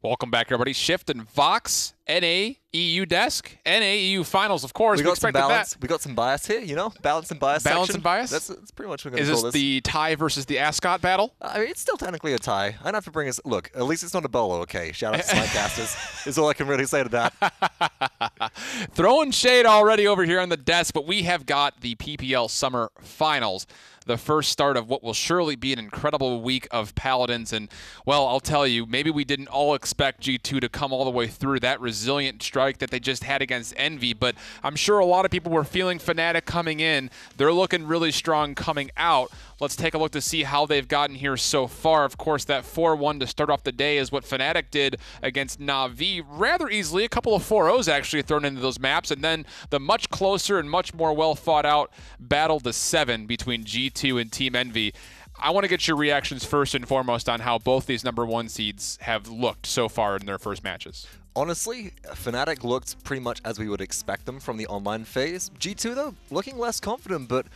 Welcome back, everybody. Shift and Vox, NA, EU desk, NA, EU finals, of course. We got some balance. We got some bias here, you know? Balance and bias Balance section. and bias? That's pretty much what we're going to call Is this. this the Ty versus the Ascot battle? I mean, it's still technically a tie. I'd have to bring us... Look, at least it's not a bolo, okay? Shout out to Slightcasters is all I can really say to that. Throwing shade already over here on the desk, but we have got the PPL Summer Finals. The first start of what will surely be an incredible week of Paladins. And, well, I'll tell you, maybe we didn't all expect G2 to come all the way through that resilient strike that they just had against Envy, but I'm sure a lot of people were feeling Fnatic coming in. They're looking really strong coming out. Let's take a look to see how they've gotten here so far. Of course, that 4-1 to start off the day is what Fnatic did against Na'Vi rather easily. A couple of 4-0s actually thrown into those maps, and then the much closer and much more well-thought-out battle to 7 between G2 and Team Envy. I want to get your reactions first and foremost on how both these #1 seeds have looked so far in their first matches. Honestly, Fnatic looked pretty much as we would expect them from the online phase. G2, though, looking less confident, but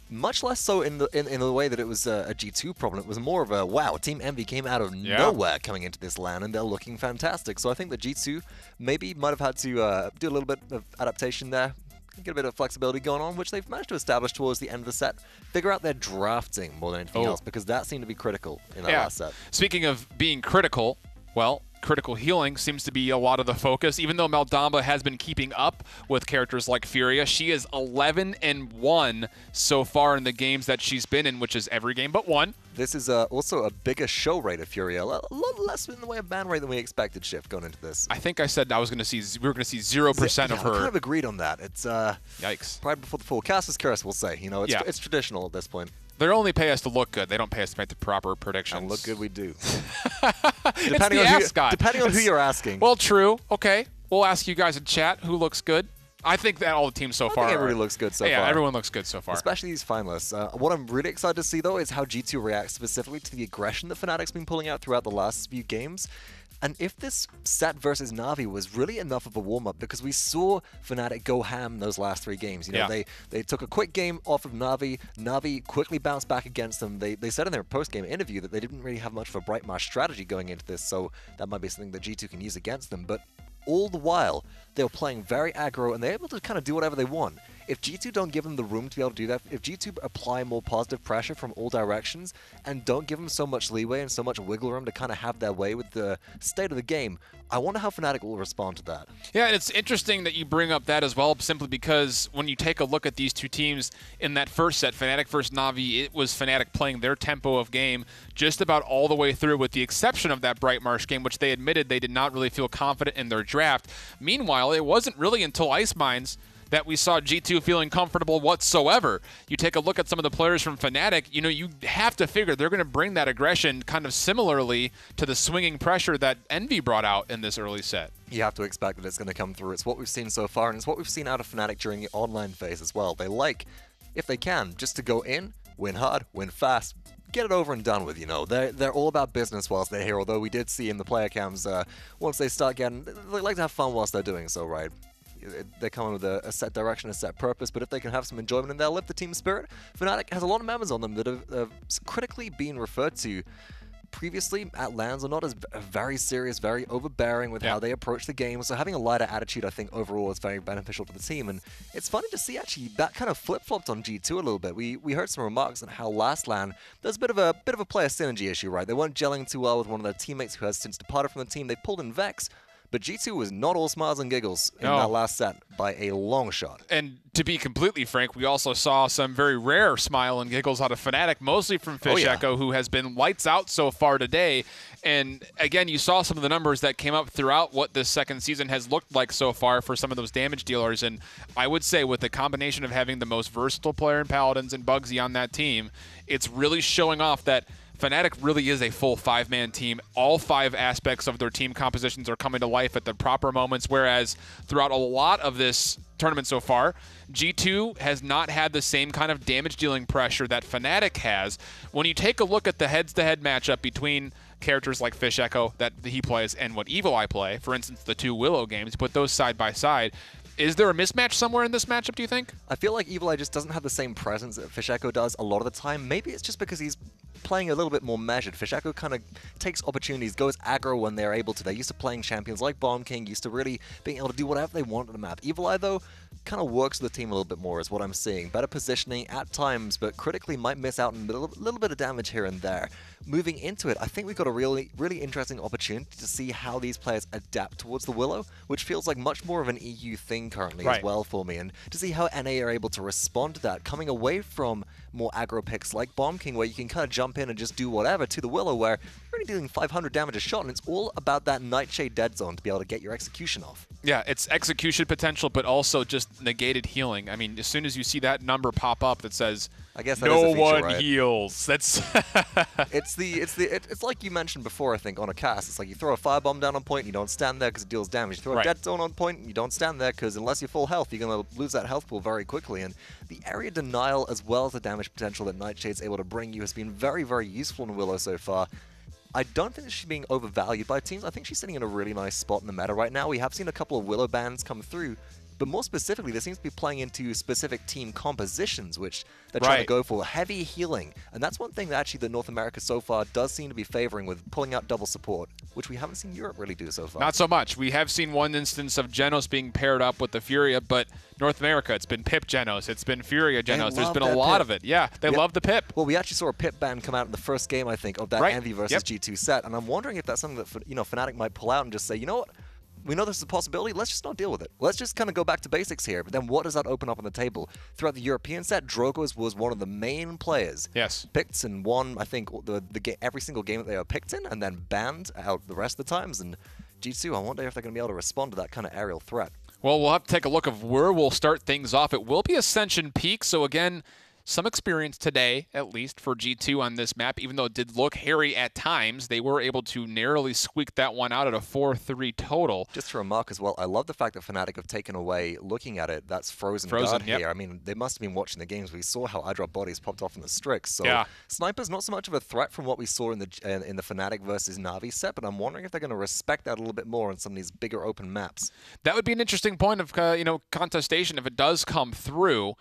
much less so in the way that it was a G2 problem. It was more of a, wow, Team Envy came out of nowhere coming into this LAN, and they're looking fantastic. So I think that G2 maybe might have had to do a little bit of adaptation there, get a bit of flexibility going on, which they've managed to establish towards the end of the set. Figure out their drafting more than anything else, because that seemed to be critical in that last set. Speaking of being critical, well, critical healing seems to be a lot of the focus. Even though Maldamba has been keeping up with characters like Furia, she is 11-1 so far in the games that she's been in, which is every game but one. This is also a bigger show rate of Furia, a lot less in the way of ban rate than we expected. Shift going into this. I think I said we were going to see 0% of her. We kind of agreed on that. It's yikes. Pride before the fall. Caster's curse, we'll say. You know, it's traditional at this point. They only pay us to look good. They don't pay us to make the proper predictions. And look good we do. Depending on who you're asking. Well, true. Okay. We'll ask you guys in chat who looks good. I think that all the teams so far. I think everybody looks good so far. Yeah, everyone looks good so far. Especially these finalists. What I'm really excited to see, though, is how G2 reacts specifically to the aggression that Fnatic's been pulling out throughout the last few games. And if this set versus Na'Vi was really enough of a warm-up, because we saw Fnatic go ham those last 3 games. You know, they took a quick game off of Na'Vi. Na'Vi quickly bounced back against them. They said in their post-game interview that they didn't really have much of a bright marsh strategy going into this, so that might be something that G2 can use against them. But all the while, they were playing very aggro, and they're able to kind of do whatever they want. If G2 don't give them the room to be able to do that, if G2 apply more positive pressure from all directions and don't give them so much leeway and so much wiggle room to kind of have their way with the state of the game, I wonder how Fnatic will respond to that. Yeah, and it's interesting that you bring up that as well, simply because when you take a look at these two teams in that first set, Fnatic versus Na'Vi, it was Fnatic playing their tempo of game just about all the way through, with the exception of that Bright Marsh game, which they admitted they did not really feel confident in their draft. Meanwhile, it wasn't really until Ice Mines that we saw G2 feeling comfortable whatsoever. You take a look at some of the players from Fnatic, you know, you have to figure they're going to bring that aggression kind of similarly to the swinging pressure that Envy brought out in this early set. You have to expect that it's going to come through. It's what we've seen so far, and it's what we've seen out of Fnatic during the online phase as well. They like, if they can, just to go in, win hard, win fast, get it over and done with, you know. They're all about business whilst they're here, although we did see in the player cams, once they start getting, they like to have fun whilst they're doing so, right? They come in with a set direction, a set purpose, but if they can have some enjoyment and they'll lift the team spirit, Fnatic has a lot of members on them that have critically been referred to previously at LANs are not as very serious, very overbearing with how they approach the game. So having a lighter attitude, I think, overall is very beneficial to the team. And it's funny to see, actually, that kind of flip-flopped on G2 a little bit. We heard some remarks on how last LAN, there's a bit of a player synergy issue, right? They weren't gelling too well with one of their teammates who has since departed from the team. They pulled in Vex, but G2 was not all smiles and giggles in that last set by a long shot. And to be completely frank, we also saw some very rare smile and giggles out of Fnatic, mostly from Fish Echo, who has been lights out so far today. And again, you saw some of the numbers that came up throughout what this second season has looked like so far for some of those damage dealers. And I would say with the combination of having the most versatile player in Paladins and Bugsy on that team, it's really showing off that Fnatic really is a full 5-man team. All 5 aspects of their team compositions are coming to life at the proper moments, whereas throughout a lot of this tournament so far, G2 has not had the same kind of damage-dealing pressure that Fnatic has. When you take a look at the heads-to-head matchup between characters like Fish Echo that he plays and what Evil Eye play, for instance, the 2 Willow games, put those side by side, is there a mismatch somewhere in this matchup, do you think? I feel like Evil Eye just doesn't have the same presence that Fish Echo does a lot of the time. Maybe it's just because he's playing a little bit more measured. Fnatic kind of takes opportunities, goes aggro when they're able to. They're used to playing champions like Bomb King, used to really being able to do whatever they want on the map. Evil Eye, though, kind of works with the team a little bit more is what I'm seeing. Better positioning at times, but critically might miss out on a little bit of damage here and there. Moving into it, I think we've got a really interesting opportunity to see how these players adapt towards the Willow, which feels like much more of an EU thing currently as well for me, and to see how NA are able to respond to that, coming away from more aggro picks like Bomb King, where you can kind of jump in and just do whatever, to the Willow, where you're only dealing 500 damage a shot, and it's all about that Nightshade dead zone to be able to get your execution off. Yeah, it's execution potential, but also just negated healing. I mean, as soon as you see that number pop up that says, I guess that no one heals. That's it's like you mentioned before, I think, on a cast. It's like you throw a firebomb down on point and you don't stand there because it deals damage. You throw a dead zone on point and you don't stand there because unless you're full health, you're going to lose that health pool very quickly. And the area denial as well as the damage potential that Nightshade's able to bring you has been very, very useful in Willow so far. I don't think that she's being overvalued by teams. I think she's sitting in a really nice spot in the meta right now. We have seen a couple of Willow bans come through, but more specifically, this seems to be playing into specific team compositions, which they're trying to go for heavy healing. And that's one thing that actually that North America so far does seem to be favoring with pulling out double support, which we haven't seen Europe really do so far. Not so much. We have seen one instance of Genos being paired up with the Furia, but North America, it's been Pip Genos, it's been Furia Genos. There's been a lot of it. Yeah, they love the Pip. Well, we actually saw a Pip ban come out in the first game, I think, of that Envy versus G2 set, and I'm wondering if that's something that Fnatic might pull out and just say, you know what? We know this is a possibility, let's just not deal with it. Let's just kind of go back to basics here, but then what does that open up on the table? Throughout the European set, Drogoz was one of the main players. Yes. Picked and won, I think, every single game that they were picked in, and then banned out the rest of the times. And G2, I wonder if they're going to be able to respond to that kind of aerial threat. Well, we'll have to take a look of where we'll start things off. It will be Ascension Peak, so again, some experience today, at least, for G2 on this map. Even though it did look hairy at times, they were able to narrowly squeak that one out at a 4-3 total. Just to remark as well, I love the fact that Fnatic have taken away, looking at it, that's Frozen Guard here. I mean, they must have been watching the games. We saw how iDrop bodies popped off in the Strix. So Sniper's not so much of a threat from what we saw in the Fnatic versus Na'Vi set, but I'm wondering if they're going to respect that a little bit more on some of these bigger open maps. That would be an interesting point of contestation if it does come through.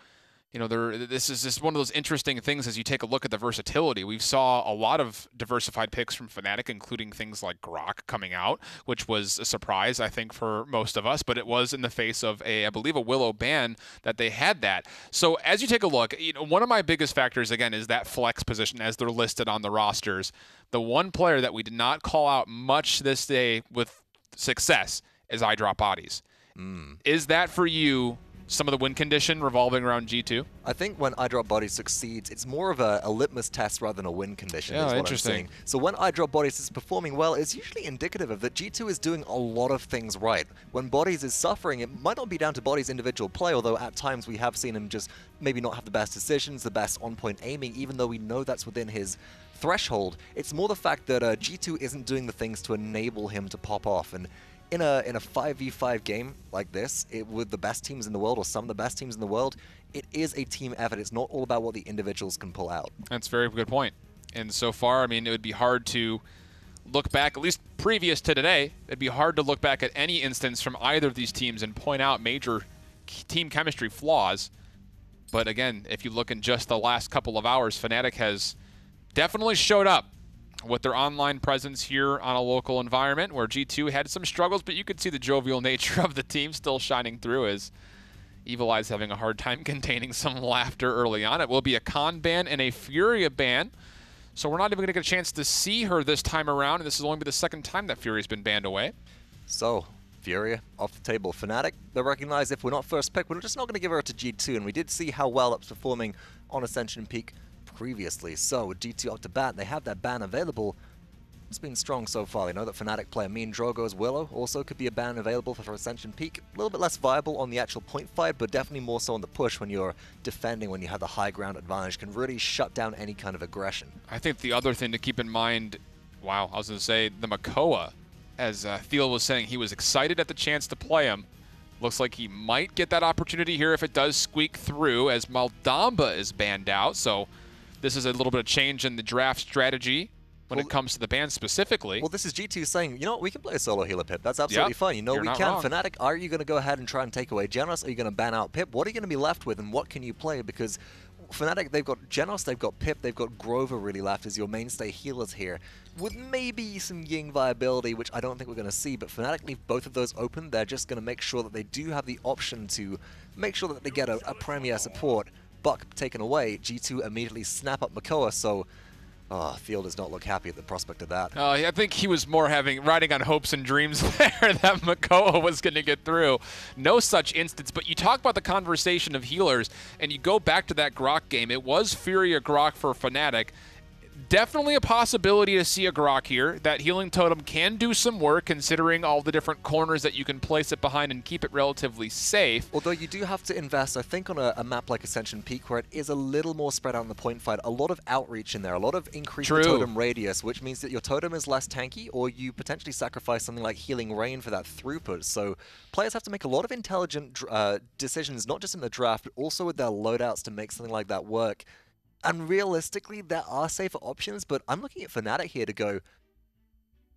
This is just one of those interesting things as you take a look at the versatility. We saw a lot of diversified picks from Fnatic, including things like Grok coming out, which was a surprise, I think, for most of us, but it was in the face of I believe, a Willow ban that they had that. So as you take a look, one of my biggest factors, again, is that flex position as they're listed on the rosters. The one player that we did not call out much this day with success is iDrop Bodies. Is that for you some of the win condition revolving around G2? I think when iDrop Bodies succeeds, it's more of a litmus test rather than a win condition. Yeah, is what interesting. I'm saying. So when iDrop Bodies is performing well, it's usually indicative of that G2 is doing a lot of things right. When Bodies is suffering, it might not be down to Bodies' individual play, although at times we have seen him just maybe not have the best decisions, the best on-point aiming, even though we know that's within his threshold. It's more the fact that G2 isn't doing the things to enable him to pop off. And in a 5v5 game like this, with the best teams in the world, or some of the best teams in the world, it is a team effort. It's not all about what the individuals can pull out. That's a very good point. And so far, I mean, it would be hard to look back, at least previous to today, it'd be hard to look back at any instance from either of these teams and point out major team chemistry flaws. But again, if you look in just the last couple of hours, Fnatic has definitely showed up with their online presence here on a local environment where G2 had some struggles, but you could see the jovial nature of the team still shining through as Evil Eye's having a hard time containing some laughter early on. It will be a Con ban and a Furia ban, so we're not even going to get a chance to see her this time around, and this will only be the second time that Furia's been banned away. So, Furia off the table. Fnatic, they recognize if we're not first pick, we're just not going to give her to G2, and we did see how well it's performing on Ascension Peak previously. So with G2 up to bat, they have that ban available. It's been strong so far. They know that Fnatic play Mean Drogo's Willow also could be a ban available for Ascension Peak. A little bit less viable on the actual point fight, but definitely more so on the push when you're defending, when you have the high ground advantage. Can really shut down any kind of aggression. I think the other thing to keep in mind, wow, I was going to say the Makoa, as Thiel was saying, he was excited at the chance to play him. Looks like he might get that opportunity here if it does squeak through, as Maldamba is banned out. So this is a little bit of change in the draft strategy when it comes to the ban specifically. Well, this is G2 saying, you know what, we can play a solo healer Pip. That's absolutely fine. You know, we can. Fnatic, are you going to go ahead and try and take away Genos? Are you going to ban out Pip? What are you going to be left with, and what can you play? Because Fnatic, they've got Genos, they've got Pip, they've got Grover really left as your mainstay healers here, with maybe some Ying viability, which I don't think we're going to see, but Fnatic leave both of those open. They're just going to make sure that they do have the option to make sure that they get a premier support. Buck taken away, G2 immediately snap up Makoa, so Field does not look happy at the prospect of that. I think he was more riding on hopes and dreams there that Makoa was going to get through. No such instance, but you talk about the conversation of healers, and you go back to that Grok game. It was Furia Grok for Fnatic. Definitely a possibility to see a Grok here. That healing totem can do some work considering all the different corners that you can place it behind and keep it relatively safe. Although you do have to invest, I think, on a map like Ascension Peak where it is a little more spread out in the point fight. A lot of outreach in there, a lot of increased totem radius, which means that your totem is less tanky, or you potentially sacrifice something like Healing Rain for that throughput. So players have to make a lot of intelligent decisions, not just in the draft, but also with their loadouts to make something like that work. And realistically, there are safer options, but I'm looking at Fnatic here to go,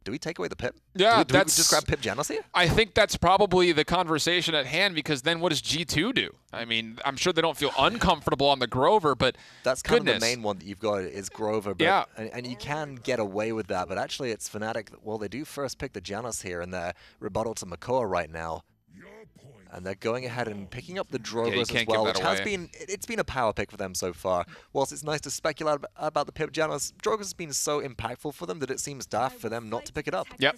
do we take away the Pip? Yeah, do we just grab Pip Genos here? I think that's probably the conversation at hand, because then what does G2 do? I mean, I'm sure they don't feel uncomfortable on the Grover, but that's kind of the main one that you've got is Grover. But, yeah. And you can get away with that, but actually it's Fnatic. Well, they do first pick the Genos here in their rebuttal to Makoa right now. And they're going ahead and picking up the Drogos as well, which has been, it's been a power pick for them so far. Whilst it's nice to speculate about the Pip Genos, Drogos has been so impactful for them that it seems daft for them not to pick it up. Yep.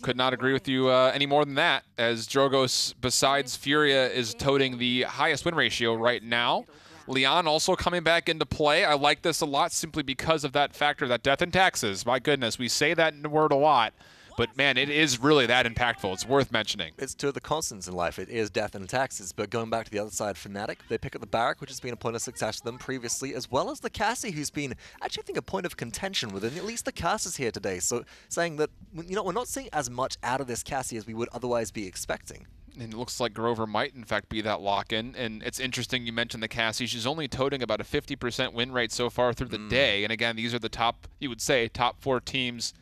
Could not agree with you any more than that, as Drogos, besides Furia, is toting the highest win ratio right now. Leon also coming back into play. I like this a lot simply because of that factor, that death and taxes. My goodness, we say that in the word a lot. But, man, it is really that impactful. It's worth mentioning. It's two of the constants in life. It is death and taxes. But going back to the other side, Fnatic, they pick up the Barak, which has been a point of success for them previously, as well as the Cassie, who's been, actually, I think, a point of contention within at least the casters here today. So saying that, you know, we're not seeing as much out of this Cassie as we would otherwise be expecting. And it looks like Grover might, in fact, be that lock-in. And it's interesting you mentioned the Cassie. She's only toting about a 50% win rate so far through the day. And, again, these are the top, you would say, top 4 teams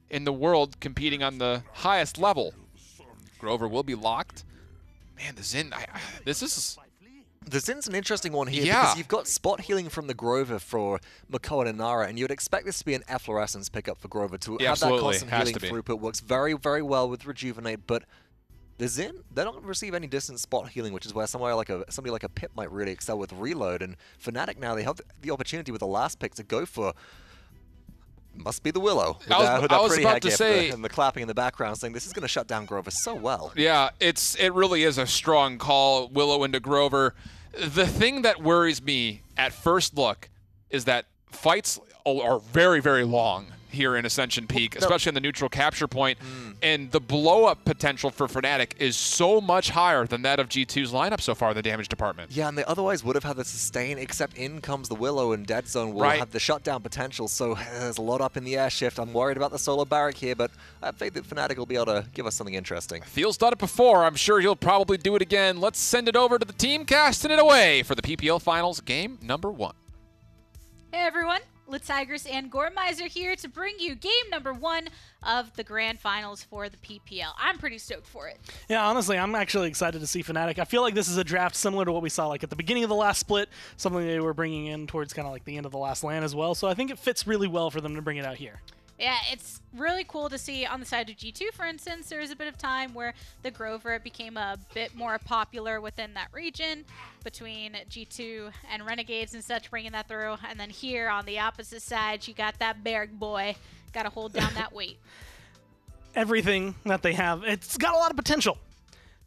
in the world competing on the highest level. Grover will be locked. Man, the Xin, this is... The Xin's an interesting one here because you've got spot healing from the Grover for Makoa and Inara, and you would expect this to be an efflorescence pickup for Grover to have that constant healing throughput. Works very, very well with Rejuvenate, but the Xin, they don't receive any distant spot healing, which is where somebody like a Pip might really excel with Reload, and Fnatic now, they have the opportunity with the last pick to go for must be the Willow. I was about to say, and the clapping in the background saying this is going to shut down Grover so well. Yeah, it really is a strong call, Willow into Grover. The thing that worries me at first look is that fights are very, very long here in Ascension Peak, especially in the neutral capture point, and the blow-up potential for Fnatic is so much higher than that of G2's lineup so far in the damage department. Yeah, and they otherwise would have had the sustain, except in comes the Willow, and Dead Zone will have the shutdown potential, so there's a lot up in the air shift. I'm worried about the solo Barak here, but I have faith that Fnatic will be able to give us something interesting. Fields done it before. I'm sure he'll probably do it again. Let's send it over to the team casting it away for the PPL Finals game number 1. Hey everyone, Tigers and Gormizer here to bring you game number 1 of the Grand Finals for the PPL. I'm pretty stoked for it. Yeah, honestly, I'm actually excited to see Fnatic. I feel like this is a draft similar to what we saw like at the beginning of the last split, something they were bringing in towards kind of like the end of the last LAN as well. So I think it fits really well for them to bring it out here. Yeah, it's really cool to see on the side of G2, for instance, there was a bit of time where the Grover became a bit more popular within that region between G2 and Renegades and such, bringing that through. And then here on the opposite side, you got that Berg boy. Got to hold down that weight. Everything that they have, it's got a lot of potential.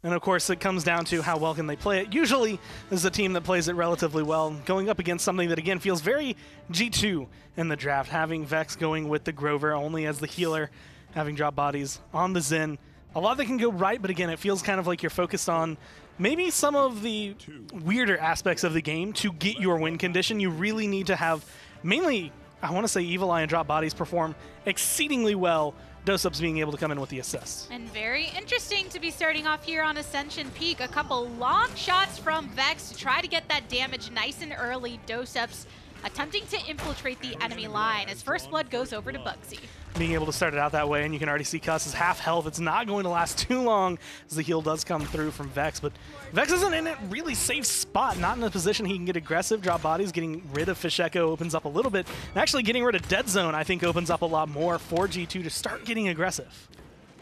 And of course, it comes down to how well can they play it. Usually, this is a team that plays it relatively well, going up against something that, again, feels very G2 in the draft, having Vex going with the Grover only as the healer, having drop bodies on the Xin. A lot that can go right, but again, it feels kind of like you're focused on maybe some of the weirder aspects of the game to get your win condition. You really need to have, mainly, I want to say Evil Eye and drop bodies perform exceedingly well, Dosup's being able to come in with the assists. And very interesting to be starting off here on Ascension Peak. A couple long shots from Vex to try to get that damage nice and early. Dosup's attempting to infiltrate the enemy line as First Blood goes over to Bugsy. being able to start it out that way, and you can already see Cuss is half health. It's not going to last too long as the heal does come through from Vex, but Vex isn't in a really safe spot, not in a position he can get aggressive, drop bodies. Getting rid of Fnatic opens up a little bit, and actually getting rid of Dead Zone I think opens up a lot more for G2 to start getting aggressive.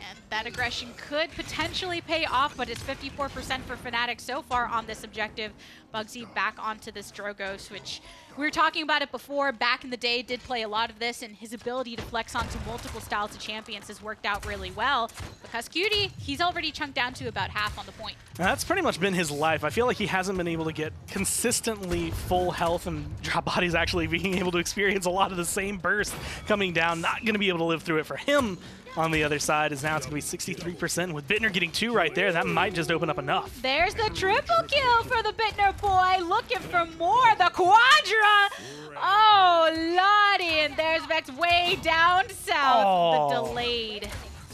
And that aggression could potentially pay off, but it's 54% for Fnatic so far on this objective. Bugsy back onto this Drogos, which we were talking about it before. Back in the day, did play a lot of this, and his ability to flex onto multiple styles of champions has worked out really well. Because Cutie, he's already chunked down to about half on the point. And that's pretty much been his life. I feel like he hasn't been able to get consistently full health, and drop bodies actually being able to experience a lot of the same burst coming down. Not going to be able to live through it for him. On the other side is now it's going to be 63%. With Bittner getting 2 right there, that might just open up enough. There's the triple kill for the Bittner boy. Looking for more. The Quadra. Oh, lordy. And there's Vex way down south. Oh. The delayed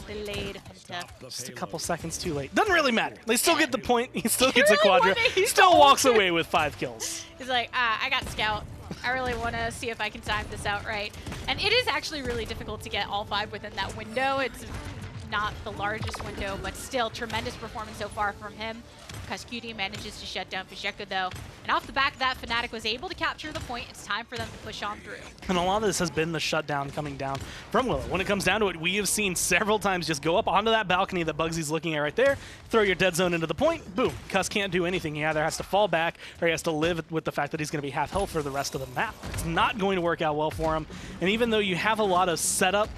Penta. Just a couple seconds too late. Doesn't really matter. They still get the point. He still gets really a Quadra. he Still walks away with 5 kills. He's like, I got Scout. I really want to see if I can time this out right. And it is actually really difficult to get all 5 within that window. It's not the largest window, but still tremendous performance so far from him. Cutie manages to shut down Fnatic though. And off the back of that, Fnatic was able to capture the point. It's time for them to push on through. And a lot of this has been the shutdown coming down from Willow. When it comes down to it, we have seen several times just go up onto that balcony that Bugsy's looking at right there, throw your dead zone into the point, boom. Cuss can't do anything. He either has to fall back or he has to live with the fact that he's going to be half health for the rest of the map. It's not going to work out well for him. And even though you have a lot of setup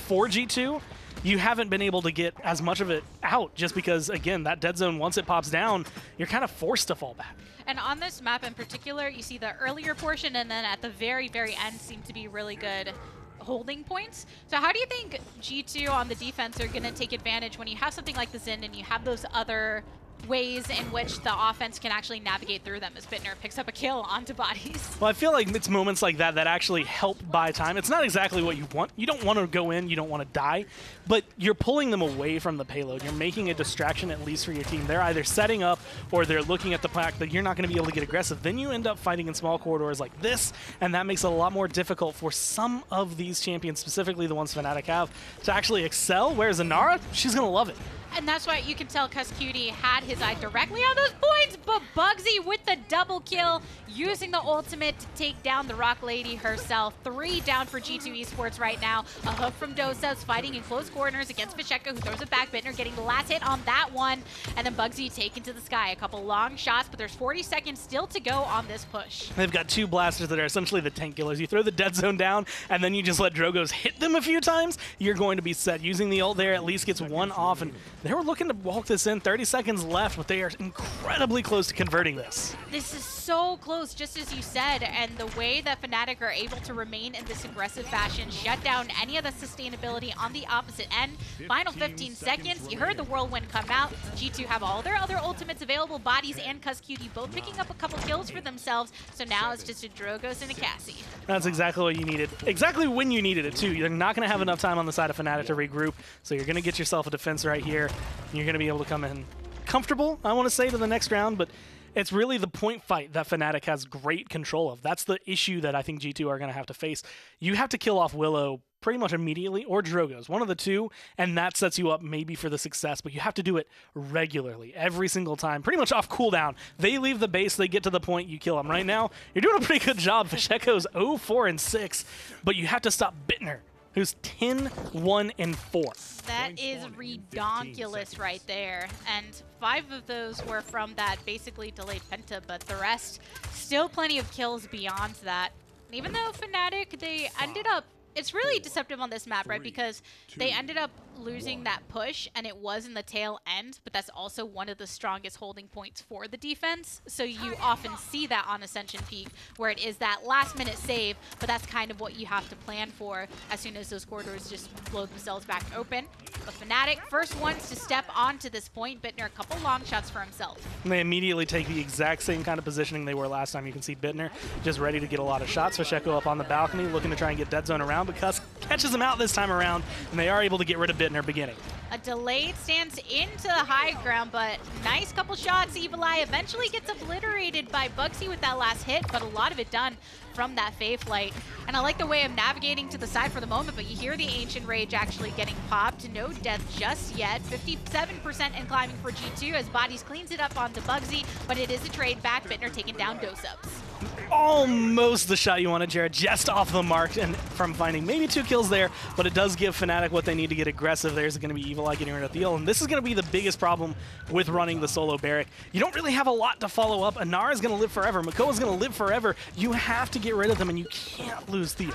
for G2, you haven't been able to get as much of it out just because, again, that dead zone, once it pops down, you're kind of forced to fall back. And on this map in particular, you see the earlier portion and then at the very, very end seem to be really good holding points. So how do you think G2 on the defense are going to take advantage when you have something like the Xin and you have those other ways in which the offense can actually navigate through them as Bittner picks up a kill onto bodies? Well, I feel like it's moments like that that actually help buy time. It's not exactly what you want. You don't want to go in, you don't want to die, but you're pulling them away from the payload. You're making a distraction at least for your team. They're either setting up or they're looking at the fact that you're not going to be able to get aggressive. Then you end up fighting in small corridors like this, and that makes it a lot more difficult for some of these champions, specifically the ones Fnatic have, to actually excel, whereas Inara, she's going to love it. And that's why you can tell Cutie had his eye directly on those points, but Bugsy with the double kill, using the ultimate to take down the Rock Lady herself. 3 down for G2 Esports right now. A hook from Dosa's fighting in close corners against Fnatic, who throws it back. Bittner getting the last hit on that one. And then Bugsy taken to the sky. A couple long shots, but there's 40 seconds still to go on this push. They've got 2 blasters that are essentially the tank killers. You throw the dead zone down, and then you just let Drogos hit them a few times, you're going to be set. Using the ult there at least gets 1 off, and they were looking to walk this in. 30 seconds left, but they are incredibly close to converting this. This is so close, just as you said, and the way that Fnatic are able to remain in this aggressive fashion, shut down any of the sustainability on the opposite end. Final 15 seconds, you heard the whirlwind come out. G2 have all their other ultimates available, Bodies and Cutie both picking up a couple kills for themselves, so now it's just a Drogos and a Cassie. That's exactly what you needed. Exactly when you needed it, too. You're not going to have enough time on the side of Fnatic to regroup, so you're going to get yourself a defense right here. You're going to be able to come in comfortable, I want to say, to the next round, but it's really the point fight that Fnatic has great control of. That's the issue that I think G2 are going to have to face. You have to kill off Willow pretty much immediately, or Drogos, one of the two, and that sets you up maybe for the success, but you have to do it regularly, every single time, pretty much off cooldown. They leave the base, they get to the point, you kill them. Right now, you're doing a pretty good job. Fnatic's 0-4-6, but you have to stop Bittner, who's 10-1-4. That is redonkulous right there. And 5 of those were from that basically delayed Penta, but the rest, still plenty of kills beyond that. And even though Fnatic, they ended up, it's really deceptive on this map, right? Because they ended up losing that push, and it was in the tail end, but that's also one of the strongest holding points for the defense. So you often see that on Ascension Peak, where it is that last-minute save, but that's kind of what you have to plan for as soon as those corridors just blow themselves back open. But Fnatic, first ones to step onto this point, Bittner a couple long shots for himself. And they immediately take the exact same kind of positioning they were last time. You can see Bittner just ready to get a lot of shots. Fnatic up on the balcony, looking to try and get dead zone around, but Cuss catches him out this time around, and they are able to get rid of Bittner beginning. A delayed stance into the high ground, but nice couple shots. Evil Eye eventually gets obliterated by Bugsy with that last hit, but a lot of it done from that Fae Flight. And I like the way I'm navigating to the side for the moment, but you hear the Ancient Rage actually getting popped. No death just yet. 57% in climbing for G2 as Bodies cleans it up onto Bugsy, but it is a trade back. Bittner taking down Dose-Ups. Almost the shot you wanted, Jared, just off the mark and from finding maybe 2 kills there, but it does give Fnatic what they need to get aggressive. There's going to be Evil Eye getting rid of Thiel, and this is going to be the biggest problem with running the solo Barrack. You don't really have a lot to follow up. Anara's going to live forever. Makoa's going to live forever. You have to get rid of them, and you can't lose Thiel.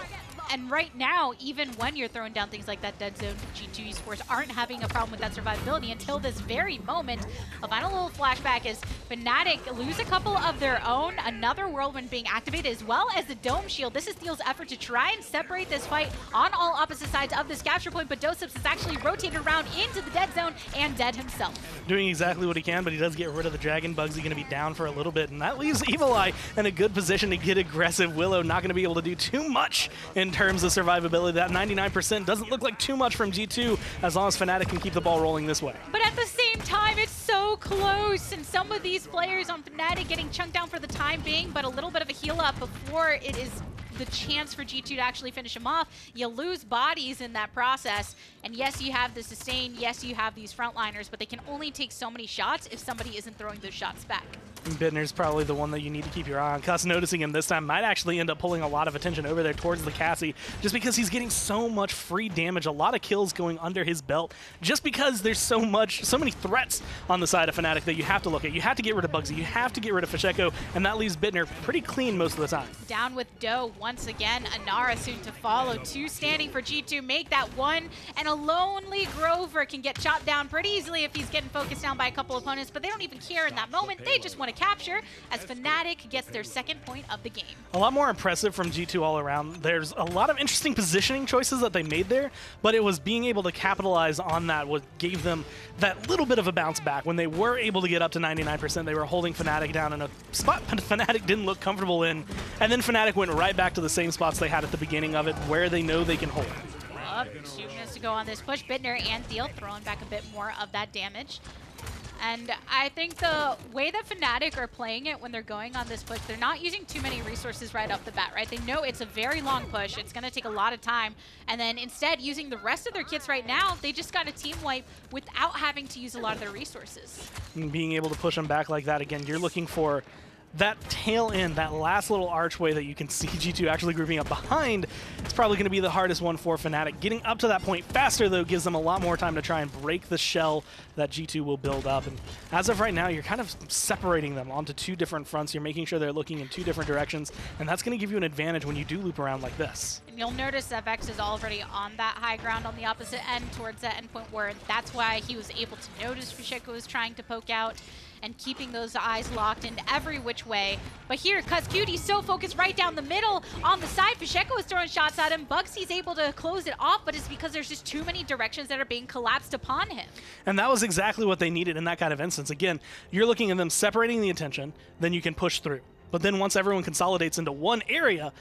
And right now, even when you're throwing down things like that dead zone, G2 Esports aren't having a problem with that survivability until this very moment. A final little flashback is Fnatic lose a couple of their own, another Whirlwind being activated, as well as the Dome Shield. This is Thiel's effort to try and separate this fight on all opposite sides of this capture point, but Dose-Ups is actually rotated around into the dead zone and dead himself. Doing exactly what he can, but he does get rid of the Dragon. Bugsy going to be down for a little bit, and that leaves Evil Eye in a good position to get aggressive. Willow not going to be able to do too much in terms of survivability. That 99% doesn't look like too much from G2 as long as Fnatic can keep the ball rolling this way. But at the same time, it's so close, and some of these players on Fnatic getting chunked down for the time being, but a little bit of a heal up before it is the chance for G2 to actually finish him off. You lose bodies in that process, and yes, you have the sustain, yes, you have these frontliners, but they can only take so many shots if somebody isn't throwing those shots back. Bittner's probably the one that you need to keep your eye on. Cuss noticing him this time might actually end up pulling a lot of attention over there towards the Cassie, just because he's getting so much free damage, a lot of kills going under his belt, just because there's so many threats on the side of Fnatic that you have to look at. You have to get rid of Bugsy, you have to get rid of Fasheko, and that leaves Bittner pretty clean most of the time. Down with Doe once again. Anara soon to follow. 2 standing for G2. Make that 1, and a lonely Grover can get chopped down pretty easily if he's getting focused down by a couple opponents, but they don't even care in that moment. They just want to capture as Fnatic gets their 2nd point of the game. A lot more impressive from G2 all around. There's a lot of interesting positioning choices that they made there, but it was being able to capitalize on that what gave them that little bit of a bounce back. When they were able to get up to 99%, they were holding Fnatic down in a spot Fnatic didn't look comfortable in, and then Fnatic went right back to the same spots they had at the beginning of it, where they know they can hold. Up, 2 minutes to go on this push. Bittner and Thiel throwing back a bit more of that damage. And I think the way that Fnatic are playing it when they're going on this push, they're not using too many resources right off the bat, right? They know it's a very long push. It's going to take a lot of time. And then instead, using the rest of their kits right now, they just got a team wipe without having to use a lot of their resources. And being able to push them back like that, again, you're looking for that tail end, that last little archway that you can see G2 actually grouping up behind. It's probably going to be the hardest one for Fnatic. Getting up to that point faster, though, gives them a lot more time to try and break the shell that G2 will build up. And as of right now, you're kind of separating them onto 2 different fronts. You're making sure they're looking in 2 different directions, and that's going to give you an advantage when you do loop around like this. And you'll notice that Vex is already on that high ground on the opposite end towards that endpoint where that's why he was able to notice Fasheko was trying to poke out and keeping those eyes locked in every which way. But here, Cuzcutie's so focused right down the middle on the side. Fasheko is throwing shots at him. Bugsy's able to close it off, but it's because there's just too many directions that are being collapsed upon him. And that was exactly what they needed in that kind of instance. Again, you're looking at them separating the attention, then you can push through. But then once everyone consolidates into one area,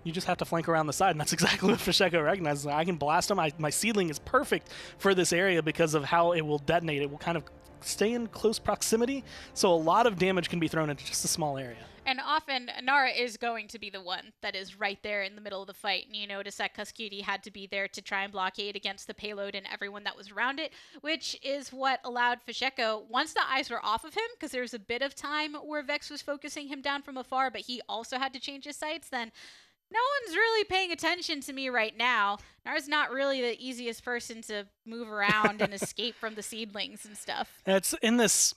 you just have to flank around the side, and that's exactly what Fasheko recognizes. I can blast him. My seedling is perfect for this area because of how it will detonate. It will kind of stay in close proximity, so a lot of damage can be thrown into just a small area. And often, Nara is going to be the one that is right there in the middle of the fight. And you notice that Cuzcutie had to be there to try and blockade against the payload and everyone that was around it, which is what allowed Fasheko, once the eyes were off of him, because there was a bit of time where Vex was focusing him down from afar, but he also had to change his sights, then no one's really paying attention to me right now. Nara's not really the easiest person to move around and escape from the seedlings and stuff. It's in this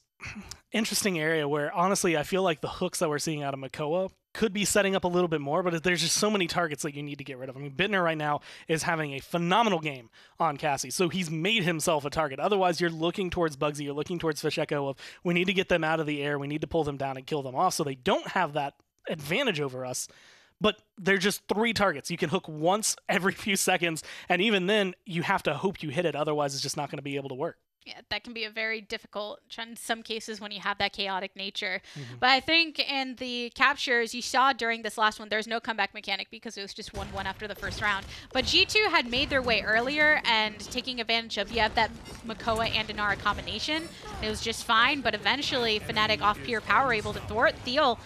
interesting area where, honestly, I feel like the hooks that we're seeing out of Makoa could be setting up a little bit more, but there's just so many targets that you need to get rid of. I mean, Bittner right now is having a phenomenal game on Cassie, so he's made himself a target. Otherwise, you're looking towards Bugsy, you're looking towards Fasheko of, we need to get them out of the air, we need to pull them down and kill them off, so they don't have that advantage over us. But they're just 3 targets. You can hook once every few seconds, and even then, you have to hope you hit it. Otherwise, it's just not going to be able to work. Yeah, that can be a very difficult in some cases when you have that chaotic nature. But I think in the captures you saw during this last one, there's no comeback mechanic because it was just 1-1 after the first round. But G2 had made their way earlier and taking advantage of, you have that Makoa and Inara combination. It was just fine, but eventually Fnatic off pure power able to thwart Theo.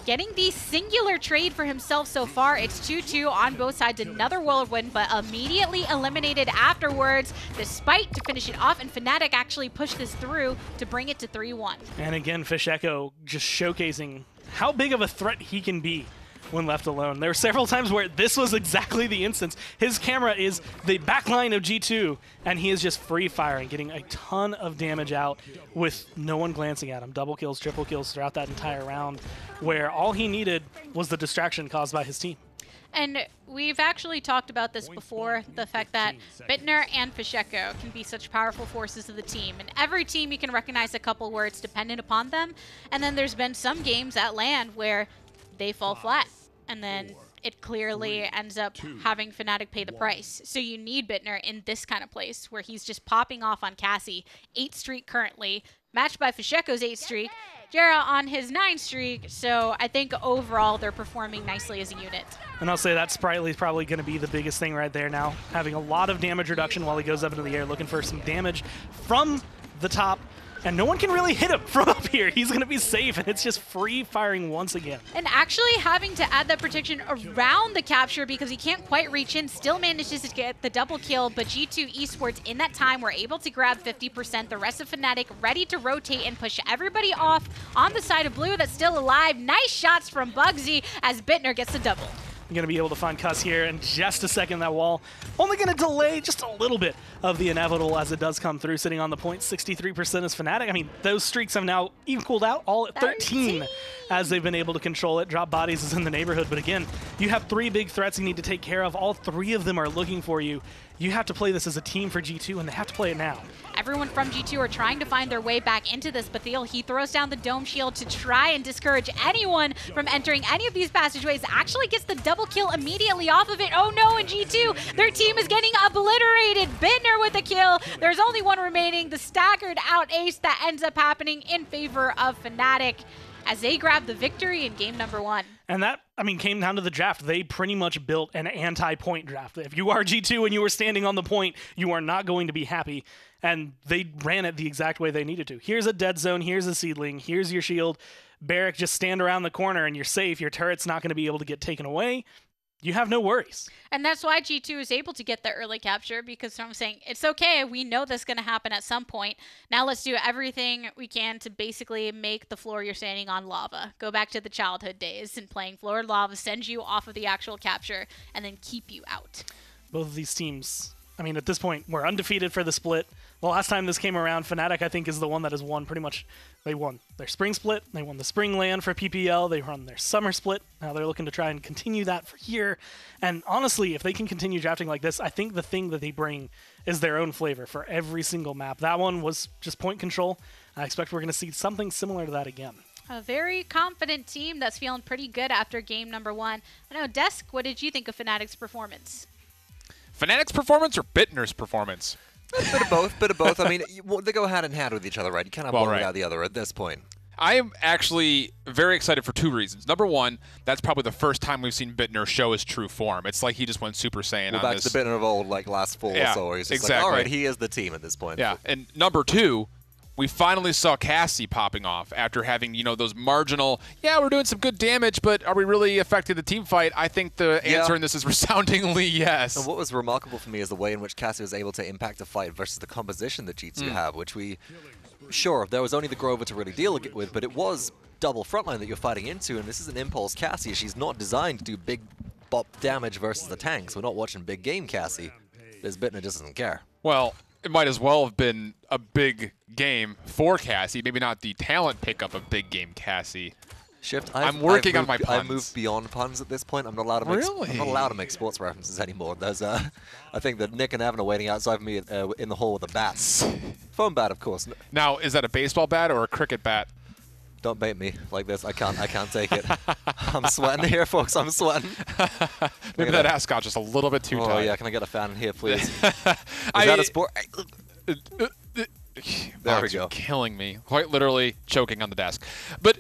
Getting the singular trade for himself so far. It's 2-2 on both sides. Another whirlwind, but immediately eliminated afterwards, despite to finish it off. And Fnatic actually pushed this through to bring it to 3-1. And again, Fish Echo just showcasing how big of a threat he can be when left alone. There were several times where this was exactly the instance. His camera is the backline of G2, and he is just free firing, getting a ton of damage out with no one glancing at him. Double kills, triple kills throughout that entire round, where all he needed was the distraction caused by his team. And we've actually talked about this before, the fact that Bittner and Fish Echo can be such powerful forces of the team. And every team you can recognize a couple where it's dependent upon them. And then there's been some games at LAN where they fall flat. And then it clearly ends up having Fnatic pay the price. So you need Bittner in this kind of place where he's just popping off on Cassie. 8 streak currently, matched by Fish Echo's 8 streak. Jera on his 9 streak. So I think overall they're performing nicely as a unit. And I'll say that Sprightly is probably going to be the biggest thing right there now. Having a lot of damage reduction while he goes up into the air, looking for some damage from the top. And no one can really hit him from up here. He's going to be safe, and it's just free firing once again. And actually having to add that protection around the capture because he can't quite reach in, still manages to get the double kill, but G2 Esports in that time were able to grab 50%. The rest of Fnatic ready to rotate and push everybody off on the side of blue that's still alive. Nice shots from Bugsy as Bittner gets the double. Going to be able to find Cuss here in just a second. That wall only going to delay just a little bit of the inevitable as it does come through. Sitting on the point, 63% is Fnatic. I mean, those streaks have now equaled out, all at 13 as they've been able to control it. Drop bodies is in the neighborhood, but again, you have 3 big threats you need to take care of. All 3 of them are looking for you. You have to play this as a team for G2, and they have to play it now. Everyone from G2 are trying to find their way back into this, but Theo, he throws down the dome shield to try and discourage anyone from entering any of these passageways. Actually gets the double kill immediately off of it. Oh no, and G2, their team is getting obliterated. Bittner with the kill. There's only one remaining. The staggered out ace that ends up happening in favor of Fnatic as they grab the victory in game number 1. And that, I mean, came down to the draft. They pretty much built an anti-point draft. If you are G2 and you were standing on the point, you are not going to be happy. And they ran it the exact way they needed to. Here's a dead zone. Here's a seedling. Here's your shield. Barrack, just stand around the corner and you're safe. Your turret's not going to be able to get taken away. You have no worries. And that's why G2 is able to get the early capture, because I'm saying, it's okay, we know this is going to happen at some point. Now let's do everything we can to basically make the floor you're standing on lava. Go back to the childhood days and playing floor lava, send you off of the actual capture, and then keep you out. Both of these teams, I mean, at this point, we're undefeated for the split. The last time this came around, Fnatic, I think, is the one that has won pretty much. They won their spring split. They won the spring LAN for PPL. They won their summer split. Now they're looking to try and continue that for here. And honestly, if they can continue drafting like this, I think the thing that they bring is their own flavor for every single map. That one was just point control. I expect we're going to see something similar to that again. A very confident team that's feeling pretty good after game number 1. I know, Desk, what did you think of Fnatic's performance? Fnatic's performance or Bittner's performance? A bit of both. I mean, they go hand in hand with each other, right? You can't have one without the other at this point. I am actually very excited for 2 reasons. Number 1, that's probably the first time we've seen Bittner show his true form. It's like he just went Super Saiyan on back this. Back to the Bittner of old, like last fall or so. He's just like, all right, he is the team at this point. Yeah, and number 2, we finally saw Cassie popping off after having, those marginal, we're doing some good damage, but are we really affecting the team fight? I think the answer in this is resoundingly yes. And what was remarkable for me is the way in which Cassie was able to impact the fight versus the composition that G2 have, which sure, there was only the Grover to really deal with, but it was double frontline that you're fighting into, and this is an impulse Cassie. She's not designed to do big bop damage versus the tanks. We're not watching big game Cassie. This Bittner just doesn't care. Well, it might as well have been a big game for Cassie. Maybe not the talent pickup of big game Cassie. Shift. I'm working on my puns. I've moved beyond puns at this point. I'm not allowed to make. I'm not allowed to make sports references anymore. There's I think that Nick and Evan are waiting outside of me in the hall with a bat. Foam bat, of course. Now, is that a baseball bat or a cricket bat? Don't bait me like this. I can't take it. I'm sweating here, folks. I'm sweating. Maybe that ascot just a little bit too tight. Oh yeah, can I get a fan in here, please? Is that a sport? There we Box, go. you're killing me. Quite literally choking on the desk. But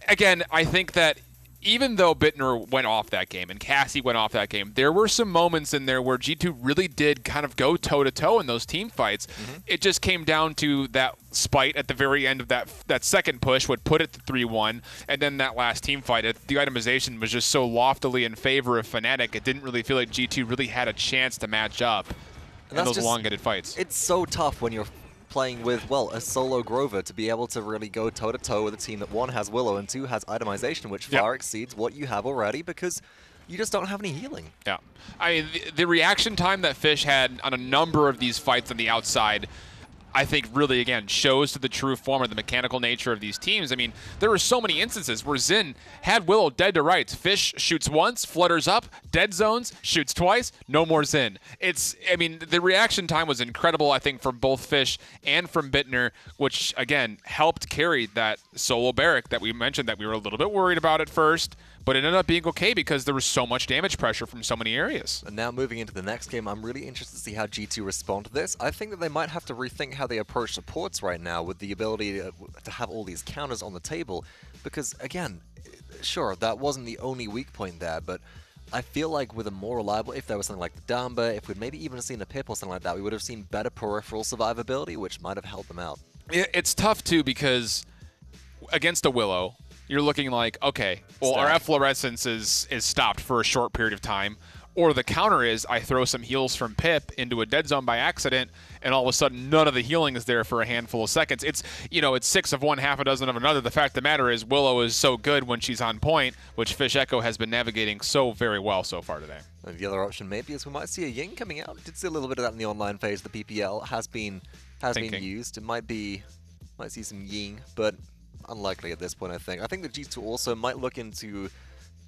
again, I think that even though Bittner went off that game and Cassie went off that game, there were some moments in there where G2 really did kind of go toe-to-toe in those team fights. It just came down to that spite at the very end of that second push would put it to 3-1, and then that last team fight, the itemization was just so loftily in favor of Fnatic, it didn't really feel like G2 really had a chance to match up in those elongated fights. It's so tough when you're playing with, well, a solo Grover to be able to really go toe-to-toe with a team that, one, has Willow, and two, has itemization, which far exceeds what you have already, because you just don't have any healing. Yeah. I mean, the reaction time that Fish had on a number of these fights on the outside, I think really, again, shows to the true form of the mechanical nature of these teams. I mean, there were so many instances where Xin had Willow dead to rights. Fish shoots once, flutters up, dead zones, shoots twice, no more Xin. I mean, the reaction time was incredible, I think, from both Fish and from Bittner, which, again, helped carry that solo barrack that we mentioned that we were a little bit worried about at first. But it ended up being okay because there was so much damage pressure from so many areas. And now moving into the next game, I'm really interested to see how G2 respond to this. I think that they might have to rethink how they approach supports right now with the ability to have all these counters on the table. Because, again, sure, that wasn't the only weak point there, but I feel like with a more reliable, if there was something like the Damba, if we'd maybe even seen a Pip or something like that, we would have seen better peripheral survivability, which might have helped them out. It's tough, too, because against a Willow, you're looking like, okay, well, our efflorescence is stopped for a short period of time. Or the counter is I throw some heals from Pip into a dead zone by accident, and all of a sudden none of the healing is there for a handful of seconds. It's, it's 6 of one, half a dozen of another. The fact of the matter is Willow is so good when she's on point, which Fish Echo has been navigating so very well so far today. And the other option maybe is we might see a Ying coming out. Did see a little bit of that in the online phase. The PPL has been used. It might see some Ying, but unlikely at this point, I think. I think that G2 also might look into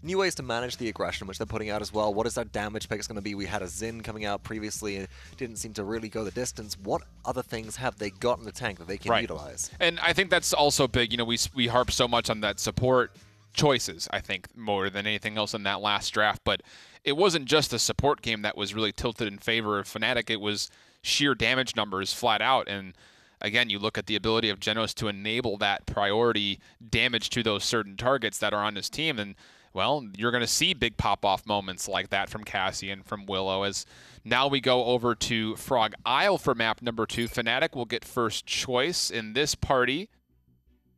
new ways to manage the aggression, which they're putting out as well. What is that damage pick going to be? We had a Xin coming out previously and didn't seem to really go the distance. What other things have they got in the tank that they can utilize? And I think that's also big. We harp so much on that support choices, I think, more than anything else in that last draft. But it wasn't just the support game that was really tilted in favor of Fnatic. It was sheer damage numbers flat out. And again, you look at the ability of Genos to enable that priority damage to those certain targets that are on his team, and, well, you're going to see big pop-off moments like that from Cassie and from Willow. As now we go over to Frog Isle for map number 2. Fnatic will get first choice in this party.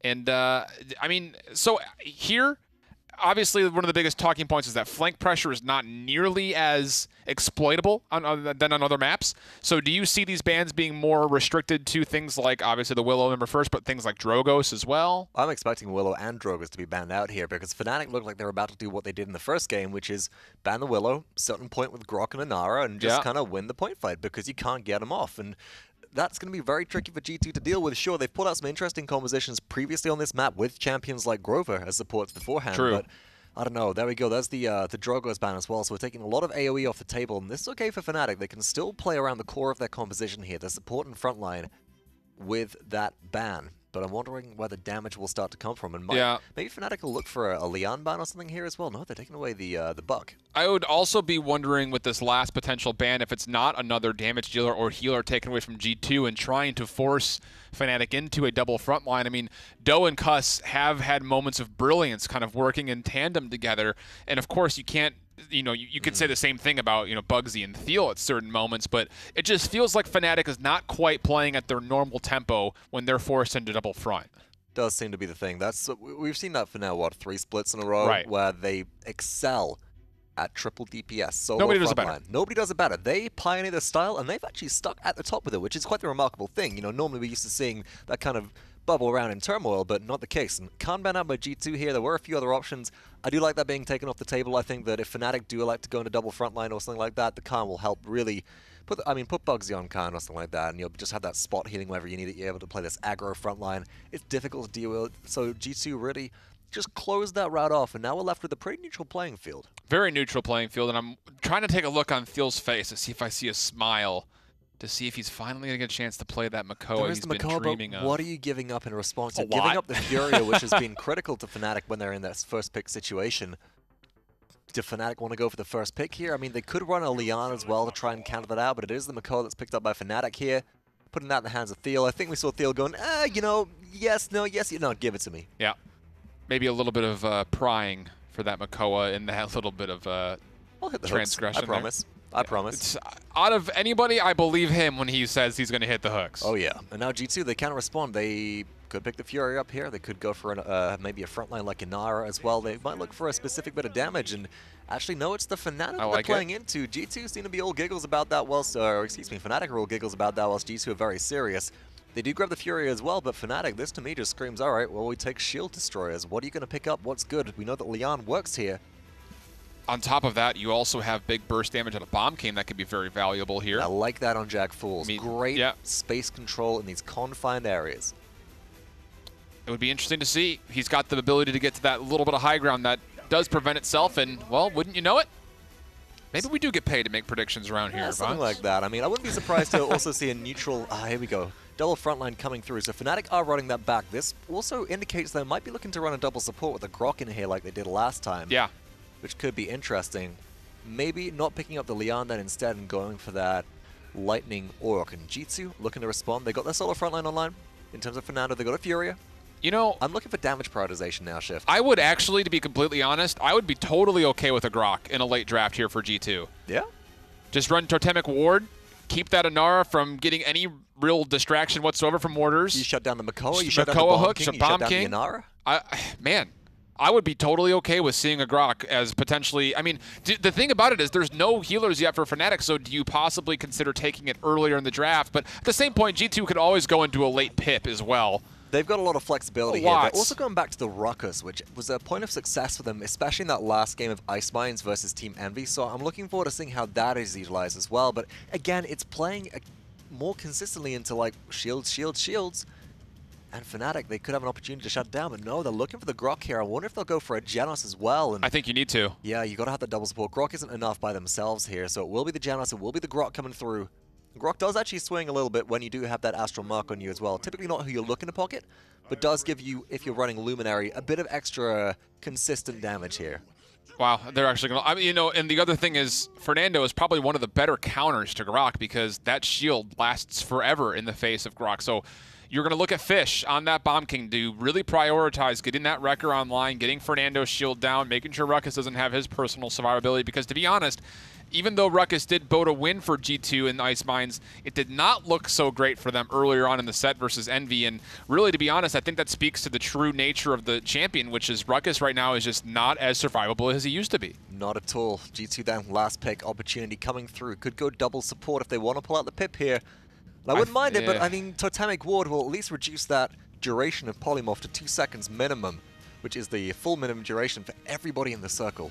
And, I mean, so here, obviously one of the biggest talking points is that flank pressure is not nearly as exploitable than on other maps. So do you see these bans being more restricted to things like, obviously, the Willow number first, but things like Drogos as well? I'm expecting Willow and Drogos to be banned out here because Fnatic looked like they were about to do what they did in the first game, which is ban the Willow, certain point with Grok and Inara, and just kind of win the point fight because you can't get them off. And that's going to be very tricky for G2 to deal with. Sure, they've put out some interesting compositions previously on this map with champions like Grover as supports beforehand. True. But I don't know. There we go. There's the Drogos ban as well. So we're taking a lot of AoE off the table, and this is okay for Fnatic. They can still play around the core of their composition here. They're supporting frontline with that ban. But I'm wondering where the damage will start to come from. And maybe Fnatic will look for a Leon ban or something here as well. No, they're taking away the Buck. I would also be wondering with this last potential ban if it's not another damage dealer or healer taken away from G2 and trying to force Fnatic into a double front line. I mean, Doe and Cuss have had moments of brilliance kind of working in tandem together. And of course, you can't, you could say the same thing about, Bugsy and Thiel at certain moments, but it just feels like Fnatic is not quite playing at their normal tempo when they're forced into double front. Does seem to be the thing. We've seen that for now, 3 splits in a row where they excel at triple DPS. Solo Nobody does it better. Nobody does it better. They pioneer the style, and they've actually stuck at the top with it, which is quite the remarkable thing. Normally we're used to seeing that kind of bubble around in turmoil, but not the case. And Khan ban out by G2 here. There were a few other options. I do like that being taken off the table. I think that if Fnatic do like to go into double frontline or something like that, the Khan will help really put Bugsy on Khan or something like that, and you'll just have that spot healing whenever you need it. You're able to play this aggro frontline. It's difficult to deal with, so G2 really just closed that route off, and now we're left with a pretty neutral playing field. Very neutral playing field, and I'm trying to take a look on Thiel's face to see if I see a smile, to see if he's finally going to get a chance to play that Makoa he's been dreaming of. What are you giving up in response to giving up the Furia, which has been critical to Fnatic when they're in that first pick situation? Do Fnatic want to go for the first pick here? I mean, they could run a Leon as well to try and counter that out, but it is the Makoa that's picked up by Fnatic here. putting that in the hands of Theo. I think we saw Theo going, you know, yes, no, yes, no, give it to me. Yeah. Maybe a little bit of prying for that Makoa and that little bit of I'll hit the transgression. hooks. I promise. I promise. Out of anybody, I believe him when he says he's going to hit the hooks. Oh, yeah. And now G2, they can't respond. They could pick the Fury up here. They could go for maybe a frontline like Inara as well. They might look for a specific bit of damage. And actually, no, it's the Fnatic they're playing into. G2 seem to be all giggles about that whilst, Fnatic are all giggles about that whilst G2 are very serious. They do grab the Fury as well, but Fnatic, this to me just screams, all right, well, we take Shield Destroyers. What are you going to pick up? What's good? We know that Leon works here. On top of that, you also have big burst damage on a Bomb King that could be very valuable here. I like that on Jack Fools. Great space control in these confined areas. It would be interesting to see. He's got the ability to get to that little bit of high ground that does prevent itself, and, well, wouldn't you know it? Maybe we do get paid to make predictions around here. Something like that. I mean, I wouldn't be surprised to also see a neutral... here we go. Double frontline coming through. So Fnatic are running that back. This also indicates they might be looking to run a double support with a Grok in here like they did last time. Yeah. Which could be interesting. Maybe not picking up the Leon then instead and going for that Lightning Orc. And G2 looking to respond. They got their solo frontline online. In terms of Fernando, they got a Furia. You know, I'm looking for damage prioritization now, Shift. I would actually, to be completely honest, I would be totally okay with a Grok in a late draft here for G2. Yeah? Just run Totemic Ward, keep that Inara from getting any real distraction whatsoever from warders. You shut down the Makoa, you shut down the Bomb King, you shut down the Inara. Man, I would be totally okay with seeing a Grok as potentially... I mean, the thing about it is there's no healers yet for Fnatic, so do you possibly consider taking it earlier in the draft? But at the same point, G2 could always go into a late pip as well. They've got a lot of flexibility here. They're also going back to the Ruckus, which was a point of success for them, especially in that last game of Ice Mines versus Team Envy. So I'm looking forward to seeing how that is utilized as well. But again, it's playing more consistently into like shields. And Fnatic, they could have an opportunity to shut down, but no, they're looking for the Grok here. I wonder if they'll go for a Genos as well. And I think you need to. Yeah, you got to have the double support. Grok isn't enough by themselves here, so it will be the Genos, it will be the Grok coming through. Grok does actually swing a little bit when you do have that Astral Mark on you as well. Typically not who you're looking to pocket, but does give you, if you're running Luminary, a bit of extra consistent damage here. Wow, they're actually going to... I mean, you know, and the other thing is, Fernando is probably one of the better counters to Grok because that shield lasts forever in the face of Grok. So you're going to look at Fish on that Bomb King to really prioritize getting that Wrecker online, getting Fernando's shield down, making sure Ruckus doesn't have his personal survivability. Because to be honest, even though Ruckus did boat a win for G2 in Ice Mines, it did not look so great for them earlier on in the set versus Envy. And really, to be honest, I think that speaks to the true nature of the champion, which is Ruckus right now is just not as survivable as he used to be. Not at all. G2 then, last pick, opportunity coming through. Could go double support if they want to pull out the pip here. I wouldn't mind it, but I mean, Totemic Ward will at least reduce that duration of Polymorph to 2 seconds minimum, which is the full minimum duration for everybody in the circle.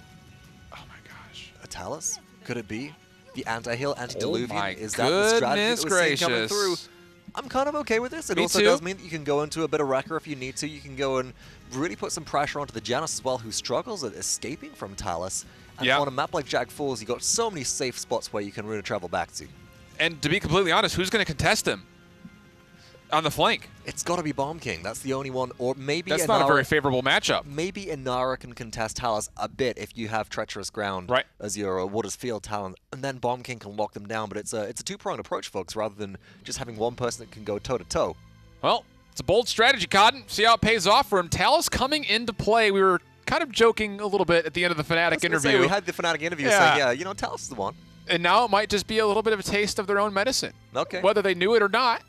Oh my gosh. A Talus? Could it be? The anti-heal, anti-diluvian? Oh is that the strategy that we're seeing coming through? Gracious. I'm kind of okay with this. It also does mean that you can go into a bit of Wrecker if you need to. You can go and really put some pressure onto the Genos as well, who struggles at escaping from Talus. And on a map like Jack Falls, you've got so many safe spots where you can really travel back to. And to be completely honest, who's going to contest him on the flank? It's got to be Bomb King. That's the only one. Or maybe that's Inara, not a very favorable matchup. Maybe Inara can contest Talus a bit if you have Treacherous Ground as your Waters Field talent, and then Bomb King can lock them down. But it's a two-pronged approach, folks, rather than just having one person that can go toe-to-toe. Well, it's a bold strategy, Cotton. See how it pays off for him. Talus coming into play. We were kind of joking a little bit at the end of the Fnatic interview. We had the Fnatic interview saying, yeah, you know, Talus is the one. And now it might just be a little bit of a taste of their own medicine. Okay. Whether they knew it or not.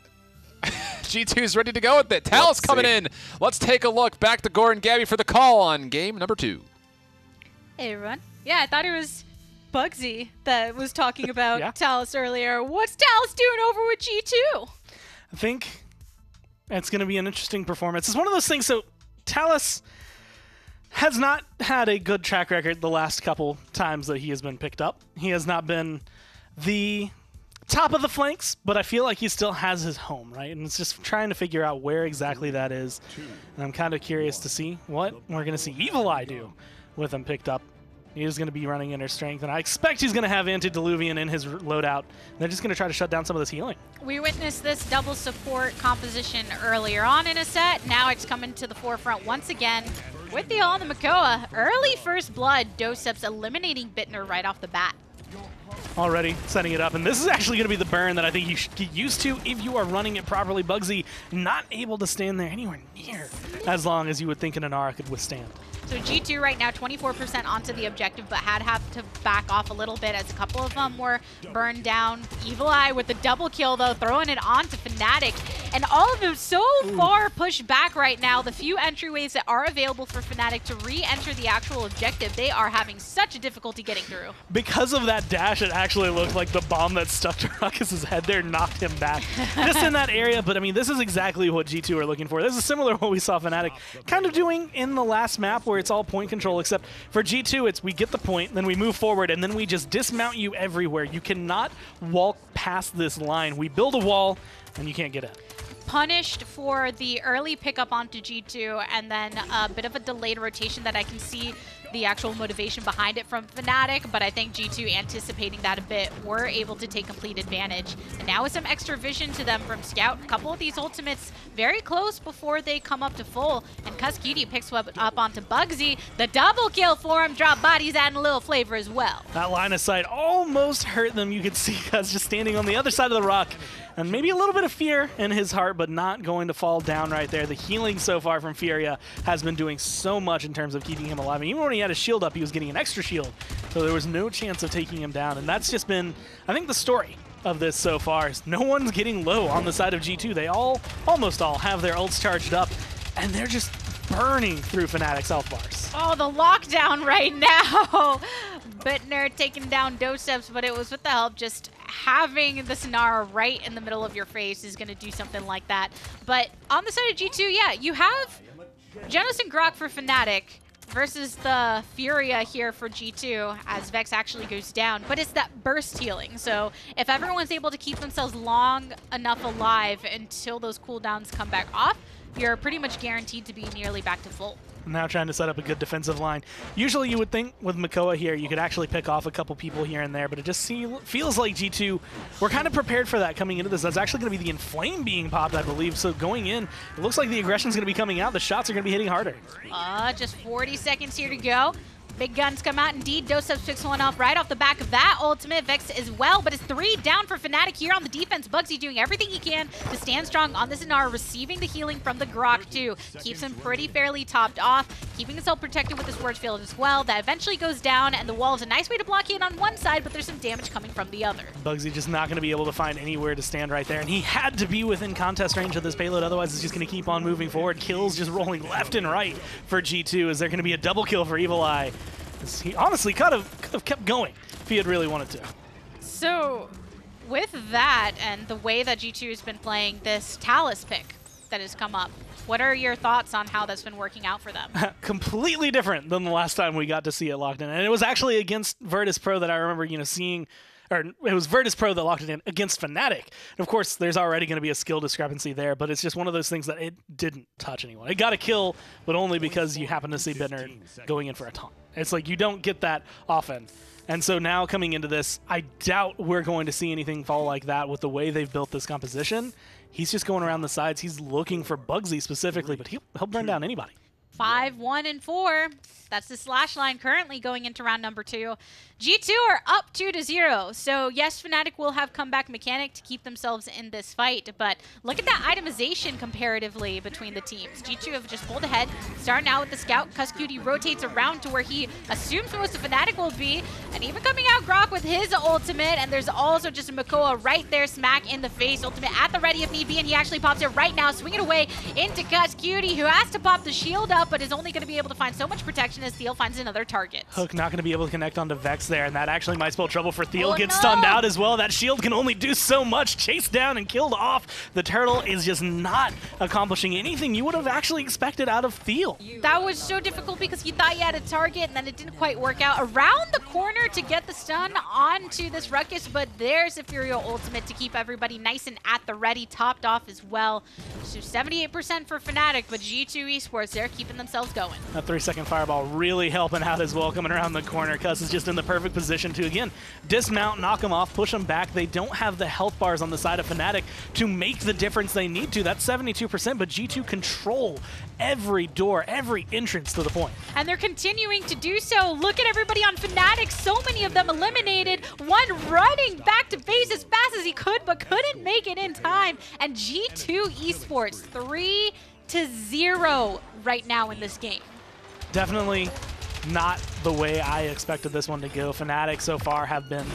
G2's ready to go with it. Talus coming in. Let's take a look. Back to Gore and Gabby for the call on game number 2. Hey, everyone. Yeah, I thought it was Bugsy that was talking about Talus earlier. What's Talus doing over with G2? I think it's going to be an interesting performance. It's one of those things, so Talus has not had a good track record the last couple times that he has been picked up. He has not been the top of the flanks, but I feel like he still has his home, right? And it's just trying to figure out where exactly that is. And I'm kind of curious to see what we're going to see Evil Eye do with him picked up. He is going to be running Inner Strength, and I expect he's going to have Antediluvian in his loadout. They're just going to try to shut down some of this healing. We witnessed this double support composition earlier on in a set. Now it's coming to the forefront once again with the all on the Makoa. Early first blood, Doseps eliminating Bittner right off the bat. Already setting it up, and this is actually going to be the burn that I think you should get used to if you are running it properly. Bugsy not able to stand there anywhere near as long as you would think an Inara could withstand. So G2 right now 24% onto the objective, but have to back off a little bit as a couple of them were burned down. Evil Eye with the double kill though, throwing it onto Fnatic. And all of them so far pushed back right now. The few entryways that are available for Fnatic to re-enter the actual objective, they are having such a difficulty getting through. Because of that dash, it actually looked like the bomb that stuck to Ruckus's head there knocked him back just in that area. But I mean, this is exactly what G2 are looking for. This is similar to what we saw Fnatic kind of doing in the last map where it's all point control, except for G2, it's we get the point, then we move forward, and then we just dismount you everywhere. You cannot walk past this line. We build a wall, and you can't get in. Punished for the early pickup onto G2 and then a bit of a delayed rotation that I can see the actual motivation behind it from Fnatic, but I think G2 anticipating that a bit were able to take complete advantage. And now with some extra vision to them from Scout, a couple of these ultimates very close before they come up to full, and Cutie picks up onto Bugsy. The double kill for him, drop bodies, adding a little flavor as well. That line of sight almost hurt them. You could see Cuz just standing on the other side of the rock, and maybe a little bit of fear in his heart, but not going to fall down right there. The healing so far from Furia has been doing so much in terms of keeping him alive. And even when he had his shield up, he was getting an extra shield. So there was no chance of taking him down. And that's just been, I think, the story of this so far. Is no one's getting low on the side of G2. They almost all have their ults charged up, and they're just burning through Fnatic's health bars. Oh, the lockdown right now. Bittner taking down Doseps, but it was with the help. Just having the Sonara right in the middle of your face is going to do something like that. But on the side of G2, yeah, you have Genos and Grok for Fnatic versus the Furia here for G2 as Vex actually goes down. But it's that burst healing. So if everyone's able to keep themselves long enough alive until those cooldowns come back off, you're pretty much guaranteed to be nearly back to full. Now trying to set up a good defensive line. Usually you would think with Makoa here, you could actually pick off a couple people here and there, but it just feels like G2, we're kind of prepared for that coming into this. That's actually going to be the Inflame being popped, I believe. So going in, it looks like the aggression's going to be coming out. The shots are going to be hitting harder. Just 40 seconds here to go. Big guns come out indeed. Doseps picks one off right off the back of that ultimate. Vex as well, but it's 3 down for Fnatic here on the defense. Bugsy doing everything he can to stand strong on this Inara, receiving the healing from the Grok too. Keeps him pretty fairly topped off, keeping himself protected with his Word Field as well. That eventually goes down, and the wall is a nice way to blockade on one side, but there's some damage coming from the other. Bugsy just not going to be able to find anywhere to stand right there, and he had to be within contest range of this payload, otherwise it's just going to keep on moving forward. Kills just rolling left and right for G2. Is there going to be a double kill for Evil Eye? He honestly could have kept going if he had really wanted to. So with that and the way that G2 has been playing this Talus pick that has come up, what are your thoughts on how that's been working out for them? Completely different than the last time we got to see it locked in. And it was actually against Virtus Pro that I remember, seeing, or it was Virtus Pro that locked it in against Fnatic. And of course, there's already going to be a skill discrepancy there, but it's just one of those things that it didn't touch anyone. It got a kill, but only because you happen to see Bittner going in for a taunt. It's like you don't get that often. And so now coming into this, I doubt we're going to see anything fall like that with the way they've built this composition. He's just going around the sides. He's looking for Bugsy specifically, but he'll burn down anybody. 5, 1, and 4. That's the slash line currently going into round number 2. G2 are up 2-0. So yes, Fnatic will have comeback mechanic to keep themselves in this fight, but look at that itemization comparatively between the teams. G2 have just pulled ahead, starting out with the Scout. Cutie rotates around to where he assumes most of Fnatic will be, and even coming out Grok with his ultimate, and there's also just a Makoa right there, smack in the face, ultimate at the ready if need be, and he actually pops it right now, swing it away into Cutie, who has to pop the shield up, but is only going to be able to find so much protection as Theo finds another target. Hook not going to be able to connect onto Vex there, and that actually might spell trouble for Theo. Gets stunned out as well. That shield can only do so much. Chased down and killed off. The turtle is just not accomplishing anything you would have actually expected out of Theo. That was so difficult because you thought you had a target, and then it didn't quite work out. Around the corner to get the stun onto this Ruckus, but there's a Furio ultimate to keep everybody nice and at the ready, topped off as well. So 78% for Fnatic, but G2 Esports, they're keeping keeping themselves going. That 3-second fireball really helping out as well, coming around the corner. Cuss is just in the perfect position to, again, dismount, knock him off, push him back. They don't have the health bars on the side of Fnatic to make the difference they need to. That's 72%, but G2 control every door, every entrance to the point. And they're continuing to do so. Look at everybody on Fnatic. So many of them eliminated. One running back to base as fast as he could, but couldn't make it in time. And G2 Esports 3-0 right now in this game. Definitely not the way I expected this one to go. Fnatic so far have been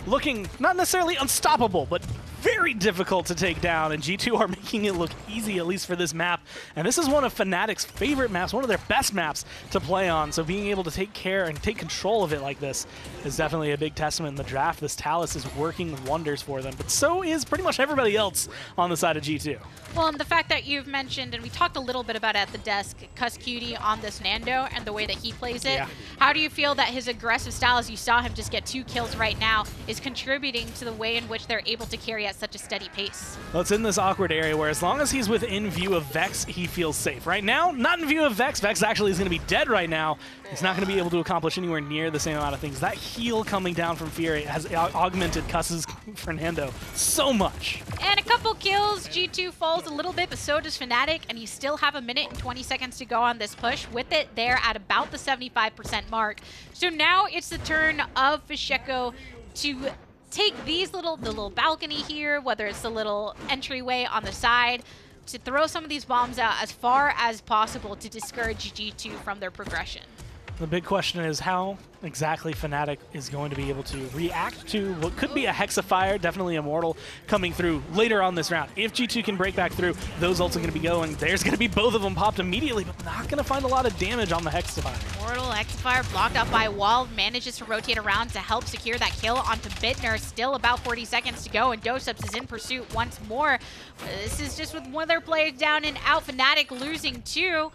looking not necessarily unstoppable, but very difficult to take down, and G2 are making it look easy, at least for this map. And this is one of Fnatic's favorite maps, one of their best maps to play on, so being able to take care and take control of it like this is definitely a big testament in the draft. This Talus is working wonders for them, but so is pretty much everybody else on the side of G2. Well, and the fact that you've mentioned, and we talked a little bit about it at the desk, Cuss Cutie on this Nando and the way that he plays it. Yeah. How do you feel that his aggressive style, as you saw him just get 2 kills right now, is contributing to the way in which they're able to carry at such a steady pace? Well, it's in this awkward area where as long as he's within view of Vex, he feels safe. Right now, not in view of Vex. Vex actually is going to be dead right now. He's not going to be able to accomplish anywhere near the same amount of things. That heal coming down from Fury has augmented Cuss's Fernando so much. And a couple kills. G2 falls a little bit, but so does Fnatic, and you still have a minute and 20 seconds to go on this push, with it there at about the 75% mark. So now it's the turn of Fisheko to take these the little balcony here, whether it's the little entryway on the side, to throw some of these bombs out as far as possible to discourage G2 from their progression. The big question is how exactly Fnatic is going to be able to react to what could be a Hexafire, definitely Immortal, coming through later on this round. If G2 can break back through, those ults are going to be going. There's going to be both of them popped immediately, but not going to find a lot of damage on the Hexafire. Immortal, Hexafire blocked up by a wall, manages to rotate around to help secure that kill onto Bittner. Still about 40 seconds to go, and Dosups is in pursuit once more. This is just with one of their players down and out, Fnatic losing 2.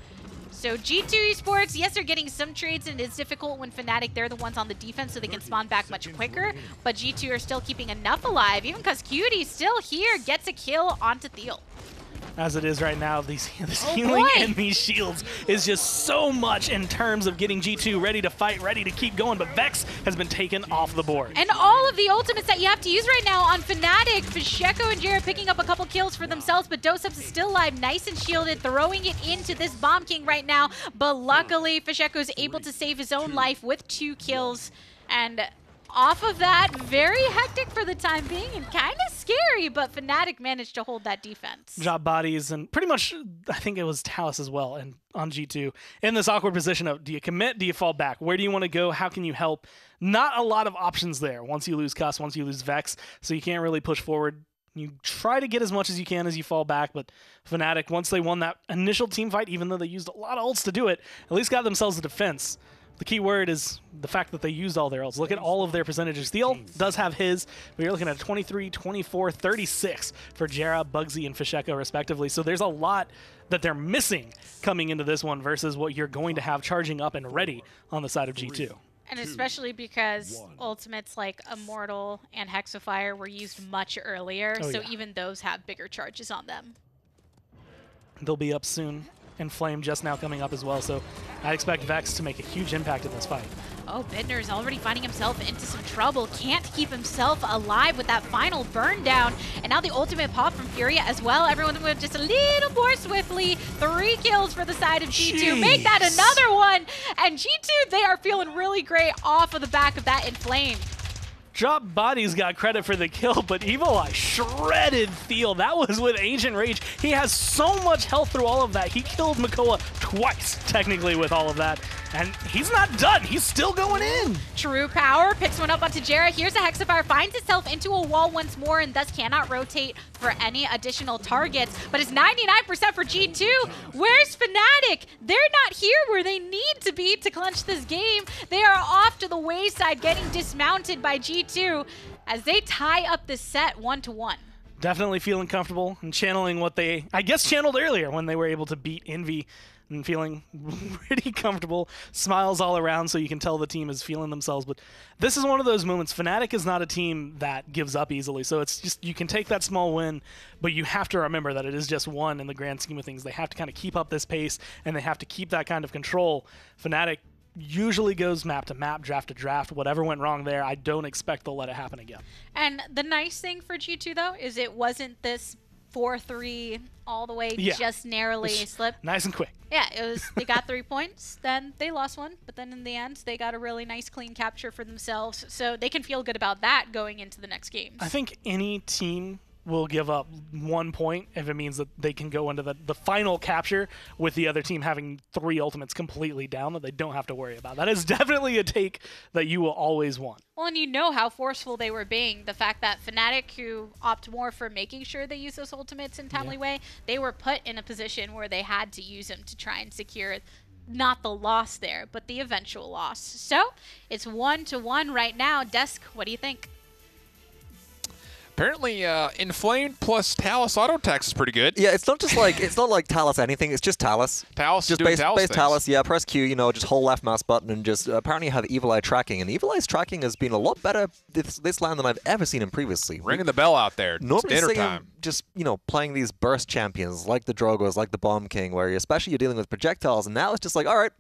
So G2 Esports, yes, they're getting some trades, and it's difficult when Fnatic, they're the ones on the defense, so they can spawn back much quicker. But G2 are still keeping enough alive, even because Cutie still here gets a kill onto Thiel. As it is right now, this healing and these shields is just so much in terms of getting G2 ready to fight, ready to keep going, but Vex has been taken off the board. And all of the ultimates that you have to use right now on Fnatic, Fisheko and Jared picking up a couple kills for themselves, but Dosups is still alive, nice and shielded, throwing it into this Bomb King right now, but luckily Fisheko is able to save his own life with 2 kills, and off of that, very hectic for the time being and kind of scary, but Fnatic managed to hold that defense. Drop bodies, and pretty much, I think it was Talus as well, and on G2, in this awkward position of, do you commit, do you fall back? Where do you want to go? How can you help? Not a lot of options there once you lose Cuss, once you lose Vex, so you can't really push forward. You try to get as much as you can as you fall back, but Fnatic, once they won that initial team fight, even though they used a lot of ults to do it, at least got themselves a defense. The key word is the fact that they used all their ults. Look at all of their percentages. Thiel does have his, but you're looking at 23, 24, 36 for Jera, Bugsy, and Fisheko respectively. So there's a lot that they're missing coming into this one versus what you're going to have charging up and ready on the side of G2. And especially because ultimates like Immortal and Hexafire were used much earlier, so even those have bigger charges on them. They'll be up soon. And Flame just now coming up as well, so I expect Vex to make a huge impact in this fight. Oh, Bittner is already finding himself into some trouble. Can't keep himself alive with that final burn down. And now the ultimate pop from Furia as well. Everyone went just a little more swiftly. 3 kills for the side of G2. Jeez. Make that another one. And G2, they are feeling really great off of the back of that Inflame. Drop Bodies got credit for the kill, but Evil Eye shredded Thiel. That was with Ancient Rage. He has so much health through all of that. He killed Makoa twice, technically, with all of that. And he's not done. He's still going in. True Power picks one up onto Jera. Here's a Hexafire, finds itself into a wall once more and thus cannot rotate for any additional targets. But it's 99% for G2. Where's Fnatic? They're not here where they need to be to clinch this game. They are off to the wayside, getting dismounted by G2 as they tie up this set 1-1. definitely feeling comfortable and channeling what they, I guess, channeled earlier when they were able to beat Envy, and feeling pretty comfortable, smiles all around, so you can tell the team is feeling themselves. But this is one of those moments. Fnatic is not a team that gives up easily, so it's just, you can take that small win, but you have to remember that it is just one in the grand scheme of things. They have to kind of keep up this pace, and they have to keep that kind of control. Fnatic usually goes map to map, draft to draft. Whatever went wrong there, I don't expect they'll let it happen again. And the nice thing for G2, though, is it wasn't this 4-3 all the way, just narrowly slipped. Nice and quick. Yeah, it was. They got 3 points, then they lost one, but then in the end, they got a really nice, clean capture for themselves, so they can feel good about that going into the next games. I think any team will give up 1 point if it means that they can go into the final capture with the other team having 3 ultimates completely down that they don't have to worry about. That is definitely a take that you will always want. Well, and you know how forceful they were being. The fact that Fnatic, who opt more for making sure they use those ultimates in a timely way, they were put in a position where they had to use them to try and secure not the loss there, but the eventual loss. So it's 1-1 right now. Desk, what do you think? Apparently, Inflamed plus Talus auto text is pretty good. Yeah, it's not just like it's not like Talus anything. It's just Talus. Talus Just doing base Talus things. Talus. Yeah, press Q. You know, just hold left mouse button and just apparently have Evil Eye tracking. And Evil Eye's tracking has been a lot better this land than I've ever seen him previously. Ringing the bell out there. Normally Standard see him time. just, you know, playing these burst champions like the Drogos, like the Bomb King, where especially you're dealing with projectiles. And now it's just like, all right,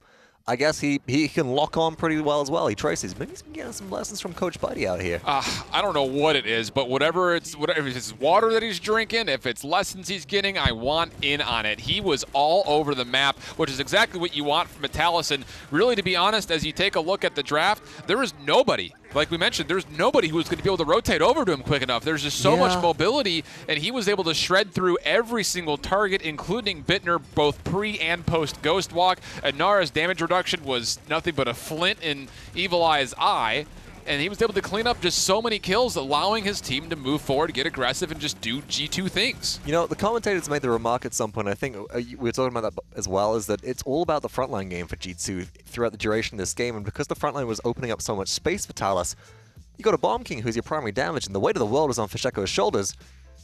I guess he can lock on pretty well as well. He traces. Maybe he's been getting some lessons from Coach Buddy out here. I don't know what it is, but whatever if it's water that he's drinking, if it's lessons he's getting, I want in on it. He was all over the map, which is exactly what you want from a Talus. And really, to be honest, as you take a look at the draft, there was nobody. Like we mentioned, there's nobody who was going to be able to rotate over to him quick enough. There's just so much mobility, and he was able to shred through every single target, including Bittner, both pre and post Ghost Walk. And Nara's damage reduction was nothing but a flint in Evil Eye's eye, and he was able to clean up just so many kills, allowing his team to move forward, get aggressive, and just do G2 things. You know, the commentators made the remark at some point, I think we were talking about that as well, is that it's all about the frontline game for G2 throughout the duration of this game, and because the frontline was opening up so much space for Talus, you got a Bomb King who's your primary damage, and the weight of the world is on Fish Echo's shoulders.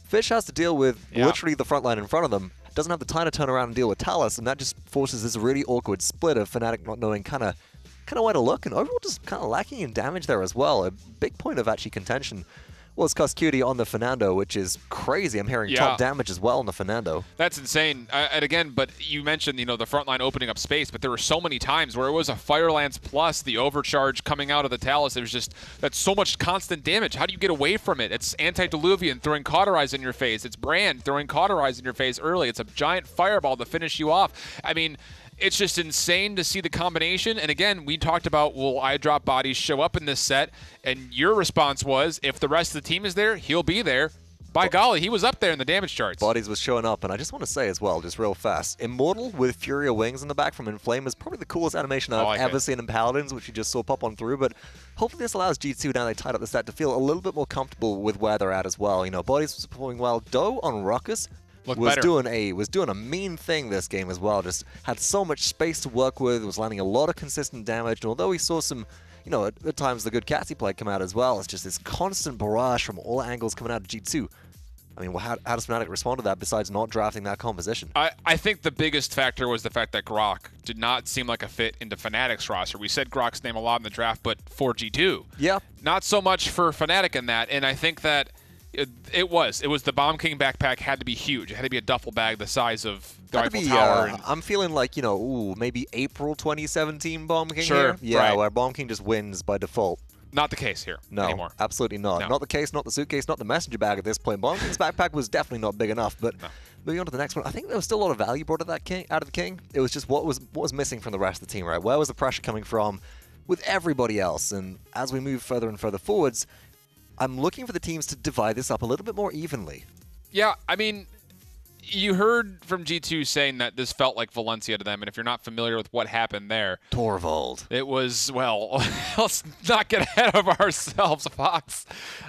Fish has to deal with literally the frontline in front of them, doesn't have the time to turn around and deal with Talus, and that just forces this really awkward split of Fnatic not knowing kind of where to look, and overall just kind of lacking in damage there as well. A big point of actually contention was Coscutie on the Fernando, which is crazy. I'm hearing top damage as well on the Fernando. That's insane. And again, but you mentioned, you know, the front line opening up space, but there were so many times where it was a Firelance plus the overcharge coming out of the Talus. It was just, that's so much constant damage. How do you get away from it? It's Antediluvian throwing Cauterize in your face. It's Brand throwing Cauterize in your face early. It's a giant fireball to finish you off. I mean, it's just insane to see the combination. And again, we talked about, will eye drop bodies show up in this set? And your response was, if the rest of the team is there, he'll be there. By golly, he was up there in the damage charts. Bodies was showing up, and I just want to say as well, just real fast, Immortal with Furia Wings in the back from Inflame is probably the coolest animation I've ever seen in Paladins, which you just saw pop on through, but hopefully this allows G2, now they tied up the set, to feel a little bit more comfortable with where they're at as well. You know, Bodies was performing well. Doe on Ruckus was doing a mean thing this game as well. Just had so much space to work with, was landing a lot of consistent damage, and although we saw some, you know, at times the good Cassie play come out as well, it's just this constant barrage from all angles coming out of G2. I mean, well, how does Fnatic respond to that besides not drafting that composition? I think the biggest factor was the fact that Grok did not seem like a fit into Fnatic's roster. We said Grok's name a lot in the draft, but for G2. Yeah. Not so much for Fnatic in that, and I think that it was the Bomb King backpack had to be huge. It had to be a duffel bag the size of the Eiffel Tower. I'm feeling like, you know, maybe April 2017 Bomb King here. Yeah, where Bomb King just wins by default. Not the case here anymore. Absolutely not. No. Not the case, not the suitcase, not the messenger bag at this point. Bomb King's backpack was definitely not big enough, but moving on to the next one, I think there was still a lot of value brought out of the King. It was just what was missing from the rest of the team, right? Where was the pressure coming from with everybody else? And as we move further and further forwards, I'm looking for the teams to divide this up a little bit more evenly. Yeah, I mean, you heard from G2 saying that this felt like Valencia to them, and if you're not familiar with what happened there, Torvald. It was, well, let's not get ahead of ourselves, Fox,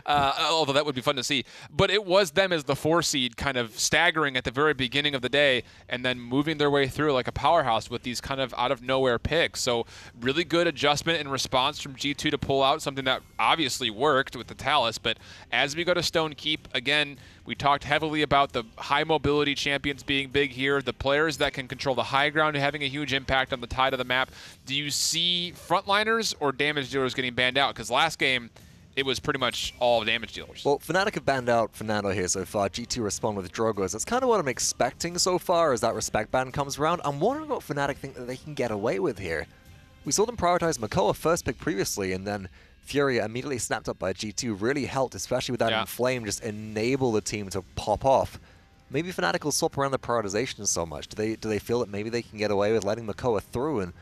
although that would be fun to see. But it was them as the 4 seed kind of staggering at the very beginning of the day and then moving their way through like a powerhouse with these kind of out-of-nowhere picks. So really good adjustment and response from G2 to pull out something that obviously worked with the Talus. But as we go to Stone Keep, again, We talked heavily about the high mobility champions being big here, the players that can control the high ground having a huge impact on the tide of the map. Do you see frontliners or damage dealers getting banned out? Because last game, it was pretty much all damage dealers. Well, Fnatic have banned out Fernando here so far. G2 respond with Drogos. That's kind of what I'm expecting so far as that respect ban comes around. I'm wondering what Fnatic think that they can get away with here. We saw them prioritize Makoa first pick previously, and then Furia immediately snapped up by G2 really helped, especially with that Inflame, just enable the team to pop off. Maybe Fnatic will swap around the prioritization so much. Do they feel that maybe they can get away with letting Makoa through and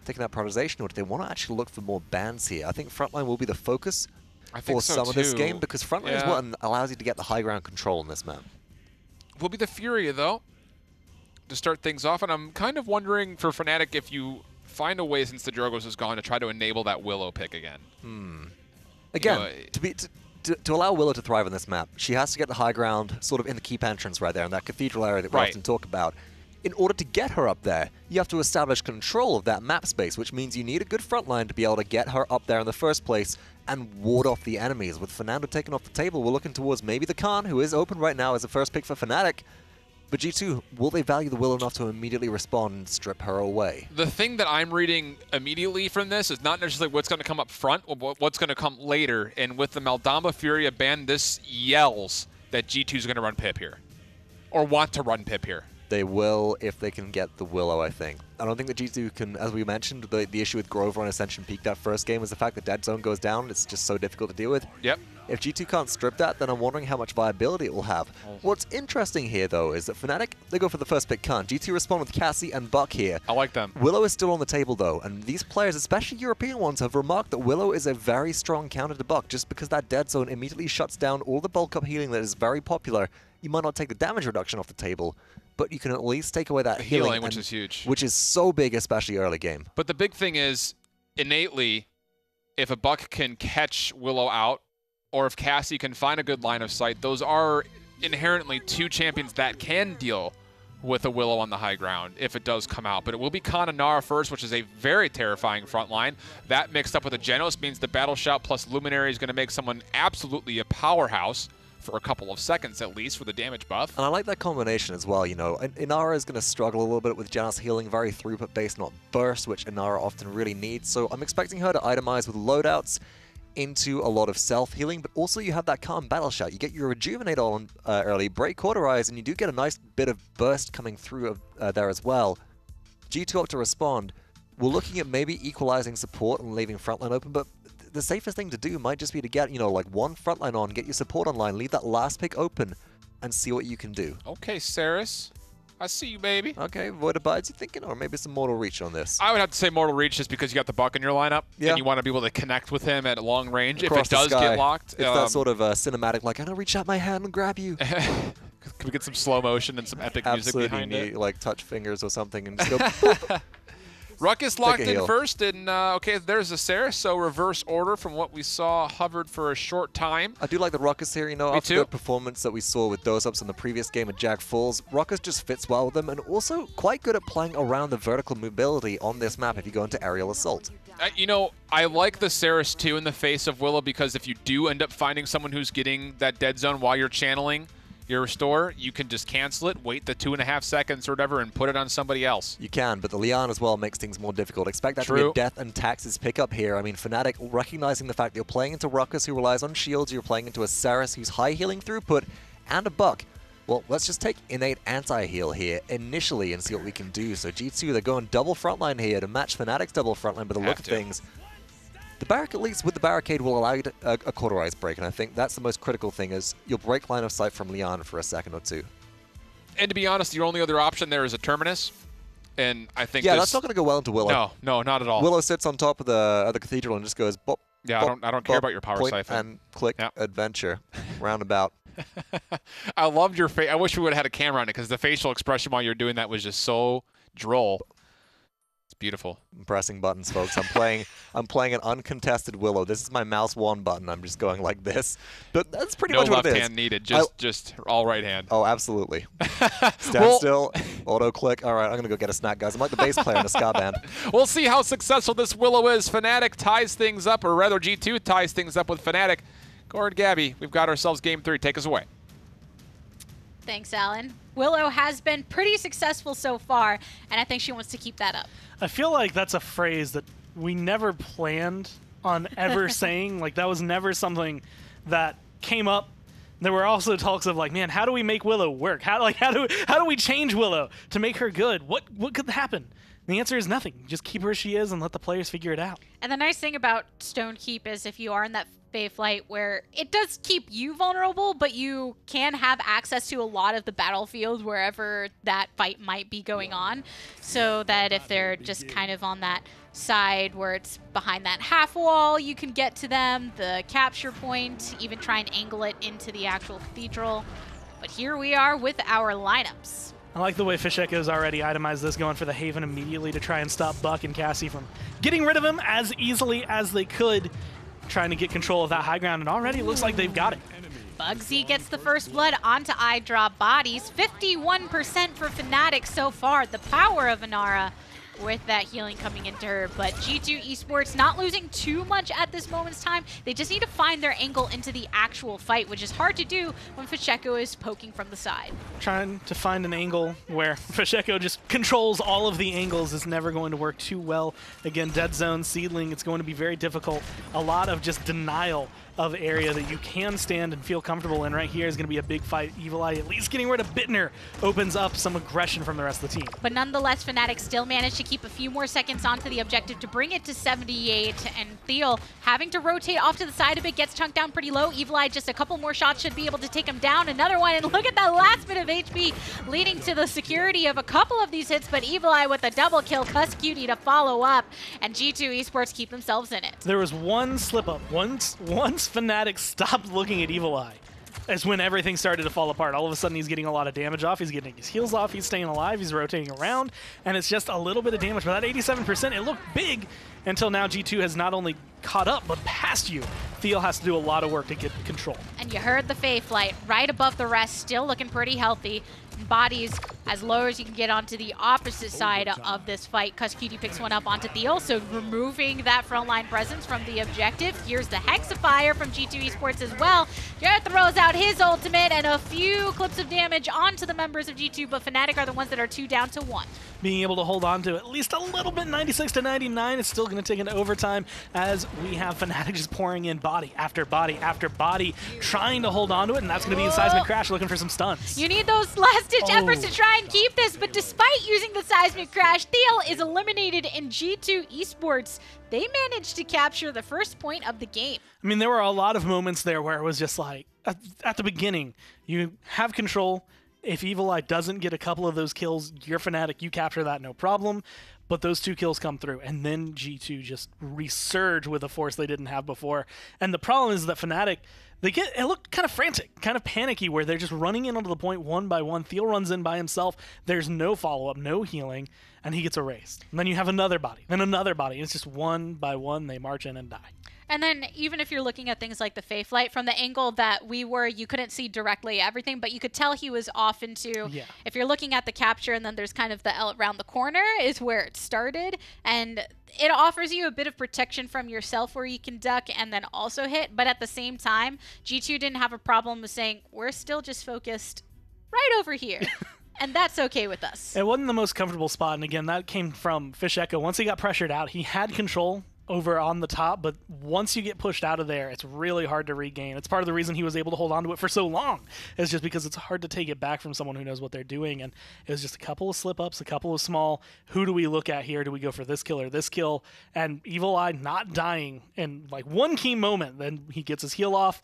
taking that prioritization, or do they want to actually look for more bans here? I think frontline will be the focus for some of this game, because frontline is what allows you to get the high ground control in this map. Will be the Furia, though, to start things off, and I'm kind of wondering for Fnatic if you find a way, since the Drogos is gone, to try to enable that Willow pick again. Again, to allow Willow to thrive on this map, she has to get the high ground sort of in the keep entrance right there, in that cathedral area that we often talk about. In order to get her up there, you have to establish control of that map space, which means you need a good front line to be able to get her up there in the first place and ward off the enemies. With Fernando taken off the table, we're looking towards maybe the Khan, who is open right now as a first pick for Fnatic. But G2, will they value the Willow enough to immediately respond and strip her away? The thing that I'm reading immediately from this is not necessarily what's going to come up front, but what's going to come later. And with the Maldamba Furia ban, this yells that G2 is going to run Pip here. Or want to run Pip here. They will if they can get the Willow, I think. I don't think that G2 can, as we mentioned, the issue with Grover on Ascension Peak that first game was the fact that Dead Zone goes down. It's just so difficult to deal with. Yep. If G2 can't strip that, then I'm wondering how much viability it will have. What's interesting here, though, is that Fnatic, they go for the first pick Khan. G2 respond with Cassie and Buck here. I like them. Willow is still on the table, though, and these players, especially European ones, have remarked that Willow is a very strong counter to Buck, just because that Dead Zone immediately shuts down all the bulk up healing that is very popular. You might not take the damage reduction off the table, but you can at least take away that healing, which is huge. Which is so big, especially early game. But the big thing is, innately, if a Buck can catch Willow out, or if Cassie can find a good line of sight, those are inherently two champions that can deal with a Willow on the high ground if it does come out. But it will be Khan and Nara first, which is a very terrifying front line. That mixed up with a Genos means the Battle Shout plus Luminary is going to make someone absolutely a powerhouse for a couple of seconds at least for the damage buff. And I like that combination as well, you know. Inara is going to struggle a little bit with Genos healing, very throughput-based, not burst, which Inara often really needs. So I'm expecting her to itemize with loadouts into a lot of self-healing, but also you have that calm battle shout. You get your rejuvenate on early, break cauterize, and you do get a nice bit of burst coming through there as well. G2 up to respond. We're looking at maybe equalizing support and leaving frontline open, but the safest thing to do might just be to get, you know, like one frontline on, get your support online, leave that last pick open, and see what you can do. Okay, Saris. I see you, baby. Okay, Void Abides, you thinking? Or maybe some Mortal Reach on this? I would have to say Mortal Reach just because you got the Buck in your lineup, and you want to be able to connect with him at long range Across if it does get locked. It's that sort of cinematic, like, I'm going to reach out my hand and grab you. Could we get some slow motion and some epic music behind it? Like touch fingers or something and just go boop. Ruckus locked in first, and okay, there's a Saris, so reverse order from what we saw, hovered for a short time. I do like the Ruckus here, you know, after the performance that we saw with Dose-Ups in the previous game at Jag Falls. Ruckus just fits well with them, and also quite good at playing around the vertical mobility on this map if you go into aerial assault. You know, I like the Saris too in the face of Willow, because if you do end up finding someone who's getting that dead zone while you're channeling your restore, you can just cancel it, wait the 2.5 seconds or whatever, and put it on somebody else. You can, but the Lian as well makes things more difficult. Expect that to be a Death and Taxes pickup here. I mean, Fnatic recognizing the fact that you're playing into Ruckus, who relies on shields, you're playing into a Saris, who's high healing throughput, and a Buck. Well, let's just take innate anti-heal here initially and see what we can do. So G2, they're going double frontline here to match Fnatic's double frontline by the look of things. The barrack, at least with the barricade, will allow you to, a cauterized break, and I think that's the most critical thing, is you'll break line of sight from Lian for a second or two. And to be honest, your only other option there is a Terminus, and I think that's not going to go well into Willow. No, not at all. Willow sits on top of the cathedral and just goes bop. Yeah, bop, I don't care about your power siphon. And click adventure roundabout. I loved your face. I wish we would have had a camera on it, because the facial expression while you're doing that was just so droll. Beautiful. I'm pressing buttons, folks. I'm playing an uncontested Willow. This is my mouse 1 button. I'm just going like this. But that's pretty much what it is. No left hand needed. Just all right hand. Oh, absolutely. Stand still. Auto click. All right, I'm gonna go get a snack, guys. I'm like the bass player in a ska band. We'll see how successful this Willow is. Fnatic ties things up, or rather G2 ties things up with Fnatic. Gord, Gabby, we've got ourselves game 3. Take us away. Thanks, Alan. Willow has been pretty successful so far, and I think she wants to keep that up. I feel like that's a phrase that we never planned on ever saying. Like, that was never something that came up. There were also talks of like, man, how do we make Willow work? How do we change Willow to make her good? What could happen? And the answer is nothing. Just keep her as she is and let the players figure it out. And the nice thing about Stone Keep is if you are in that Fae Flight where it does keep you vulnerable, but you can have access to a lot of the battlefield wherever that fight might be going on, so that if they're just kind of on that side where it's behind that half wall, you can get to them, the capture point, even try and angle it into the actual cathedral. But here we are with our lineups. I like the way Fish Echo's already itemized this, going for the Haven immediately to try and stop Buck and Cassie from getting rid of him as easily as they could, trying to get control of that high ground, and already it looks like they've got it. Bugsy gets the first blood onto eye drop bodies. 51% for Fnatic so far. The power of Inara with that healing coming into her, but G2 Esports not losing too much at this moment's time. They just need to find their angle into the actual fight, which is hard to do when Fisheko is poking from the side. Trying to find an angle where Fisheko just controls all of the angles is never going to work too well. Again, Dead Zone, Seedling, it's going to be very difficult. A lot of just denial of area that you can stand and feel comfortable in. Right here is going to be a big fight. Evil Eye at least getting rid of Bittner opens up some aggression from the rest of the team. But nonetheless, Fnatic still managed to keep a few more seconds onto the objective to bring it to 78, and Theo having to rotate off to the side a bit, gets chunked down pretty low. Evil Eye, just a couple more shots should be able to take him down. Another one, and look at that last bit of HP leading to the security of a couple of these hits, but Evil Eye with a double kill, Cuss Cutie to follow up, and G2 Esports keep themselves in it. There was one slip up. Once Fnatic stopped looking at Evil Eye is when everything started to fall apart. All of a sudden he's getting a lot of damage off, he's getting his heals off, he's staying alive, he's rotating around, and it's just a little bit of damage. But that 87%, it looked big until now G2 has not only caught up, but passed you. Theo has to do a lot of work to get control. And you heard the Fae Flight right above the rest, still looking pretty healthy. Bodies as low as you can get onto the opposite side of this fight. Cuss Cutie picks one up onto Theo, so removing that frontline presence from the objective. Here's the Hexifier from G2 Esports as well. Jared throws out his ultimate and a few clips of damage onto the members of G2, but Fnatic are the ones that are 2 down to 1. Being able to hold on to at least a little bit, 96 to 99, it's still going to take into overtime as we have Fnatic just pouring in body after body after body, trying to hold on to it, and that's going to be in Seismic Crash looking for some stuns. You need those last-ditch efforts to try and keep this, but despite using the Seismic Crash, Theo is eliminated in G2 Esports. They managed to capture the first point of the game. I mean, there were a lot of moments there where it was just like, at the beginning, you have control. If Evil Eye doesn't get a couple of those kills, you're Fnatic, you capture that, no problem. But those 2 kills come through, and then G2 just resurge with a force they didn't have before. And the problem is that Fnatic, it looked kind of frantic, kind of panicky, where they're just running in onto the point one by one. Theo runs in by himself. There's no follow-up, no healing, and he gets erased. And then you have another body, then another body. It's just one by one, they march in and die. And then even if you're looking at things like the Fae Flight, from the angle that we were, you couldn't see directly everything, but you could tell he was off into, if you're looking at the capture and then there's kind of the L around the corner is where it started. And it offers you a bit of protection from yourself where you can duck and then also hit. But at the same time, G2 didn't have a problem with saying, we're still just focused right over here. And that's okay with us. It wasn't the most comfortable spot. And again, that came from Fish Echo. Once he got pressured out, he had control over on the top, but once you get pushed out of there, it's really hard to regain. It's part of the reason he was able to hold on to it for so long, is just because it's hard to take it back from someone who knows what they're doing. And it was just a couple of slip-ups, a couple of small, who do we look at here? Do we go for this kill or this kill? And Evil Eye not dying in like one key moment, then he gets his heal off.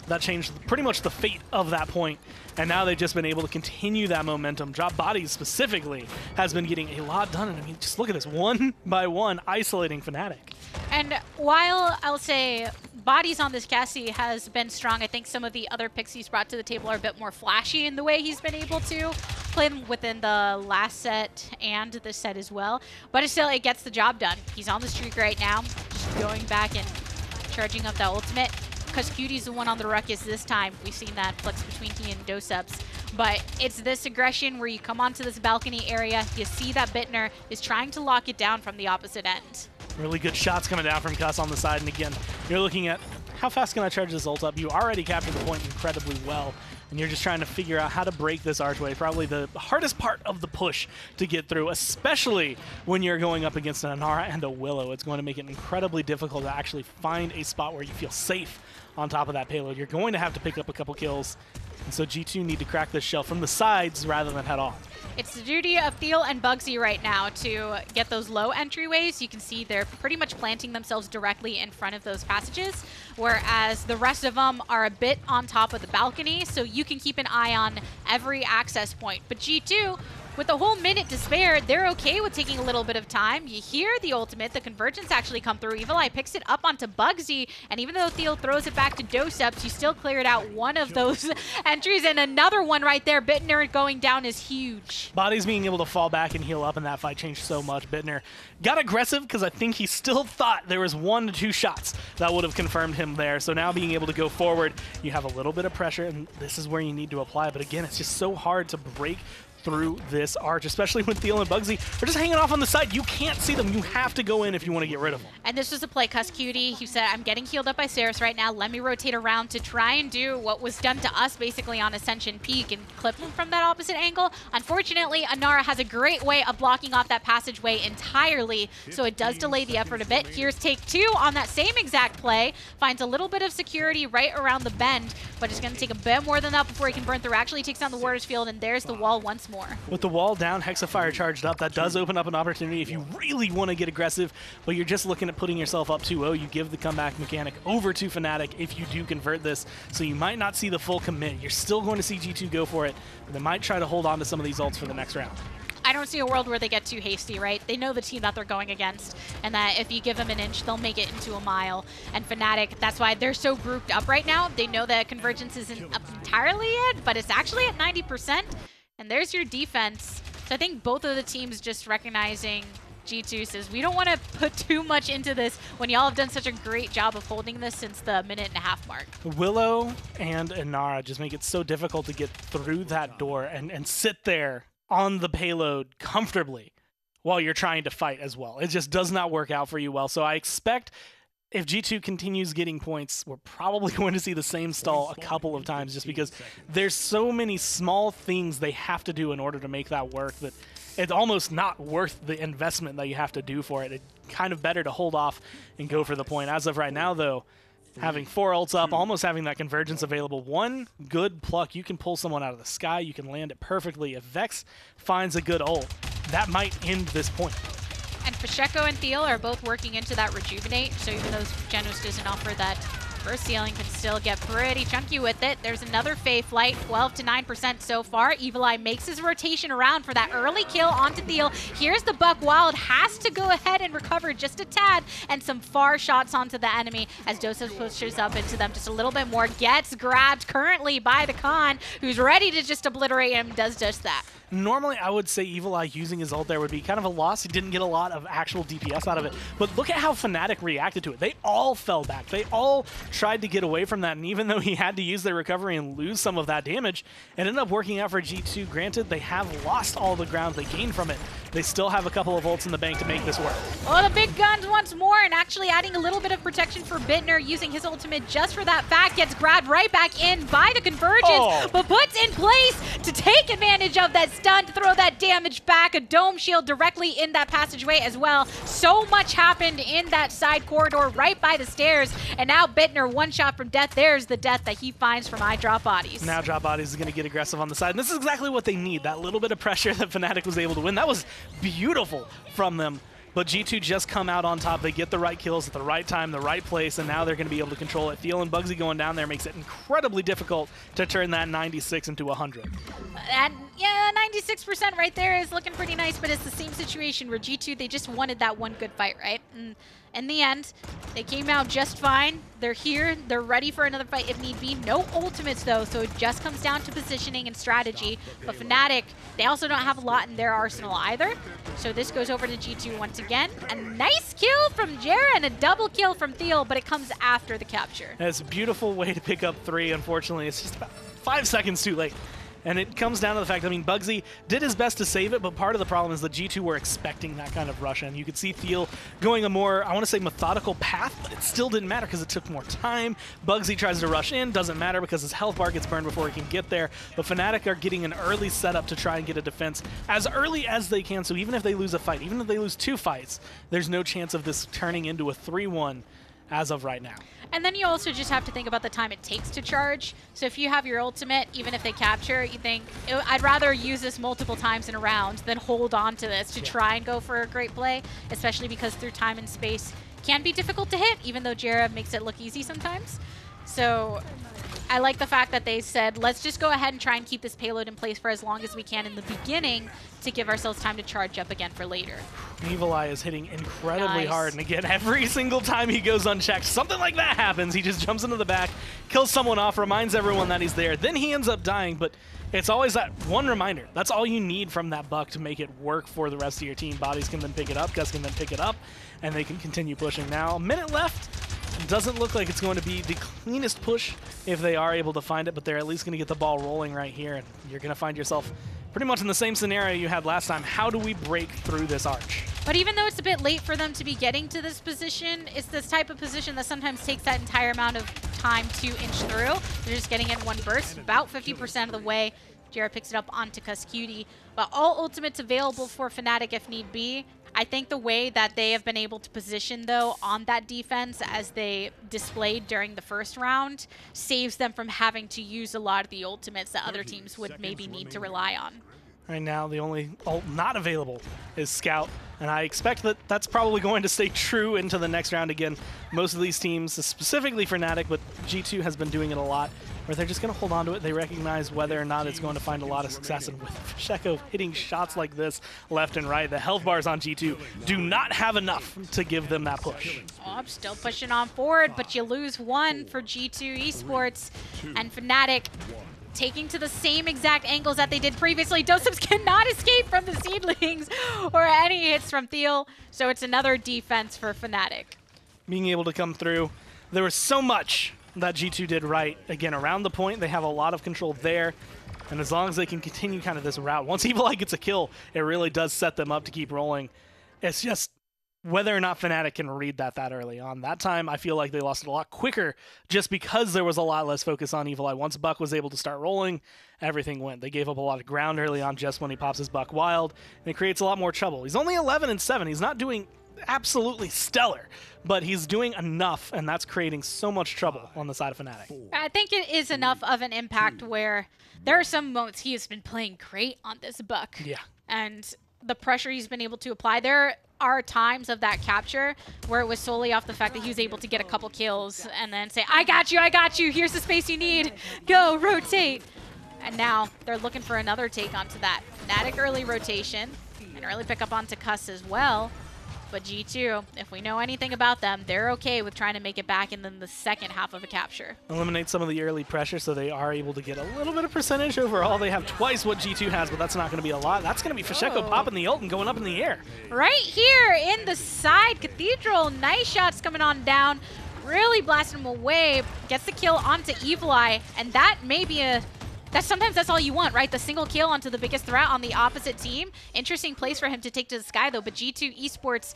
That changed pretty much the fate of that point, and now they've just been able to continue that momentum. Drop Bodies specifically has been getting a lot done, and I mean, just look at this, one by one, isolating Fnatic. And while I'll say Bodies on this Cassie has been strong, I think some of the other picks he's brought to the table are a bit more flashy in the way he's been able to play them within the last set and this set as well. But still, it gets the job done. He's on the streak right now, just going back and charging up that ultimate. Because Cutie's the one on the ruckus this time. We've seen that flex between he and Dosubs. But it's this aggression where you come onto this balcony area, you see that Bittner is trying to lock it down from the opposite end. Really good shots coming down from Cuss on the side. And again, you're looking at how fast can I charge this ult up? You already captured the point incredibly well. and you're just trying to figure out how to break this archway. Probably the hardest part of the push to get through, especially when you're going up against an Inara and a Willow. It's going to make it incredibly difficult to actually find a spot where you feel safe on top of that payload. You're going to have to pick up a couple kills, and so G2 need to crack this shell from the sides rather than head on. It's the duty of Theo and Bugsy right now to get those low entryways. You can see they're pretty much planting themselves directly in front of those passages, whereas the rest of them are a bit on top of the balcony, so you can keep an eye on every access point. But G2, with a whole minute to spare, they're okay with taking a little bit of time. You hear the ultimate, the convergence actually come through. Evil Eye picks it up onto Bugsy, and even though Theo throws it back to Doseps, you still cleared out one of those entries, and another one right there. Bittner going down is huge. Bodies being able to fall back and heal up in that fight changed so much. Bittner got aggressive because I think he still thought there was 1 to 2 shots that would have confirmed him there. So now being able to go forward, you have a little bit of pressure, and this is where you need to apply. But again, it's just so hard to break through this arch, especially when Theo and Bugsy are just hanging off on the side. You can't see them. You have to go in if you want to get rid of them. And this was a play, Cuss Cutie. He said, I'm getting healed up by Saris right now. Let me rotate around to try and do what was done to us basically on Ascension Peak and clip them from that opposite angle. Unfortunately, Inara has a great way of blocking off that passageway entirely, so it does delay the effort a bit. Here's take 2 on that same exact play. Finds a little bit of security right around the bend, but it's going to take a bit more than that before he can burn through. Actually takes down the Warder's Field, and there's the wall once more. With the wall down, Hexafire charged up, that does open up an opportunity if you really want to get aggressive, but you're just looking at putting yourself up 2-0. You give the comeback mechanic over to Fnatic if you do convert this, so you might not see the full commit. You're still going to see G2 go for it, but they might try to hold on to some of these ults for the next round. I don't see a world where they get too hasty, right? They know the team that they're going against, and that if you give them an inch, they'll make it into a mile. And Fnatic, that's why they're so grouped up right now. They know that convergence isn't up entirely yet, but it's actually at 90%. And there's your defense. So I think both of the teams just recognizing G2 says, we don't want to put too much into this when y'all have done such a great job of holding this since the 1.5-minute mark. Willow and Inara just make it so difficult to get through that door and sit there on the payload comfortably while you're trying to fight as well. It just does not work out for you well. So I expect if G2 continues getting points, we're probably going to see the same stall a couple of times just because there's so many small things they have to do in order to make that work that it's almost not worth the investment that you have to do for it. It's kind of better to hold off and go for the point. As of right now, though, having 4 ults up, almost having that convergence available, one good pluck, you can pull someone out of the sky, you can land it perfectly. If Vex finds a good ult, that might end this point. And Pacheco and Thiel are both working into that Rejuvenate, so even though Genos doesn't offer that burst ceiling, can still get pretty chunky with it. There's another Fae Flight, 12 to 9% so far. Evil Eye makes his rotation around for that early kill onto Thiel. Here's the Buck Wild, has to go ahead and recover just a tad, and some far shots onto the enemy as Joseph pushes up into them just a little bit more. Gets grabbed currently by the Khan, who's ready to just obliterate him, does just that. Normally, I would say Evil Eye using his ult there would be kind of a loss. He didn't get a lot of actual DPS out of it. But look at how Fnatic reacted to it. They all fell back. They all tried to get away from that. And even though he had to use their recovery and lose some of that damage, it ended up working out for G2. Granted, they have lost all the ground they gained from it. They still have a couple of ults in the bank to make this work. Oh, the big guns once more, and actually adding a little bit of protection for Bittner, using his ultimate just for that fact. Gets grabbed right back in by the convergence, but puts in place to take advantage of that stun to throw that damage back. A dome shield directly in that passageway as well. So much happened in that side corridor right by the stairs, and now Bittner, one shot from death. There's the death that he finds from iDrop Bodies. Now Drop Bodies is going to get aggressive on the side, and this is exactly what they need, that little bit of pressure that Fnatic was able to win. That was beautiful from them. But G2 just come out on top. They get the right kills at the right time, the right place, and now they're going to be able to control it. Thiel and Bugsy going down there makes it incredibly difficult to turn that 96 into 100. And yeah, 96% right there is looking pretty nice, but it's the same situation where G2, they just wanted that one good fight, right? And in the end, they came out just fine. They're here. They're ready for another fight if need be. No ultimates, though, so it just comes down to positioning and strategy. But Fnatic, they also don't have a lot in their arsenal either. So this goes over to G2 once again. A nice kill from Jera and a double kill from Thiel, but it comes after the capture. That's a beautiful way to pick up 3. Unfortunately, it's just about 5 seconds too late. And it comes down to the fact, I mean, Bugsy did his best to save it, but part of the problem is the G2 were expecting that kind of rush in. You could see Thiel going a more, I want to say, methodical path, but it still didn't matter because it took more time. Bugsy tries to rush in, doesn't matter because his health bar gets burned before he can get there. But Fnatic are getting an early setup to try and get a defense as early as they can, so even if they lose a fight, even if they lose 2 fights, there's no chance of this turning into a 3-1 as of right now. And then you also just have to think about the time it takes to charge. So if you have your ultimate, even if they capture, you think, I'd rather use this multiple times in a round than hold on to this to try and go for a great play, especially because through time and space can be difficult to hit, even though Jera makes it look easy sometimes. So I like the fact that they said, let's just go ahead and try and keep this payload in place for as long as we can in the beginning to give ourselves time to charge up again for later. Evil Eye is hitting incredibly hard, and again, every single time he goes unchecked, something like that happens. He just jumps into the back, kills someone off, reminds everyone that he's there. Then he ends up dying, but it's always that one reminder. That's all you need from that buck to make it work for the rest of your team. Bodies can then pick it up, Gus can then pick it up, and they can continue pushing. Now, a minute left. Doesn't look like it's going to be the cleanest push if they are able to find it, but they're at least going to get the ball rolling right here, and you're going to find yourself pretty much in the same scenario you had last time. How do we break through this arch? But even though it's a bit late for them to be getting to this position, it's this type of position that sometimes takes that entire amount of time to inch through. They're just getting in one burst, about 50% of the way. Jera picks it up onto Cuscutie, but all ultimates available for Fnatic if need be. I think the way that they have been able to position, though, on that defense as they displayed during the first round saves them from having to use a lot of the ultimates that other teams would maybe need to rely on. Right now, the only ult not available is Scout, and I expect that that's probably going to stay true into the next round again. Most of these teams, specifically Fnatic, but G2 has been doing it a lot, where they're just going to hold on to it. They recognize whether or not it's going to find a lot of success, and with Sheko hitting shots like this left and right, the health bars on G2 do not have enough to give them that push. Oh, I'm still pushing on forward, but you lose one for G2 Esports, and Fnatic taking to the same exact angles that they did previously. Doseps cannot escape from the seedlings or any hits from Thiel, so it's another defense for Fnatic. Being able to come through, there was so much that G2 did right. Again, around the point, they have a lot of control there, and as long as they can continue kind of this route, once Evil Eye gets a kill, it really does set them up to keep rolling. It's just whether or not Fnatic can read that early on. That time, I feel like they lost it a lot quicker just because there was a lot less focus on Evil Eye. Once Buck was able to start rolling, everything went. They gave up a lot of ground early on just when he pops his Buck Wild, and it creates a lot more trouble. He's only 11-7. He's not doing absolutely stellar, but he's doing enough, and that's creating so much trouble on the side of Fnatic. I think it is enough of an impact where there are some moments he has been playing great on this Buck. Yeah. And the pressure he's been able to apply, there are times of that capture where it was solely off the fact that he was able to get a couple kills and then say, I got you, here's the space you need, go, rotate. And now they're looking for another take onto that. Fnatic early rotation, and early pickup onto Cuss as well. But G2, if we know anything about them, they're okay with trying to make it back in the second half of a capture. Eliminate some of the early pressure so they are able to get a little bit of percentage overall. They have twice what G2 has, but that's not going to be a lot. That's going to be Fasheko popping the ult and going up in the air. Right here in the side Cathedral, nice shots coming on down. Really blasting him away. Gets the kill onto Evil Eye, and that may be a... Sometimes that's all you want, right? The single kill onto the biggest threat on the opposite team. Interesting place for him to take to the sky, though. But G2 Esports,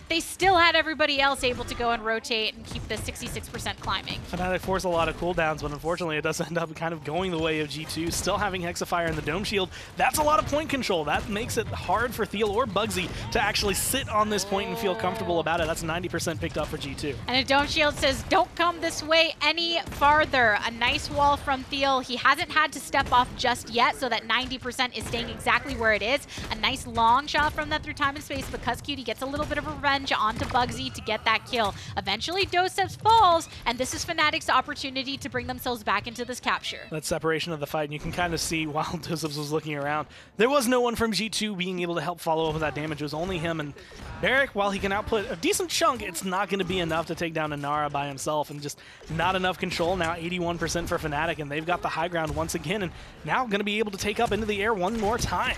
they still had everybody else able to go and rotate and keep the 66% climbing. Fnatic force a lot of cooldowns, but unfortunately it does end up kind of going the way of G2. Still having Hexafire in the Dome Shield. That's a lot of point control. That makes it hard for Thiel or Bugsy to actually sit on this point and feel comfortable about it. That's 90% picked up for G2. And a Dome Shield says, don't come this way any farther. A nice wall from Thiel. He hasn't had to step off just yet, so that 90% is staying exactly where it is. A nice long shot from that through time and space, but Cuscutie gets a little bit of revenge onto Bugsy to get that kill. Eventually, Doseps falls, and this is Fnatic's opportunity to bring themselves back into this capture. That separation of the fight, and you can kind of see while Doseps was looking around, there was no one from G2 being able to help follow up with that damage. It was only him, and Barrick, while he can output a decent chunk, it's not going to be enough to take down Inara by himself, and just not enough control. Now 81% for Fnatic, and they've got the high ground once again, and now going to be able to take up into the air one more time.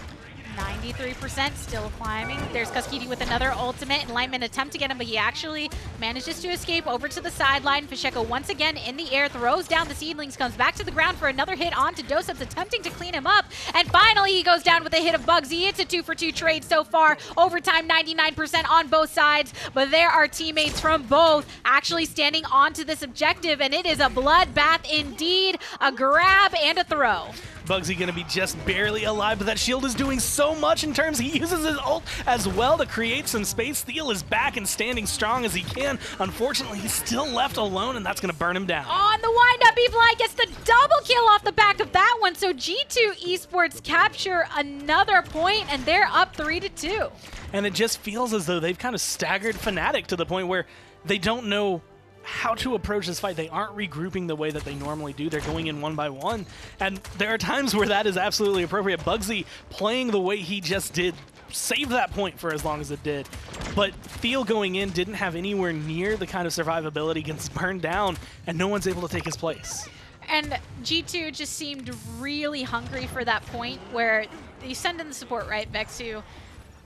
93%, still climbing. There's Kuskidi with another ultimate. Enlightenment attempt to get him, but he actually manages to escape over to the sideline. Fnatic once again in the air, throws down the seedlings, comes back to the ground for another hit onto Dosubs, attempting to clean him up. And finally, he goes down with a hit of Bugsy. It's a 2-for-2 trade so far. Overtime, 99% on both sides, but there are teammates from both actually standing onto this objective, and it is a bloodbath indeed. A grab and a throw. Bugsy gonna be just barely alive, but that shield is doing so much in terms he uses his ult as well to create some space. Theo is back and standing strong as he can. Unfortunately, he's still left alone, and that's gonna burn him down. On the wind-up, Evil gets the double kill off the back of that one, so G2 Esports capture another point, and they're up 3-2. And it just feels as though they've kind of staggered Fnatic to the point where they don't know how to approach this fight. They aren't regrouping the way that they normally do. They're going in one by one. And there are times where that is absolutely appropriate. Bugsy playing the way he just did saved that point for as long as it did. But Theo going in didn't have anywhere near the kind of survivability, gets burned down, and no one's able to take his place. And G2 just seemed really hungry for that point where you send in the support, right, Vexu?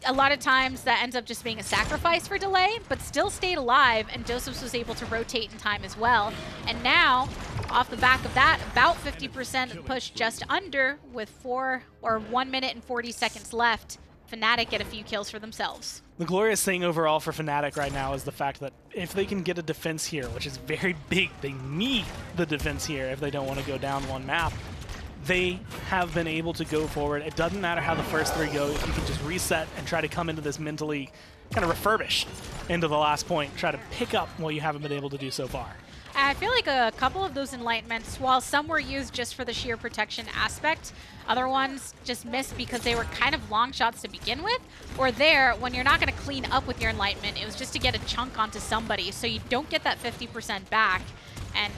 A lot of times that ends up just being a sacrifice for delay, but still stayed alive, and Dosubs was able to rotate in time as well. And now, off the back of that, about 50% push just under with 1 minute and 40 seconds left. Fnatic get a few kills for themselves. The glorious thing overall for Fnatic right now is the fact that if they can get a defense here, which is very big, they need the defense here if they don't want to go down one map. They have been able to go forward. It doesn't matter how the first three go. If you can just reset and try to come into this mentally kind of refurbished into the last point, try to pick up what you haven't been able to do so far. I feel like a couple of those enlightenments, while some were used just for the sheer protection aspect, other ones just missed because they were kind of long shots to begin with, or there, when you're not going to clean up with your enlightenment, it was just to get a chunk onto somebody, so you don't get that 50% back. And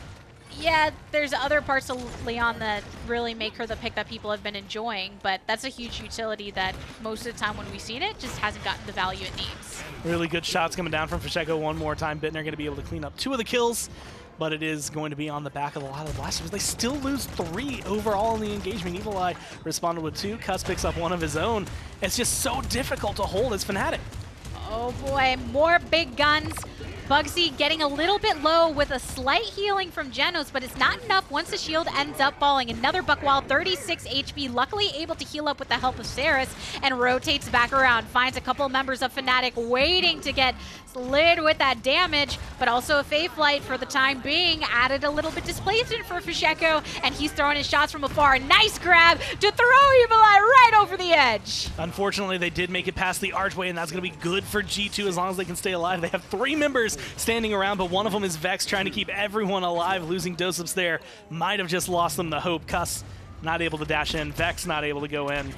yeah, there's other parts of Leon that really make her the pick that people have been enjoying, but that's a huge utility that most of the time when we've seen it just hasn't gotten the value it needs. Really good shots coming down from Fnatic one more time. Bittner going to be able to clean up 2 of the kills, but it is going to be on the back of a lot of the blasters. They still lose 3 overall in the engagement. Evil Eye responded with 2. Cuss picks up 1 of his own. It's just so difficult to hold as Fnatic. Oh boy, more big guns. Bugsy getting a little bit low with a slight healing from Genos, but it's not enough once the shield ends up falling. Another Buckwall, 36 HP, luckily able to heal up with the help of Saris, and rotates back around. Finds a couple members of Fnatic waiting to get slid with that damage, but also a Fae Flight for the time being. Added a little bit displacement for Fnatic, and he's throwing his shots from afar. Nice grab to throw Evil Eye right over the edge. Unfortunately, they did make it past the archway, and that's going to be good for G2 as long as they can stay alive. They have 3 members standing around, but one of them is Vex, trying to keep everyone alive. Losing Dosubs there might have just lost them the hope. Cuss not able to dash in, Vex not able to go in.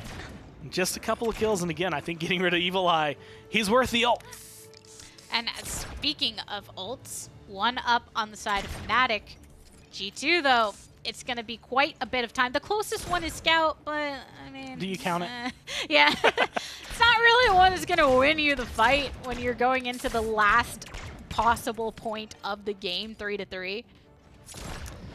Just a couple of kills, and again, I think getting rid of Evil Eye, he's worth the ult. And speaking of ults, 1 up on the side of Fnatic. G2, though, it's going to be quite a bit of time. The closest one is Scout, but, I mean... Do you count it? Yeah. It's not really the one that's going to win you the fight when you're going into the last possible point of the game, 3-3.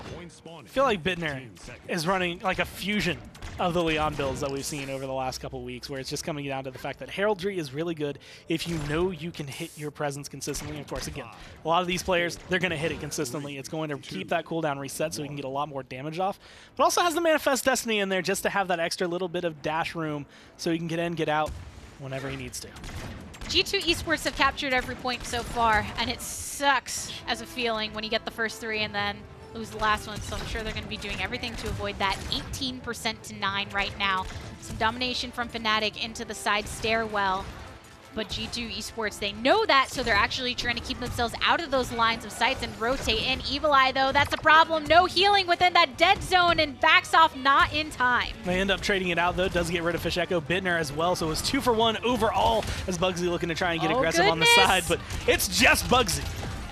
I feel like Bittner is running like a fusion of the Leon builds that we've seen over the last couple weeks, where it's just coming down to the fact that heraldry is really good if you know you can hit your presence consistently. Of course, again, a lot of these players, they're going to hit it consistently. It's going to keep that cooldown reset so we can get a lot more damage off, but also has the Manifest Destiny in there just to have that extra little bit of dash room so he can get in, get out whenever he needs to. G2 Esports have captured every point so far, and it sucks as a feeling when you get the first 3 and then lose the last one, so I'm sure they're going to be doing everything to avoid that. 18% to 9 right now. Some domination from Fnatic into the side stairwell, but G2 Esports, they know that, so they're actually trying to keep themselves out of those lines of sights and rotate in. Evil Eye, though, that's a problem. No healing within that dead zone, and backs off not in time. They end up trading it out, though. Does get rid of Fnatic, Bittner as well, so it was 2 for 1 overall as Bugsy looking to try and get aggressive on the side, but it's just Bugsy.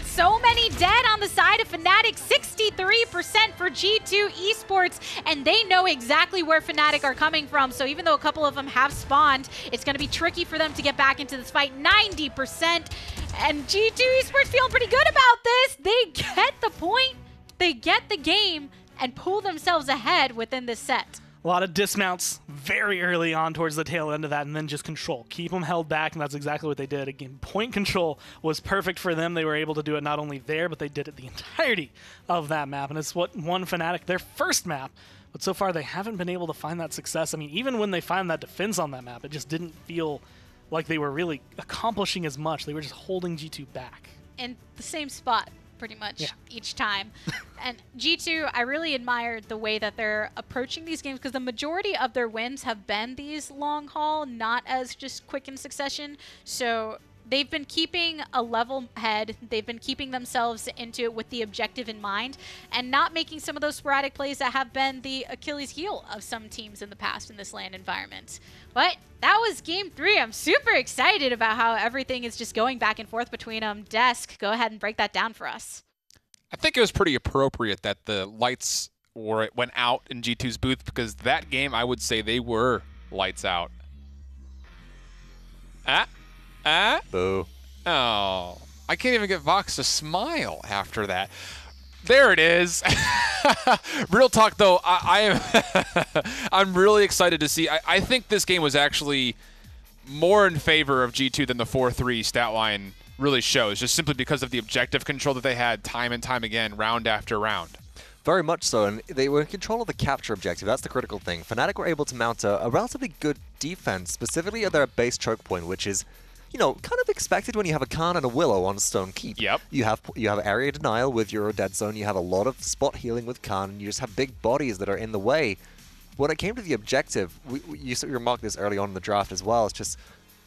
So many dead on the side of Fnatic, 63% for G2 Esports, and they know exactly where Fnatic are coming from, so even though a couple of them have spawned, it's going to be tricky for them to get back into this fight. 90%, and G2 Esports feeling pretty good about this. They get the point, they get the game, and pull themselves ahead within this set. A lot of dismounts very early on towards the tail end of that, and then just control. Keep them held back, and that's exactly what they did. Again, point control was perfect for them. They were able to do it not only there, but they did it the entirety of that map, and it's what won Fnatic their first map. But so far, they haven't been able to find that success. I mean, even when they find that defense on that map, it just didn't feel like they were really accomplishing as much. They were just holding G2 back. In the same spot, pretty much, each time. And G2, I really admired the way that they're approaching these games, because the majority of their wins have been these long haul, not as just quick in succession. So they've been keeping a level head. They've been keeping themselves into it with the objective in mind, and not making some of those sporadic plays that have been the Achilles heel of some teams in the past in this LAN environment. But that was game 3. I'm super excited about how everything is just going back and forth between them. Desk, go ahead and break that down for us. I think it was pretty appropriate that the lights went out in G2's booth, because that game, I would say they were lights out. Boo. Oh, I can't even get Vox to smile after that. There it is. Real talk, though, I'm really excited to see. I think this game was actually more in favor of G2 than the 4-3 stat line really shows, just simply because of the objective control that they had time and time again, round after round. Very much so, and they were in control of the capture objective. That's the critical thing. Fnatic were able to mount a relatively good defense, specifically at their base choke point, which is, you know, kind of expected when you have a Khan and a Willow on Stone Keep. Yep. You have area denial with your dead zone. You have a lot of spot healing with Khan, and you just have big bodies that are in the way. When it came to the objective, you remarked this early on in the draft as well. It's just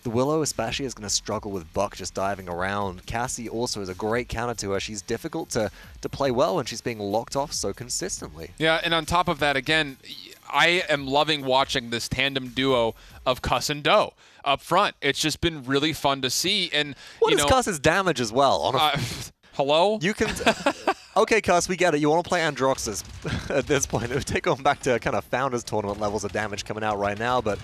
the Willow especially is going to struggle with Buck just diving around. Cassie also is a great counter to her. She's difficult to play well when she's being locked off so consistently. Yeah, and on top of that, again, I am loving watching this tandem duo of Cuss and Doe up front. It's just been really fun to see. And what is Cuss's damage as well? Hello? You can... Okay, Cuss, we get it. You want to play Androxus at this point. It would take on back to kind of Founders Tournament levels of damage coming out right now, but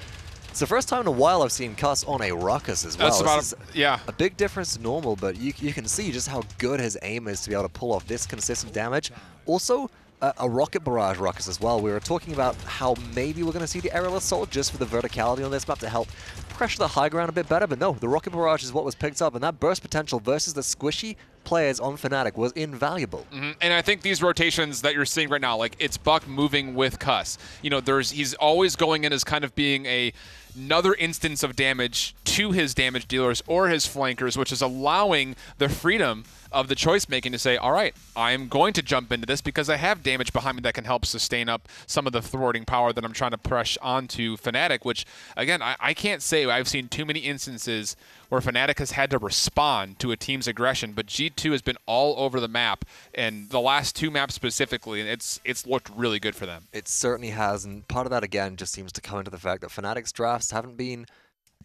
it's the first time in a while I've seen Cuss on a Ruckus as well. That's about a big difference to normal, but you can see just how good his aim is to be able to pull off this consistent damage. Also, a Rocket Barrage Ruckus as well. We were talking about how maybe we're going to see the Aerial Assault just for the verticality on this map to help pressure the high ground a bit better, but no, the Rocket Barrage is what was picked up, and that burst potential versus the squishy players on Fnatic was invaluable. And I think these rotations that you're seeing right now, like it's Buck moving with Cuss. You know, he's always going in as kind of being another instance of damage to his damage dealers or his flankers, which is allowing the freedom of the choice making to say, all right, I'm going to jump into this because I have damage behind me that can help sustain up some of the thwarting power that I'm trying to push onto Fnatic, which, again, I can't say I've seen too many instances where Fnatic has had to respond to a team's aggression, but G2 has been all over the map, and the last 2 maps specifically, and it's looked really good for them. It certainly has, and part of that, again, just seems to come into the fact that Fnatic's drafts haven't been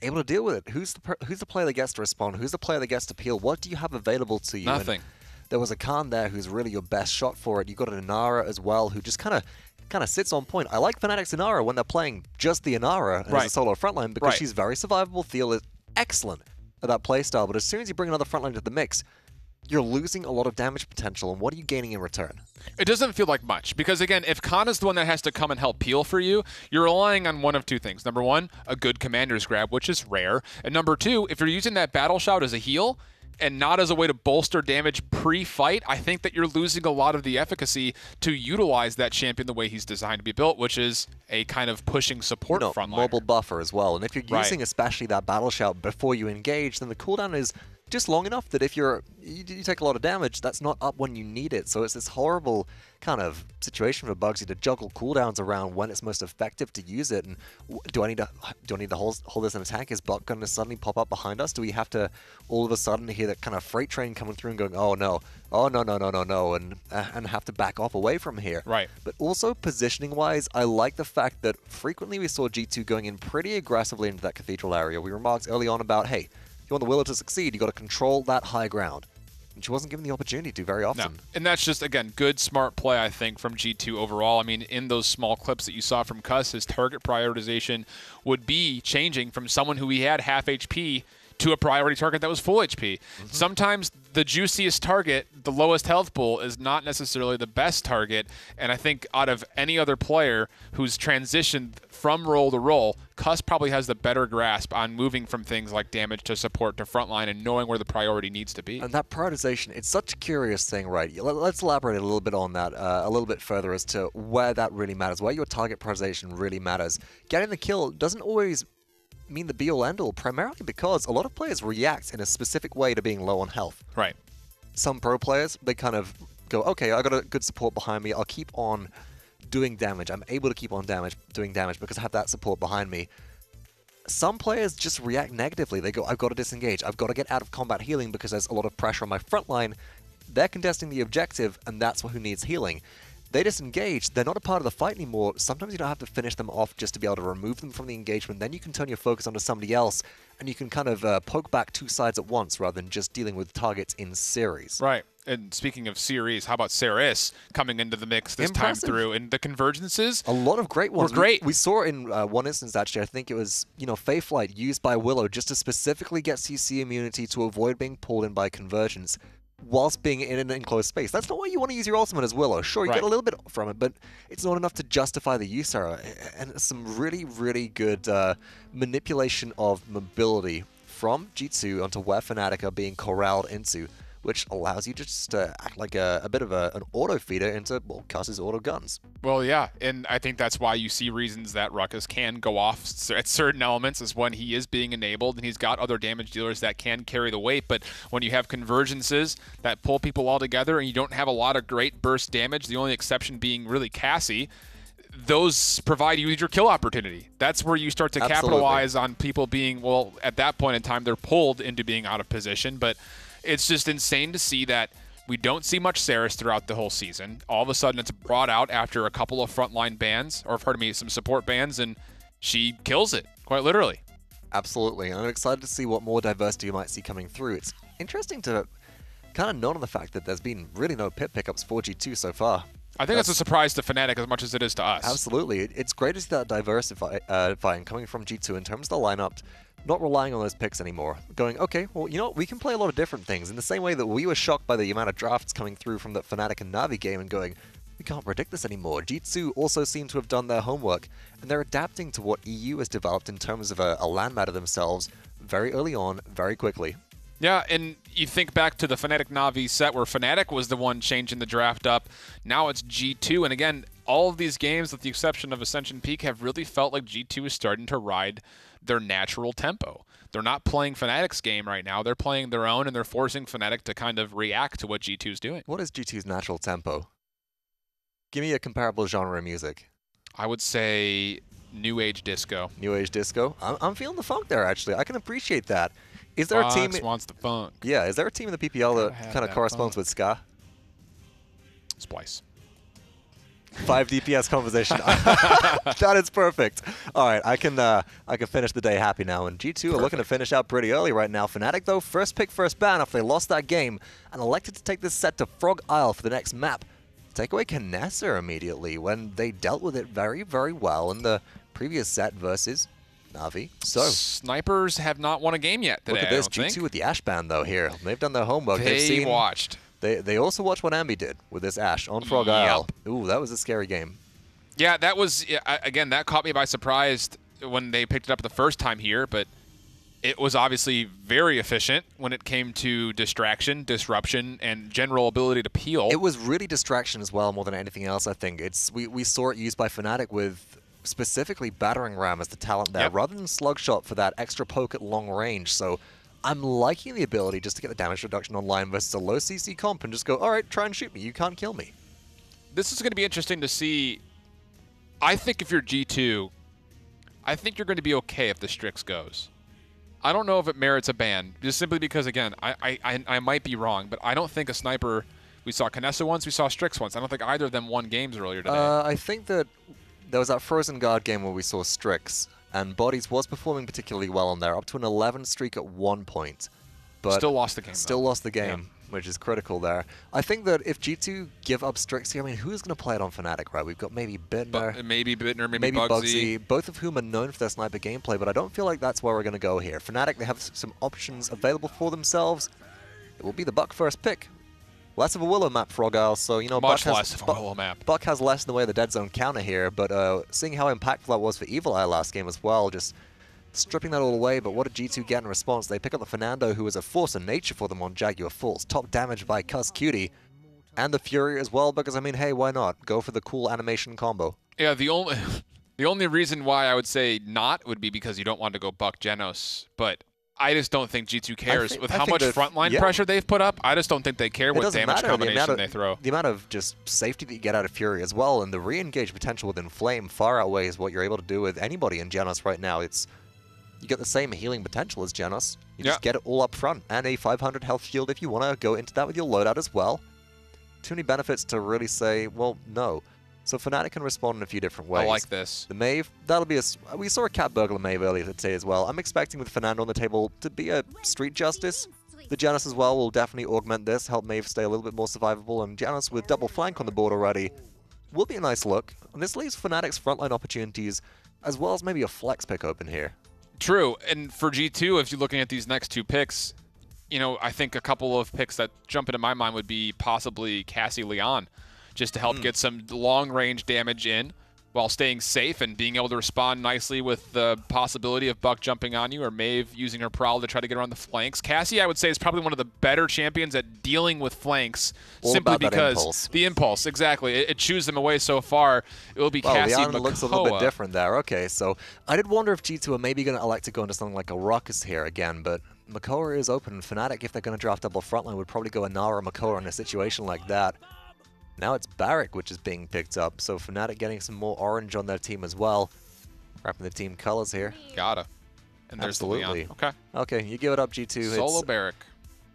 able to deal with it. Who's the player that gets to respond? Who's the player that gets to peel? What do you have available to you? Nothing. And there was a Khan there who's really your best shot for it. You got an Inara as well, who just kind of sits on point. I like Fnatic's Inara when they're playing just the Inara as a solo frontline, because she's very survivable. Theo is excellent at that playstyle, but as soon as you bring another frontline to the mix, you're losing a lot of damage potential, and what are you gaining in return? It doesn't feel like much, because again, if Khan is the one that has to come and help peel for you, you're relying on one of 2 things. Number 1, a good commander's grab, which is rare. And number 2, if you're using that battle shout as a heal and not as a way to bolster damage pre-fight, I think that you're losing a lot of the efficacy to utilize that champion the way he's designed to be built, which is a kind of pushing support frontliner. Mobile buffer as well. And if you're using especially that battle shout before you engage, then the cooldown is just long enough that if you take a lot of damage, that's not up when you need it. So it's this horrible kind of situation for Bugsy to juggle cooldowns around when it's most effective to use it. And do I need to hold this in a tank? Is Buck going to suddenly pop up behind us? Do we have to all of a sudden hear that kind of freight train coming through and going, oh no, and have to back off away from here? Right. But also positioning wise, I like the fact that frequently we saw G2 going in pretty aggressively into that cathedral area. We remarked early on about, hey, if you want the Willow to succeed, you got to control that high ground. And she wasn't given the opportunity to very often. No. And that's just, again, good, smart play, I think, from G2 overall. I mean, in those small clips that you saw from Cuss, his target prioritization would be changing from someone who he had half HP to a priority target that was full HP. Sometimes the juiciest target, the lowest health pool, is not necessarily the best target. And I think out of any other player who's transitioned from role to role, Cuss probably has the better grasp on moving from things like damage to support to frontline and knowing where the priority needs to be. And that prioritization, it's such a curious thing, right? Let's elaborate a little bit on that, a little bit further as to where that really matters, where your target prioritization really matters. Getting the kill doesn't always mean the be-all end-all, primarily because a lot of players react in a specific way to being low on health. Right. Some pro players, they kind of go, okay, I got a good support behind me, I'll keep on doing damage. I'm able to keep on doing damage because I have that support behind me. Some players just react negatively. They go, I've got to disengage. I've got to get out of combat healing because there's a lot of pressure on my front line. They're contesting the objective, and that's who needs healing. They disengage. They're not a part of the fight anymore. Sometimes you don't have to finish them off just to be able to remove them from the engagement. Then you can turn your focus onto somebody else, and you can kind of poke back two sides at once rather than just dealing with targets in series. Right. And speaking of series, how about Ceres coming into the mix this Impressive. time through? And the convergences? A lot of great ones. Were great. We saw in one instance, actually, I think it was, Fae Flight used by Willow just to specifically get CC immunity to avoid being pulled in by convergence whilst being in an enclosed space. That's not why you want to use your ultimate as Willow. Sure, you get a little bit from it, but it's not enough to justify the use error. And some really, really good manipulation of mobility from G2 onto where Fnatic are being corralled into, which allows you to just act like a bit of an auto feeder into, well, Cuss's auto guns. Well, yeah, and I think that's why you see reasons that Ruckus can go off at certain elements is when he is being enabled and he's got other damage dealers that can carry the weight. But when you have convergences that pull people all together and you don't have a lot of great burst damage, the only exception being really Cassie, those provide you with your kill opportunity. That's where you start to capitalize on people being, well, at that point in time, they're pulled into being out of position. But it's just insane to see that we don't see much Ceres throughout the whole season. All of a sudden, it's brought out after a couple of frontline bans, or pardon me, some support bans, and she kills it, quite literally. Absolutely, and I'm excited to see what more diversity you might see coming through. It's interesting to kind of note on the fact that there's been really no pit pickups for G2 so far. I think that's a surprise to Fnatic as much as it is to us. Absolutely. It's great to see that diversifying coming from G2 in terms of the lineup, not relying on those picks anymore. Going, okay, well, you know what? We can play a lot of different things in the same way that we were shocked by the amount of drafts coming through from the Fnatic and Na'Vi game and going, we can't predict this anymore. G2 also seem to have done their homework, and they're adapting to what EU has developed in terms of a land matter themselves very early on, very quickly. Yeah, and you think back to the Fnatic Na'Vi set where Fnatic was the one changing the draft up. Now it's G2, and again, all of these games, with the exception of Ascension Peak, have really felt like G2 is starting to ride their natural tempo. They're not playing Fnatic's game right now. They're playing their own, and they're forcing Fnatic to kind of react to what G2's doing. What is G2's natural tempo? Give me a comparable genre of music. I would say New Age Disco. New Age Disco? I'm feeling the funk there, actually. I can appreciate that. Is there a team? Wants the funk. Yeah, is there a team in the PPL that kind of corresponds with ska? Splice. 5 DPS conversation. That is perfect. All right, I can finish the day happy now. And G2 are looking to finish out pretty early right now. Fnatic, though, first pick, first ban after they lost that game and elected to take this set to Frog Isle for the next map. Take away Kinessa immediately when they dealt with it very, very well in the previous set versus Na'Vi. So Snipers have not won a game yet today. Look at this, G2 with the Ash ban though here. They've done their homework. They watched. They also watched what Ambi did with this Ash on Frog Isle. Ooh, that was a scary game. Yeah, that was, again, that caught me by surprise when they picked it up the first time here, but it was obviously very efficient when it came to distraction, disruption, and general ability to peel. It was really distraction as well more than anything else, I think. We saw it used by Fnatic with specifically Battering Ram as the talent there, rather than Slugshot for that extra poke at long range. So I'm liking the ability just to get the damage reduction online versus a low CC comp and just go, all right, try and shoot me. You can't kill me. This is going to be interesting to see. I think if you're G2, I think you're going to be okay if the Strix goes. I don't know if it merits a ban, just simply because, again, I might be wrong, but I don't think a sniper. We saw Kinessa once, we saw Strix once. I don't think either of them won games earlier today. I think that there was that Frozen Guard game where we saw Strix, and Bodies was performing particularly well on there, up to an 11 streak at one point. But still lost the game. Still lost the game. Yeah. which is critical there. I think that if G2 give up Strix here, I mean, who's going to play it on Fnatic, right? We've got maybe Bittner. Maybe Bugsy. Both of whom are known for their sniper gameplay, but I don't feel like that's where we're going to go here. Fnatic, they have some options available for themselves. It will be the Buck first pick. Less of a Willow map for Argyle, so, you know, Much less of a Willow map. Buck has less in the way of the dead zone counter here, but seeing how impactful that was for Evil Eye last game as well, just stripping that all away. But what did G2 get in response? They pick up the Fernando, who is a force of nature for them on Jaguar Falls. Top damage by Cuss Cutie, and the Fury as well, because, I mean, hey, why not? Go for the cool animation combo. Yeah, the only reason why I would say not would be because you don't want to go Buck Genos, but I just don't think G2 cares. With how much frontline pressure they've put up, I just don't think they care what damage combination they throw. The amount of just safety that you get out of Fury as well, and the re-engage potential within Flame far outweighs what you're able to do with anybody in Genos right now. You get the same healing potential as Genos. You just get it all up front, and a 500 health shield if you want to go into that with your loadout as well. Too many benefits to really say, well, no. So Fnatic can respond in a few different ways. I like this. The Mave, that'll be we saw a Cat Burglar Mave earlier today as well. I'm expecting with Fernando on the table to be a Street Justice. The Genos as well will definitely augment this, help Mave stay a little bit more survivable, and Genos with double flank on the board already will be a nice look. And this leaves Fnatic's frontline opportunities as well as maybe a flex pick open here. True, and for G2, if you're looking at these next two picks, you know, I think a couple of picks that jump into my mind would be possibly Cassie Leon, just to help get some long-range damage in while staying safe and being able to respond nicely with the possibility of Buck jumping on you or Maeve using her prowl to try to get around the flanks. Cassie, I would say, is probably one of the better champions at dealing with flanks, simply because the impulse, exactly. It chews them away so far. It will be Cassie Leon Makoa. Looks a little bit different there. Okay, so I did wonder if G2 are maybe going to elect to go into something like a Ruckus here again, but Makoa is open, and Fnatic, if they're going to draft double frontline, would probably go Inara Makoa in a situation like that. Now it's Barrick, which is being picked up, so Fnatic getting some more orange on their team as well. Wrapping the team colors here. Gotta. And there's the Leon. Okay. Okay, you give it up, G2. Solo Barrick.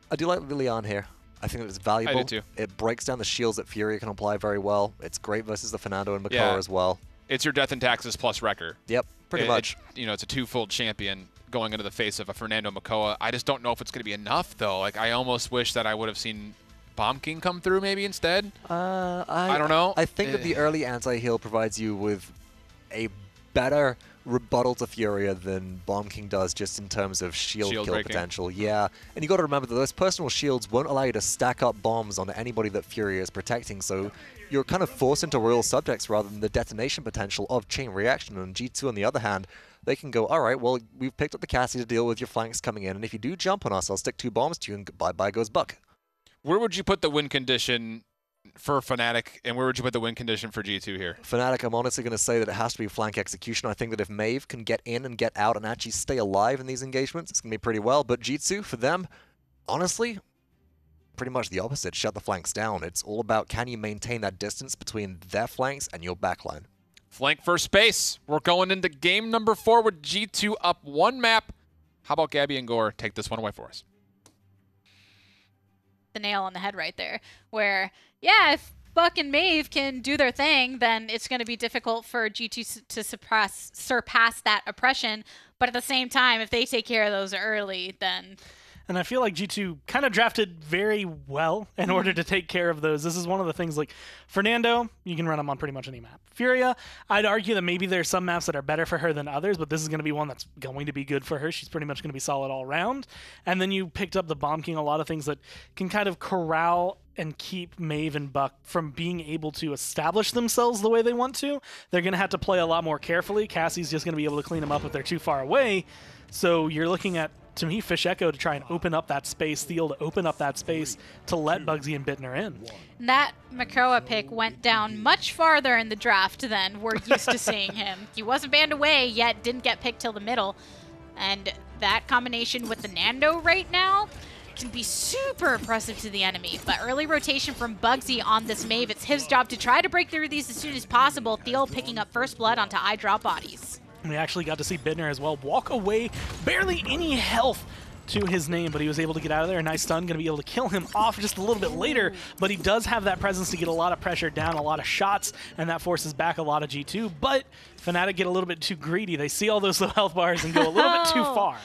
I do like the Leon here. I think that it's valuable. I do too. It breaks down the shields that Fury can apply very well. It's great versus the Fernando and Makoa as well. It's your Death and Taxes plus Wrecker. Yep, pretty much. You know, it's a two-fold champion going into the face of a Fernando Makoa. I just don't know if it's going to be enough, though. Like, I almost wish that I would have seen Bomb King come through maybe instead. I don't know. I think that the early anti-heal provides you with a better rebuttal to Furia than Bomb King does, just in terms of shield kill breaking potential. Yeah, and you got to remember that those personal shields won't allow you to stack up bombs on anybody that Furia is protecting, so you're kind of forced into royal subjects rather than the detonation potential of chain reaction. And G2, on the other hand, they can go, all right, well, we've picked up the Cassie to deal with your flanks coming in, and if you do jump on us, I'll stick 2 bombs to you, and bye-bye goes Buck. Where would you put the win condition for Fnatic, and where would you put the win condition for G2 here? Fnatic, I'm honestly going to say that it has to be flank execution. I think that if Maeve can get in and get out and actually stay alive in these engagements, it's going to be pretty well. But G2, for them, honestly, pretty much the opposite. Shut the flanks down. It's all about, can you maintain that distance between their flanks and your backline? Flank first space. We're going into game number 4 with G2 up 1 map. How about Gabby and Gore take this one away for us? The nail on the head right there, where, yeah, if Buck and Maeve can do their thing, then it's going to be difficult for G2 to surpass that oppression. But at the same time, if they take care of those early, then... And I feel like G2 kind of drafted very well in order to take care of those. This is one of the things, like, Fernando, you can run him on pretty much any map. Furia, I'd argue that maybe there's some maps that are better for her than others, but this is going to be one that's going to be good for her. She's pretty much going to be solid all around. And then you picked up the Bomb King, a lot of things that can kind of corral and keep Maeve and Buck from being able to establish themselves the way they want to. They're going to have to play a lot more carefully. Cassie's just going to be able to clean them up if they're too far away. So you're looking at, to me, Fish Echo to try and open up that space, Theo to open up that space to let Bugsy and Bittner in. That Makoa pick went down much farther in the draft than we're used to seeing him. He wasn't banned away, yet didn't get picked till the middle. And that combination with the Nando right now can be super impressive to the enemy. But early rotation from Bugsy on this Maeve, it's his job to try to break through these as soon as possible. Theo picking up first blood onto eye drop bodies. We actually got to see Bittner as well walk away, barely any health to his name, but he was able to get out of there. A nice stun, going to be able to kill him off just a little bit later, but he does have that presence to get a lot of pressure down, a lot of shots, and that forces back a lot of G2. But Fnatic get a little bit too greedy. They see all those low health bars and go a little bit too far.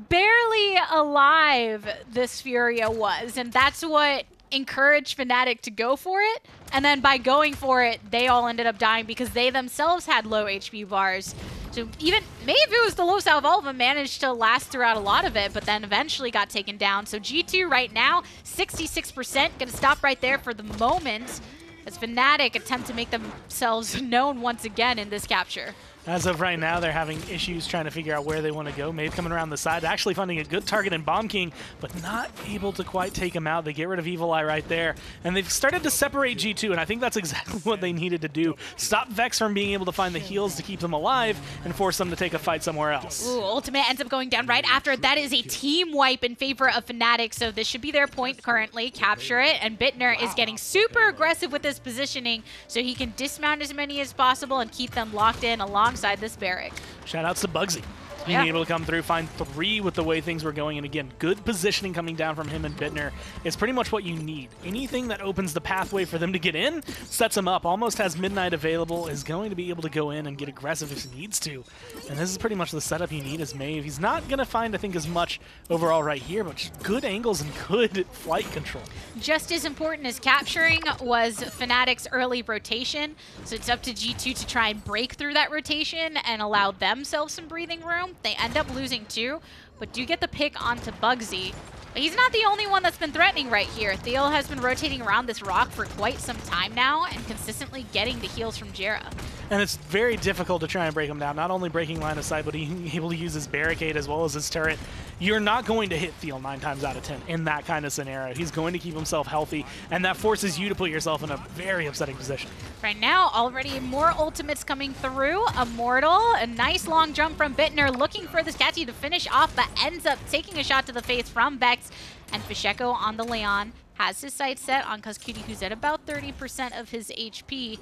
Barely alive this Furia was, and that's what encouraged Fnatic to go for it. And then by going for it, they all ended up dying because they themselves had low HP bars. So even maybe it was the low salve, all of them managed to last throughout a lot of it, but then eventually got taken down. So G2 right now, 66%, going to stop right there for the moment as Fnatic attempt to make themselves known once again in this capture. As of right now, they're having issues trying to figure out where they want to go. Maeve coming around the side, actually finding a good target in Bomb King, but not able to quite take him out. They get rid of Evil Eye right there, and they've started to separate G2, and I think that's exactly what they needed to do. Stop Vex from being able to find the heals to keep them alive and force them to take a fight somewhere else. Ooh, ultimate ends up going down right after. That is a team wipe in favor of Fnatic, so this should be their point currently. Capture it, and Bittner is getting super aggressive with his positioning so he can dismount as many as possible and keep them locked in alongside this barrack. Shoutouts to Bugsy. Being able to come through, find 3 with the way things were going. And again, good positioning coming down from him and Bittner is pretty much what you need. Anything that opens the pathway for them to get in sets him up. Almost has Midnight available, is going to be able to go in and get aggressive if he needs to. And this is pretty much the setup you need as Maeve. He's not going to find, I think, as much overall right here, but just good angles and good flight control. Just as important as capturing was Fnatic's early rotation. So it's up to G2 to try and break through that rotation and allow themselves some breathing room. They end up losing 2, but do get the pick onto Bugsy. But he's not the only one that's been threatening right here. Theo has been rotating around this rock for quite some time now and consistently getting the heals from Jera. And it's very difficult to try and break him down. Not only breaking line of sight, but being able to use his barricade as well as his turret. You're not going to hit Theo 9 times out of 10 in that kind of scenario. He's going to keep himself healthy, and that forces you to put yourself in a very upsetting position. Right now, already more ultimates coming through. Immortal, a nice long jump from Bittner, looking for this Catty to finish off, but ends up taking a shot to the face from Vex. And Fisheko on the Leon has his sights set on Cuzcutie, who's at about 30% of his HP,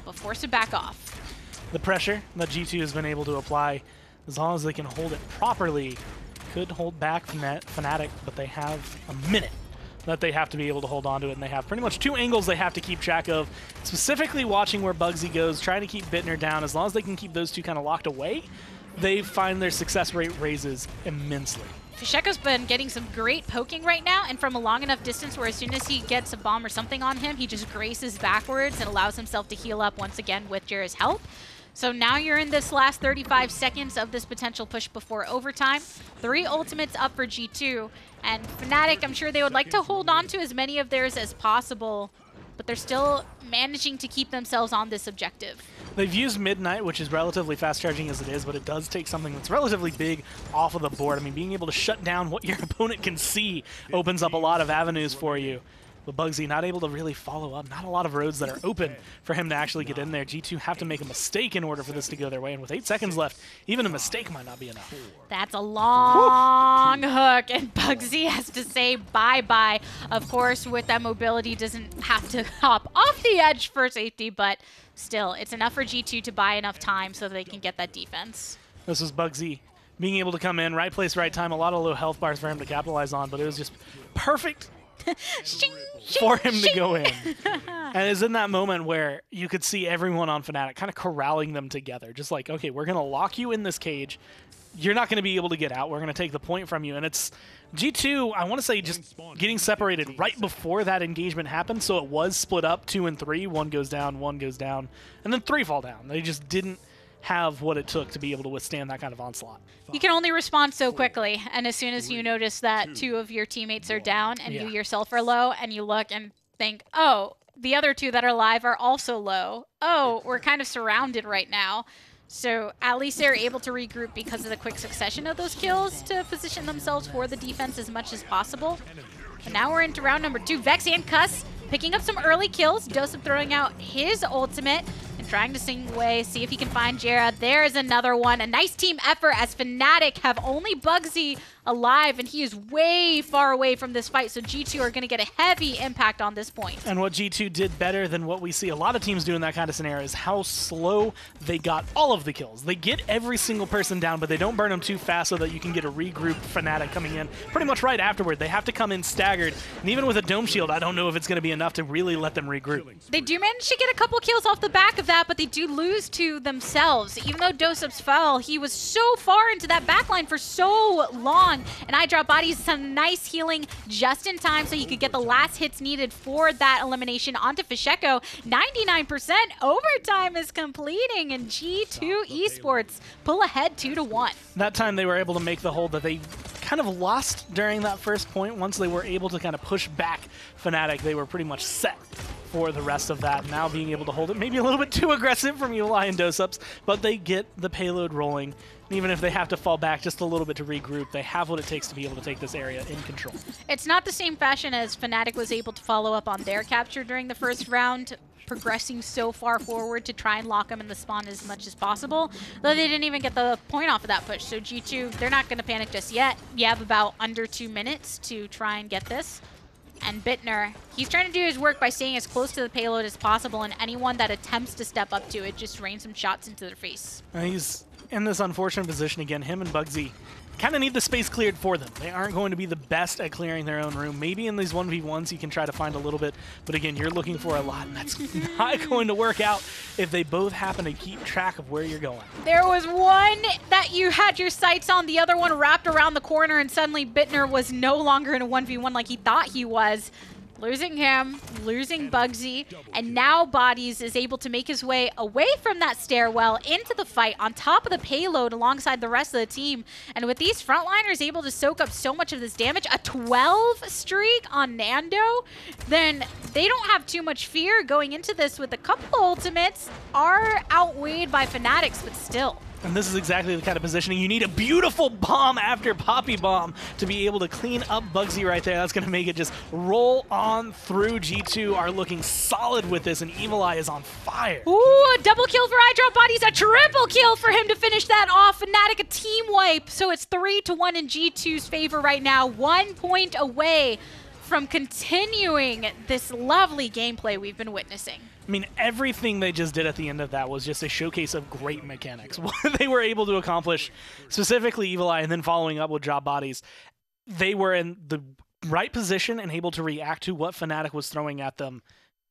but forced to back off. The pressure that G2 has been able to apply, as long as they can hold it properly, could hold back from that Fnatic, but they have a minute that they have to be able to hold on to it, and they have pretty much 2 angles they have to keep track of, specifically watching where Bugsy goes, trying to keep Bittner down. As long as they can keep those 2 kind of locked away, they find their success rate raises immensely. Fisheko's been getting some great poking right now, and from a long enough distance where as soon as he gets a bomb or something on him, he just graces backwards and allows himself to heal up once again with Jera's help. So now you're in this last 35 seconds of this potential push before overtime. 3 ultimates up for G2, and Fnatic, I'm sure they would like to hold on to as many of theirs as possible, but they're still managing to keep themselves on this objective. They've used Midnight, which is relatively fast charging as it is, but it does take something that's relatively big off of the board. I mean, being able to shut down what your opponent can see opens up a lot of avenues for you. But Bugsy not able to really follow up. Not a lot of roads that are open for him to actually get in there. G2 have to make a mistake in order for this to go their way, and with 8 seconds left, even a mistake might not be enough. That's a long hook, and Bugsy has to say bye-bye. Of course, with that mobility, doesn't have to hop off the edge for safety, but still, it's enough for G2 to buy enough time so they can get that defense. This was Bugsy being able to come in, right place, right time. A lot of low health bars for him to capitalize on, but it was just perfect for him to go in. And it's in that moment where you could see everyone on Fnatic kind of corralling them together. Just like, okay, we're going to lock you in this cage. You're not going to be able to get out. We're going to take the point from you. And it's G2, I want to say, just getting separated right before that engagement happened. So it was split up 2 and 3. 1 goes down, 1 goes down, and then 3 fall down. They just didn't have what it took to be able to withstand that kind of onslaught. You can only respond so quickly, and as soon as you notice that 2 of your teammates are down and you yourself are low, and you look and think, oh, the other 2 that are alive are also low. Oh, we're kind of surrounded right now. So at least they're able to regroup because of the quick succession of those kills to position themselves for the defense as much as possible. And now we're into round number 2. Vex and Cuss picking up some early kills. Joseph throwing out his ultimate. And trying to sing away, see if he can find Jera. There's another one. A nice team effort as Fnatic have only Bugsy alive, and he is way far away from this fight, so G2 are going to get a heavy impact on this point. And what G2 did better than what we see a lot of teams do in that kind of scenario is how slow they got all of the kills. They get every single person down, but they don't burn them too fast so that you can get a regrouped Fnatic coming in pretty much right afterward. They have to come in staggered, and even with a Dome Shield, I don't know if it's going to be enough to really let them regroup. They do manage to get a couple kills off the back of that, but they do lose to themselves. Even though Dosups fell, he was so far into that backline for so long, and iDrop Bodies some nice healing just in time so he could get the last hits needed for that elimination onto Fisheko. 99% overtime is completing, and G2 Esports pull ahead 2-1. That time they were able to make the hold that they kind of lost during that first point. Once they were able to kind of push back Fnatic, they were pretty much set for the rest of that. Now being able to hold it, maybe a little bit too aggressive from Eli and Dosups, but they get the payload rolling. Even if they have to fall back just a little bit to regroup, they have what it takes to be able to take this area in control. It's not the same fashion as Fnatic was able to follow up on their capture during the first round, progressing so far forward to try and lock them in the spawn as much as possible, though they didn't even get the point off of that push. So G2, they're not going to panic just yet. You have about under 2 minutes to try and get this. And Bittner, he's trying to do his work by staying as close to the payload as possible, and anyone that attempts to step up to it just rains some shots into their face. He's in this unfortunate position again. Him and Bugsy kind of need the space cleared for them. They aren't going to be the best at clearing their own room. Maybe in these 1v1s you can try to find a little bit, but again, you're looking for a lot, and that's not going to work out if they both happen to keep track of where you're going. There was one that you had your sights on, the other one wrapped around the corner, and suddenly Bittner was no longer in a 1v1 like he thought he was. Losing him, losing Bugsy, and now Bodies is able to make his way away from that stairwell into the fight on top of the payload alongside the rest of the team. And with these frontliners able to soak up so much of this damage, a 12 streak on Nando, then they don't have too much fear going into this with a couple ultimates are outweighed by Fnatic's, but still. And this is exactly the kind of positioning. You need a beautiful bomb after Poppy Bomb to be able to clean up Bugsy right there. That's going to make it just roll on through. G2 are looking solid with this, and Evil Eye is on fire. Ooh, a double kill for iDrop Bodies, a triple kill for him to finish that off. Fnatic a team wipe, so it's 3-1 in G2's favor right now. 1 point away from continuing this lovely gameplay we've been witnessing. I mean, everything they just did at the end of that was just a showcase of great mechanics. What they were able to accomplish, specifically Evil Eye, and then following up with Drop Bodies, they were in the right position and able to react to what Fnatic was throwing at them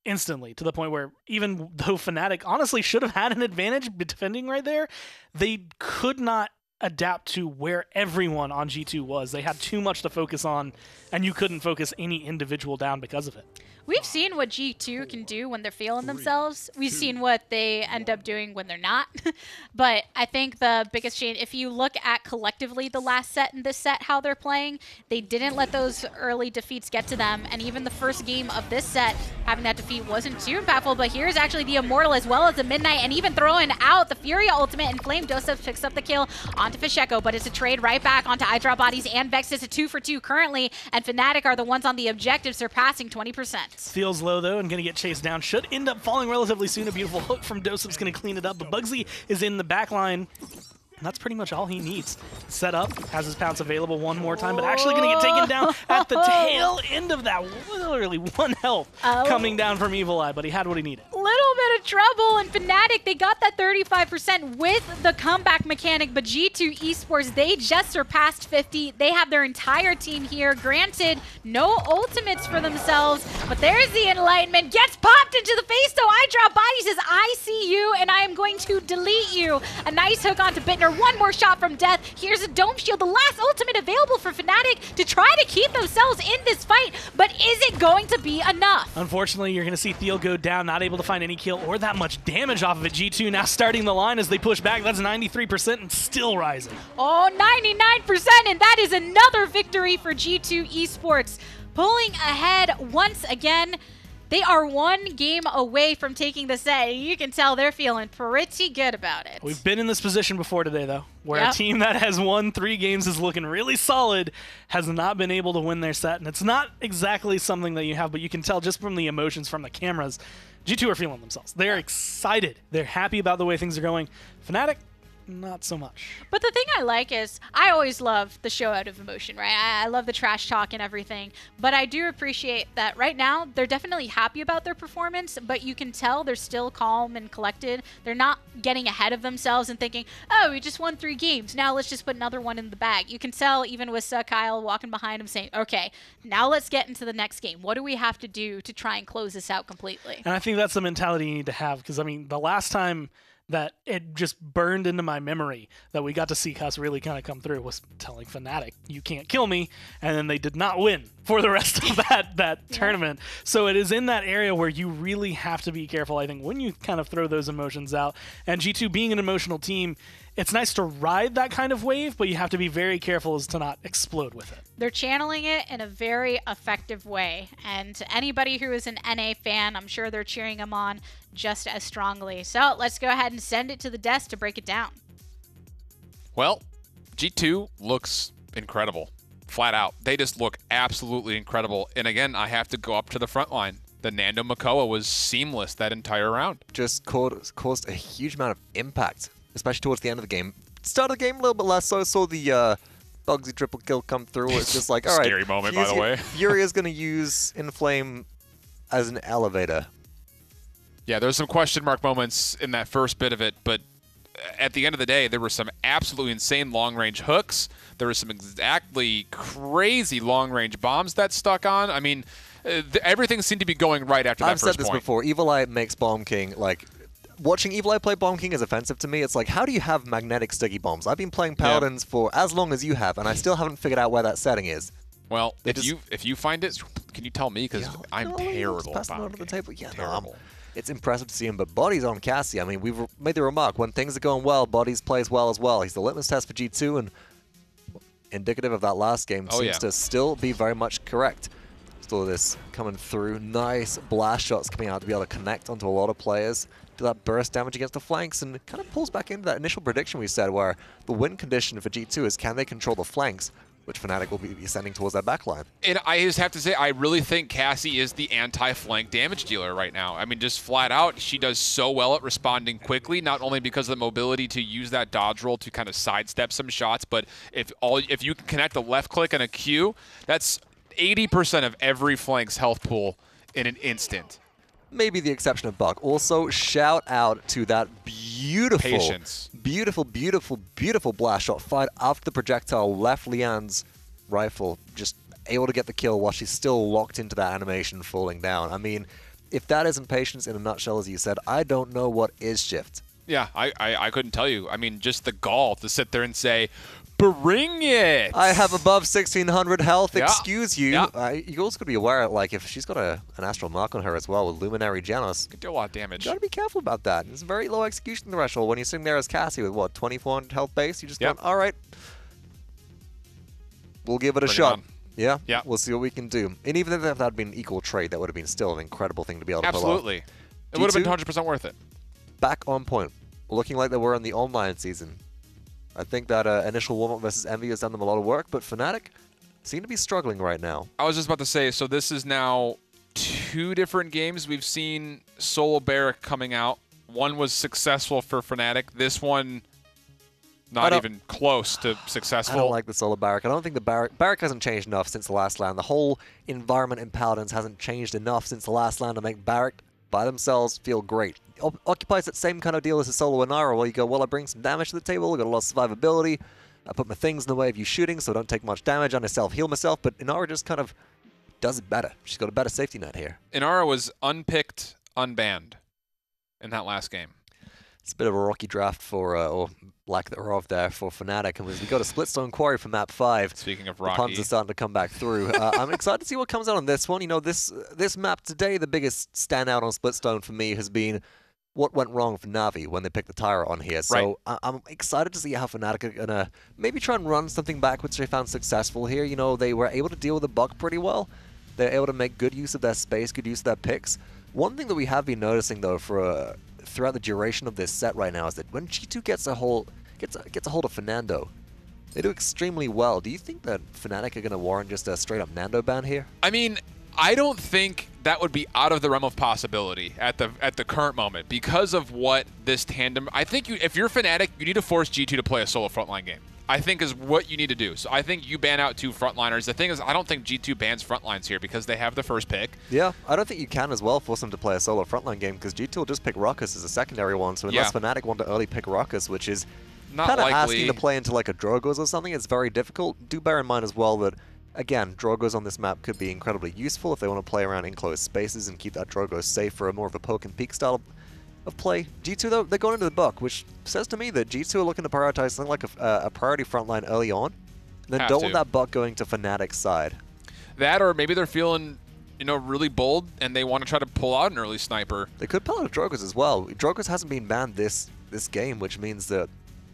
instantly, to the point where even though Fnatic honestly should have had an advantage defending right there, they could not adapt to where everyone on G2 was. They had too much to focus on, and you couldn't focus any individual down because of it. We've seen what G2 can do when they're feeling themselves. We've seen what they end up doing when they're not. But I think the biggest change, if you look at collectively the last set and this set, how they're playing, they didn't let those early defeats get to them. And even the first game of this set, having that defeat wasn't too impactful. But here's actually the Immortal as well as the Midnight, and even throwing out the Furia ultimate, and Flame Dosups picks up the kill onto Fisheko. But it's a trade right back onto iDrop Bodies and Vex. It's a 2-for-2 currently, and Fnatic are the ones on the objective, surpassing 20%. Feels low, though, and going to get chased down. Should end up falling relatively soon. A beautiful hook from Dosup's going to clean it up, but Bugsy is in the back line. And that's pretty much all he needs. Set up, has his pounce available one more time, but actually going to get taken down at the tail end of that. Literally 1 health coming down from Evil Eye, but he had what he needed. Little bit of trouble, and Fnatic, they got that 35% with the comeback mechanic, but G2 Esports, they just surpassed 50. They have their entire team here. Granted, no ultimates for themselves, but there's the Enlightenment. Gets popped into the face, though. iDrop Bodies says, I see you, and I am going to delete you. A nice hook onto Bittner. One more shot from Death. Here's a Dome Shield, the last ultimate available for Fnatic to try to keep themselves in this fight, but is it going to be enough? Unfortunately, you're going to see Theo go down, not able to find any kill or that much damage off of it. G2 now starting the line as they push back. That's 93% and still rising. Oh, 99%, and that is another victory for G2 Esports. Pulling ahead once again. They are one game away from taking the set, and you can tell they're feeling pretty good about it. We've been in this position before today, though, where a team that has won 3 games is looking really solid, has not been able to win their set, and it's not exactly something that you have, but you can tell just from the emotions from the cameras, G2 are feeling themselves. They're excited. They're happy about the way things are going. Fnatic, not so much. But the thing I like is I always love the show out of emotion, right? I love the trash talk and everything. But I do appreciate that right now they're definitely happy about their performance, but you can tell they're still calm and collected. They're not getting ahead of themselves and thinking, oh, we just won 3 games. Now let's just put another one in the bag. You can tell even with Kyle walking behind him saying, okay, now let's get into the next game. What do we have to do to try and close this out completely? And I think that's the mentality you need to have, because, I mean, the last time that it just burned into my memory that we got to see Cuss really kind of come through was telling Fnatic, you can't kill me, and then they did not win for the rest of that tournament. So it is in that area where you really have to be careful, I think, when you kind of throw those emotions out. And G2 being an emotional team, it's nice to ride that kind of wave, but you have to be very careful as to not explode with it. They're channeling it in a very effective way, and anybody who is an NA fan, I'm sure they're cheering them on just as strongly. So let's go ahead and send it to the desk to break it down. Well, G2 looks incredible, flat out. They just look absolutely incredible. And again, I have to go up to the front line. The Nando Makoa was seamless that entire round. Just caused a huge amount of impact, especially towards the end of the game. Start of the game a little bit less so. Saw the Bugsy triple kill come through. It's just like, all right. Scary moment, by the way. Furia's going to use Inflame as an elevator. Yeah, there's some question mark moments in that first bit of it, but at the end of the day, there were some absolutely insane long-range hooks. There were some exactly crazy long-range bombs that stuck on. I mean, everything seemed to be going right after that first point. I've said this before. Evil Eye makes Bomb King, like, watching Evil Eye play Bomb King is offensive to me. It's like, how do you have magnetic sticky bombs? I've been playing Paladins for as long as you have, and I still haven't figured out where that setting is. Well, if you find it, can you tell me? Because I'm terrible at Bomb King. Terrible. No, it's impressive to see him, but Bodies on Cassie. I mean, we've made the remark, when things are going well, Bodies plays well as well. He's the litmus test for G2, and indicative of that last game seems to still be very much correct. Still this coming through. Nice blast shots coming out to be able to connect onto a lot of players. Do that burst damage against the flanks, and kind of pulls back into that initial prediction we said, where the win condition for G2 is, can they control the flanks, which Fnatic will be sending towards that backline. And I just have to say, I really think Cassie is the anti-flank damage dealer right now. I mean, just flat out, she does so well at responding quickly, not only because of the mobility to use that dodge roll to kind of sidestep some shots, but if you can connect a left click and a Q, that's 80% of every flank's health pool in an instant. Maybe the exception of Buck. Also, shout out to that beautiful blast shot fired after the projectile left Lian's rifle, just able to get the kill while she's still locked into that animation falling down. I mean, if that isn't patience in a nutshell, as you said, I don't know what is Shift. Yeah, I couldn't tell you. I mean, just the gall to sit there and say, bring it! I have above 1600 health, excuse you. You also got to be aware, like, if she's got an astral mark on her as well with Luminary Janus, could do a lot of damage. You got to be careful about that. It's a very low execution threshold when you're sitting there as Cassie with, what, 2400 health base? You just going, all right, we'll give it a shot. Yeah? We'll see what we can do. And even if that had been equal trade, that would have been still an incredible thing to be able to pull off. Absolutely. It would have been 100% worth it. Back on point. Looking like they were in the online season. I think that initial warm-up versus Envy has done them a lot of work, but Fnatic seem to be struggling right now. I was just about to say, so this is now 2 different games. We've seen Solo Barrack coming out. One was successful for Fnatic. This one, not even close to successful. I don't like the Solo Barrack. I don't think the Barrack hasn't changed enough since the last LAN. The whole environment in Paladins hasn't changed enough since the last LAN to make Barrack by themselves feel great. Occupies that same kind of deal as a Solo Inara, where you go, well, I bring some damage to the table, I got a lot of survivability, I put my things in the way of you shooting, so I don't take much damage, I self-heal myself, but Inara just kind of does it better. She's got a better safety net here. Inara was unpicked, unbanned in that last game. It's a bit of a rocky draft for, or lack thereof there, for Fnatic, and we got a Splitstone Quarry for map 5. Speaking of rocky. The puns are starting to come back through. I'm excited to see what comes out on this one. You know, this map today, the biggest standout on Splitstone for me has been what went wrong for Na'Vi when they picked the Tyra on here. So I'm excited to see how Fnatic are going to maybe try and run something back, which they found successful here. You know, they were able to deal with the Buck pretty well. They're able to make good use of their space, good use of their picks. One thing that we have been noticing, though, for throughout the duration of this set right now is that when G2 gets a hold of Fernando, they do extremely well. Do you think that Fnatic are going to warrant just a straight-up Nando ban here? I mean, I don't think that would be out of the realm of possibility at the current moment because of what this tandem. I think if you're Fnatic, you need to force G2 to play a solo frontline game. I think is what you need to do. So I think you ban out 2 frontliners. The thing is, I don't think G2 bans frontlines here because they have the first pick. Yeah, I don't think you can as well force them to play a solo frontline game because G2 will just pick Ruckus as a secondary one. So unless Fnatic want to early pick Ruckus, which is not kind of likely. asking to play into like a Drogoz or something, it's very difficult. Do bear in mind as well that, again, Drogoz on this map could be incredibly useful if they want to play around enclosed spaces and keep that Drogoz safe for a more of a poke and peek style of play. G2, though, they're going into the buck, which says to me that G2 are looking to prioritize something like a priority frontline early on, and then don't want that buck going to Fnatic's side. That, or maybe they're feeling, you know, really bold and they want to try to pull out an early sniper. They could pull out a Drogoz as well. Drogoz hasn't been banned this game, which means that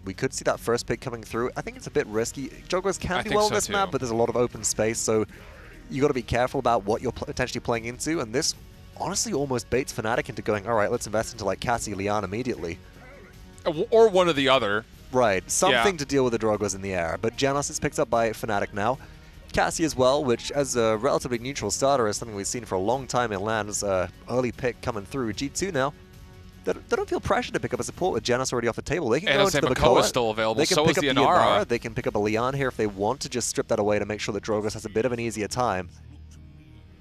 we could see that first pick coming through. I think it's a bit risky. Drogoz can do well on this map, but there's a lot of open space, so you got to be careful about what you're potentially playing into, and this honestly almost baits Fnatic into going, all right, let's invest into like Cassie Lian immediately. Or one or the other. Right, something to deal with the Drogoz in the air. But Janos is picked up by Fnatic now. Cassie as well, which as a relatively neutral starter is something we've seen for a long time in LAN as an early pick coming through. G2 now, they don't feel pressure to pick up a support with Janos already off the table. They can go into the Makoa. Still available. They can so pick up the Inara. They can pick up a Lian here if they want to just strip that away to make sure that Drogoz has a bit of an easier time.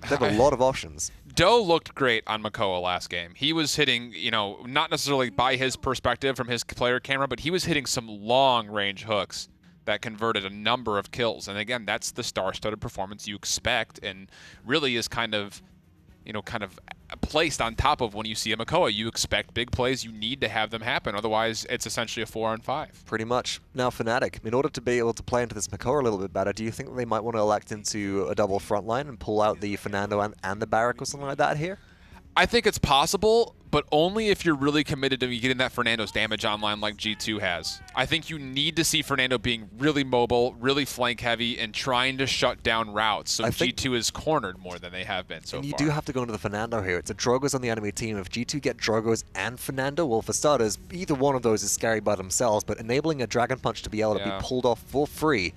They have a lot of options. Doe looked great on Makoa last game. He was hitting, you know, not necessarily by his perspective from his player camera, but he was hitting some long-range hooks that converted a number of kills. And again, that's the star-studded performance you expect and really is kind of, you know, placed on top of when you see a Makoa. You expect big plays. You need to have them happen. Otherwise, it's essentially a 4-on-5. Pretty much. Now, Fnatic, in order to be able to play into this Makoa a little bit better, do you think that they might want to elect into a double frontline and pull out the Fernando and the Barrack or something like that here? I think it's possible, but only if you're really committed to getting that Fernando's damage online like G2 has. I think you need to see Fernando being really mobile, really flank heavy, and trying to shut down routes. So G2 is cornered more than they have been so far. You do have to go into the Fernando here. It's a Drogoz on the enemy team. If G2 get Drogoz and Fernando, well, for starters, either one of those is scary by themselves, but enabling a Dragon Punch to be able to be pulled off for free,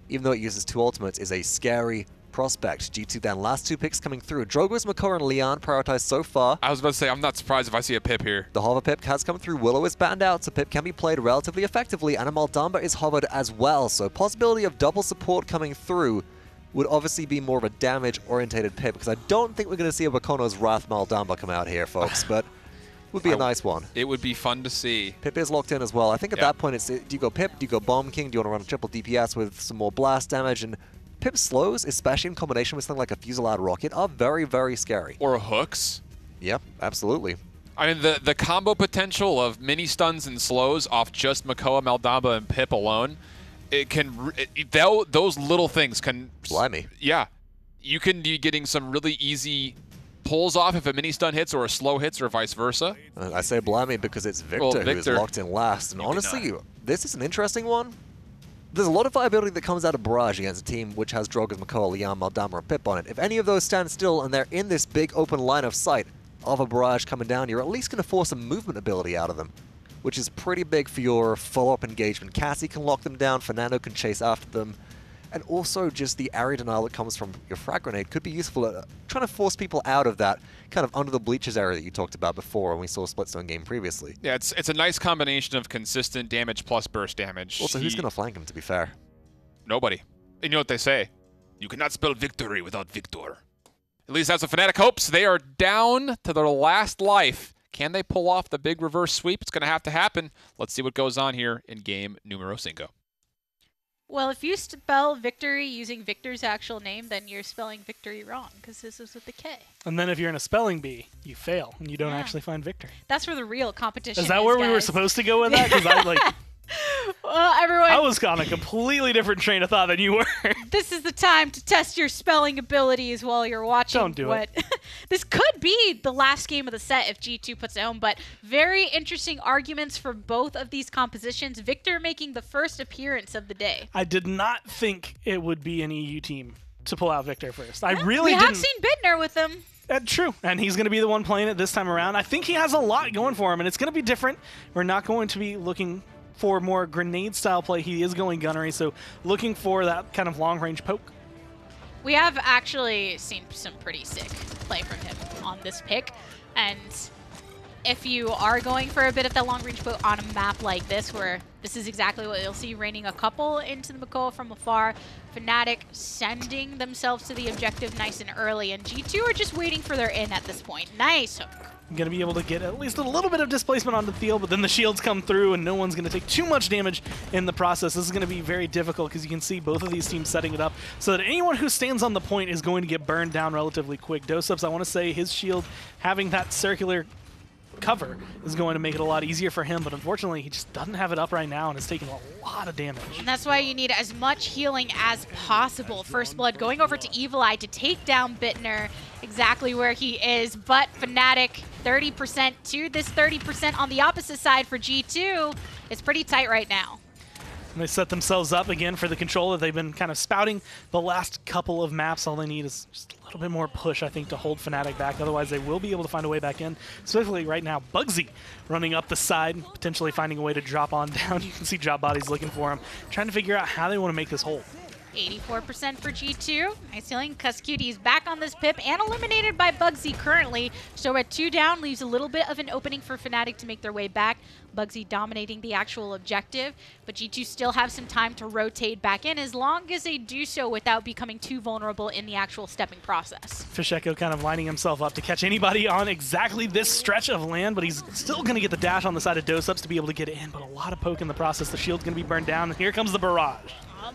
even though it uses 2 ultimates, is a scary prospect. G2 then last 2 picks coming through. Drogoz, Makoa, and Lian prioritized so far. I was about to say, I'm not surprised if I see a Pip here. The hover Pip has come through. Willow is banned out, so Pip can be played relatively effectively, and a Maldamba is hovered as well, so possibility of double support coming through would obviously be more of a damage-orientated Pip, because I don't think we're going to see a Bakono's Wrath Maldamba come out here, folks, but would be a nice one. It would be fun to see. Pip is locked in as well. I think at that point, it's do you go Pip, do you go Bomb King, do you want to run a triple DPS with some more blast damage, and Pip's slows, especially in combination with something like a Fusillade Rocket, are very, very scary. Or hooks. Yep, absolutely. I mean, the combo potential of mini stuns and slows off just Makoa, Maldamba, and Pip alone, it can those little things can... Blimey. Yeah. You can be getting some really easy pulls off if a mini stun hits or a slow hits or vice versa. I say blimey because it's Victor who is locked in last. And honestly, this is an interesting one. There's a lot of viability that comes out of Barrage against a team which has Drogoz, Makoa, Lian, Maldamba, or Pip on it. If any of those stand still and they're in this big open line of sight of a Barrage coming down, you're at least going to force some movement ability out of them, which is pretty big for your follow-up engagement. Cassie can lock them down, Fernando can chase after them, and also just the area denial that comes from your frag grenade could be useful at trying to force people out of that kind of under the bleachers area that you talked about before when we saw a Splitstone game previously. Yeah, it's a nice combination of consistent damage plus burst damage. Also, who's going to flank him, to be fair? Nobody. And you know what they say? You cannot spell victory without Victor. At least that's what Fnatic hopes. They are down to their last life. Can they pull off the big reverse sweep? It's going to have to happen. Let's see what goes on here in game numero 5. Well, if you spell victory using Victor's actual name, then you're spelling victory wrong, because this is with a K. And then if you're in a spelling bee, you fail, and you don't actually find victory. That's where the real competition is, Is that where we were supposed to go with that? Because well, everyone, I was on a completely different train of thought than you were. This is the time to test your spelling abilities while you're watching. Don't do it. This could be the last game of the set if G2 puts it home, but very interesting arguments for both of these compositions. Victor making the first appearance of the day. I did not think it would be an EU team to pull out Victor first. I Yeah, really we didn't. have seen Bittner with them. True, and he's going to be the one playing it this time around. I think he has a lot going for him, and it's going to be different. We're not going to be looking for more grenade-style play. He is going gunnery, so looking for that kind of long-range poke. We have actually seen some pretty sick play from him on this pick, and if you are going for a bit of that long-range poke on a map like this, where this is exactly what you'll see, raining a couple into the Mako from afar, Fnatic sending themselves to the objective nice and early, and G2 are just waiting for their in at this point. Nice hook. Going to be able to get at least a little bit of displacement onto the field, but then the shields come through and no one's going to take too much damage in the process. This is going to be very difficult because you can see both of these teams setting it up so that anyone who stands on the point is going to get burned down relatively quick. Dosups, I want to say his shield having that circular cover is going to make it a lot easier for him, but unfortunately he just doesn't have it up right now and is taking a lot of damage. And that's why you need as much healing as possible. First Blood going over to Evil Eye to take down Bittner exactly where he is, but Fnatic 30% to this 30% on the opposite side for G2 is pretty tight right now. And they set themselves up again for the control that they've been kind of spouting the last couple of maps. All they need is just a little bit more push, I think, to hold Fnatic back. Otherwise, they will be able to find a way back in. Especially right now, Bugsy running up the side, potentially finding a way to drop on down. You can see Drop Bodies looking for him, trying to figure out how they want to make this hold. 84% for G2. Nice healing. Cuskutie's back on this pip and eliminated by Bugsy currently. So at 2 down, leaves a little bit of an opening for Fnatic to make their way back. Bugsy dominating the actual objective, but G2 still have some time to rotate back in as long as they do so without becoming too vulnerable in the actual stepping process. Fish Echo kind of lining himself up to catch anybody on exactly this stretch of land, but he's still going to get the dash on the side of Dosups to be able to get in, but a lot of poke in the process. The shield's going to be burned down, and here comes the barrage.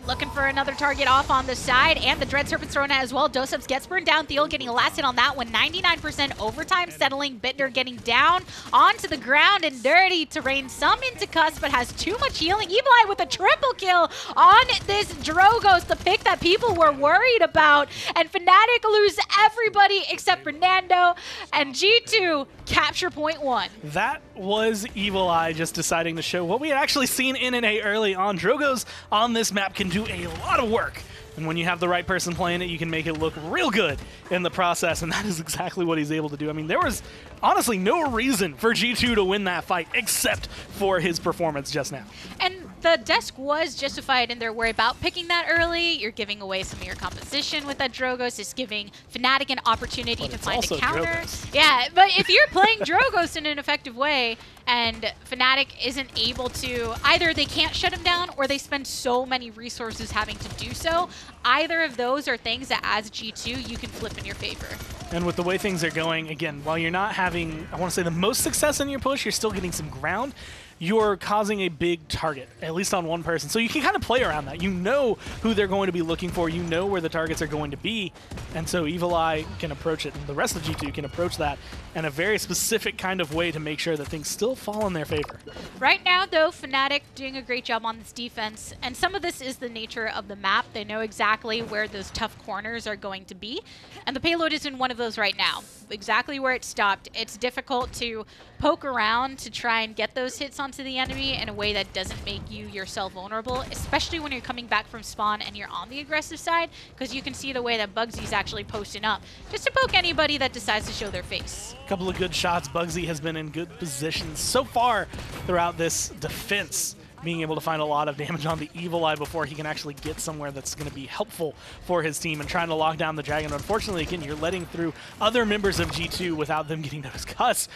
Looking for another target off on the side, and the Dread Serpent's thrown out as well. Dosups gets burned down. Theo getting a last hit on that one. 99% overtime settling. Bittner getting down onto the ground and dirty to rain some into Cuss, but has too much healing. Evil Eye with a triple kill on this Drogos, the pick that people were worried about. And Fnatic lose everybody except Fernando, and G2 capture point 1. That was Evil Eye just deciding to show what we had actually seen in NA early on. Drogos on this map can do a lot of work. And when you have the right person playing it, you can make it look real good in the process, and that is exactly what he's able to do. I mean, there was honestly no reason for G2 to win that fight except for his performance just now. And the desk was justified in their worry about picking that early. You're giving away some of your composition with that Drogos. It's giving Fnatic an opportunity to find a counter. Drogos. Yeah, but if you're playing Drogos in an effective way and Fnatic isn't able to, either they can't shut him down or they spend so many resources having to do so, either of those are things that as G2 you can flip in your favor. And with the way things are going, again, while you're not having, I want to say, the most success in your push, you're still getting some ground. You're causing a big target, at least on one person. So you can kind of play around that. You know who they're going to be looking for. You know where the targets are going to be. And so Evil Eye can approach it, and the rest of G2 can approach that in a very specific kind of way to make sure that things still fall in their favor. Right now, though, Fnatic doing a great job on this defense, and some of this is the nature of the map. They know exactly where those tough corners are going to be, and the payload is in one of those right now. Exactly where it stopped. It's difficult to poke around to try and get those hits onto the enemy in a way that doesn't make you yourself vulnerable, especially when you're coming back from spawn and you're on the aggressive side, because you can see the way that Bugsy's actually posting up just to poke anybody that decides to show their face. A couple of good shots. Bugsy has been in good positions so far throughout this defense, being able to find a lot of damage on the Evil Eye before he can actually get somewhere that's going to be helpful for his team and trying to lock down the Dragon. Unfortunately, again, you're letting through other members of G2 without them getting those cuts.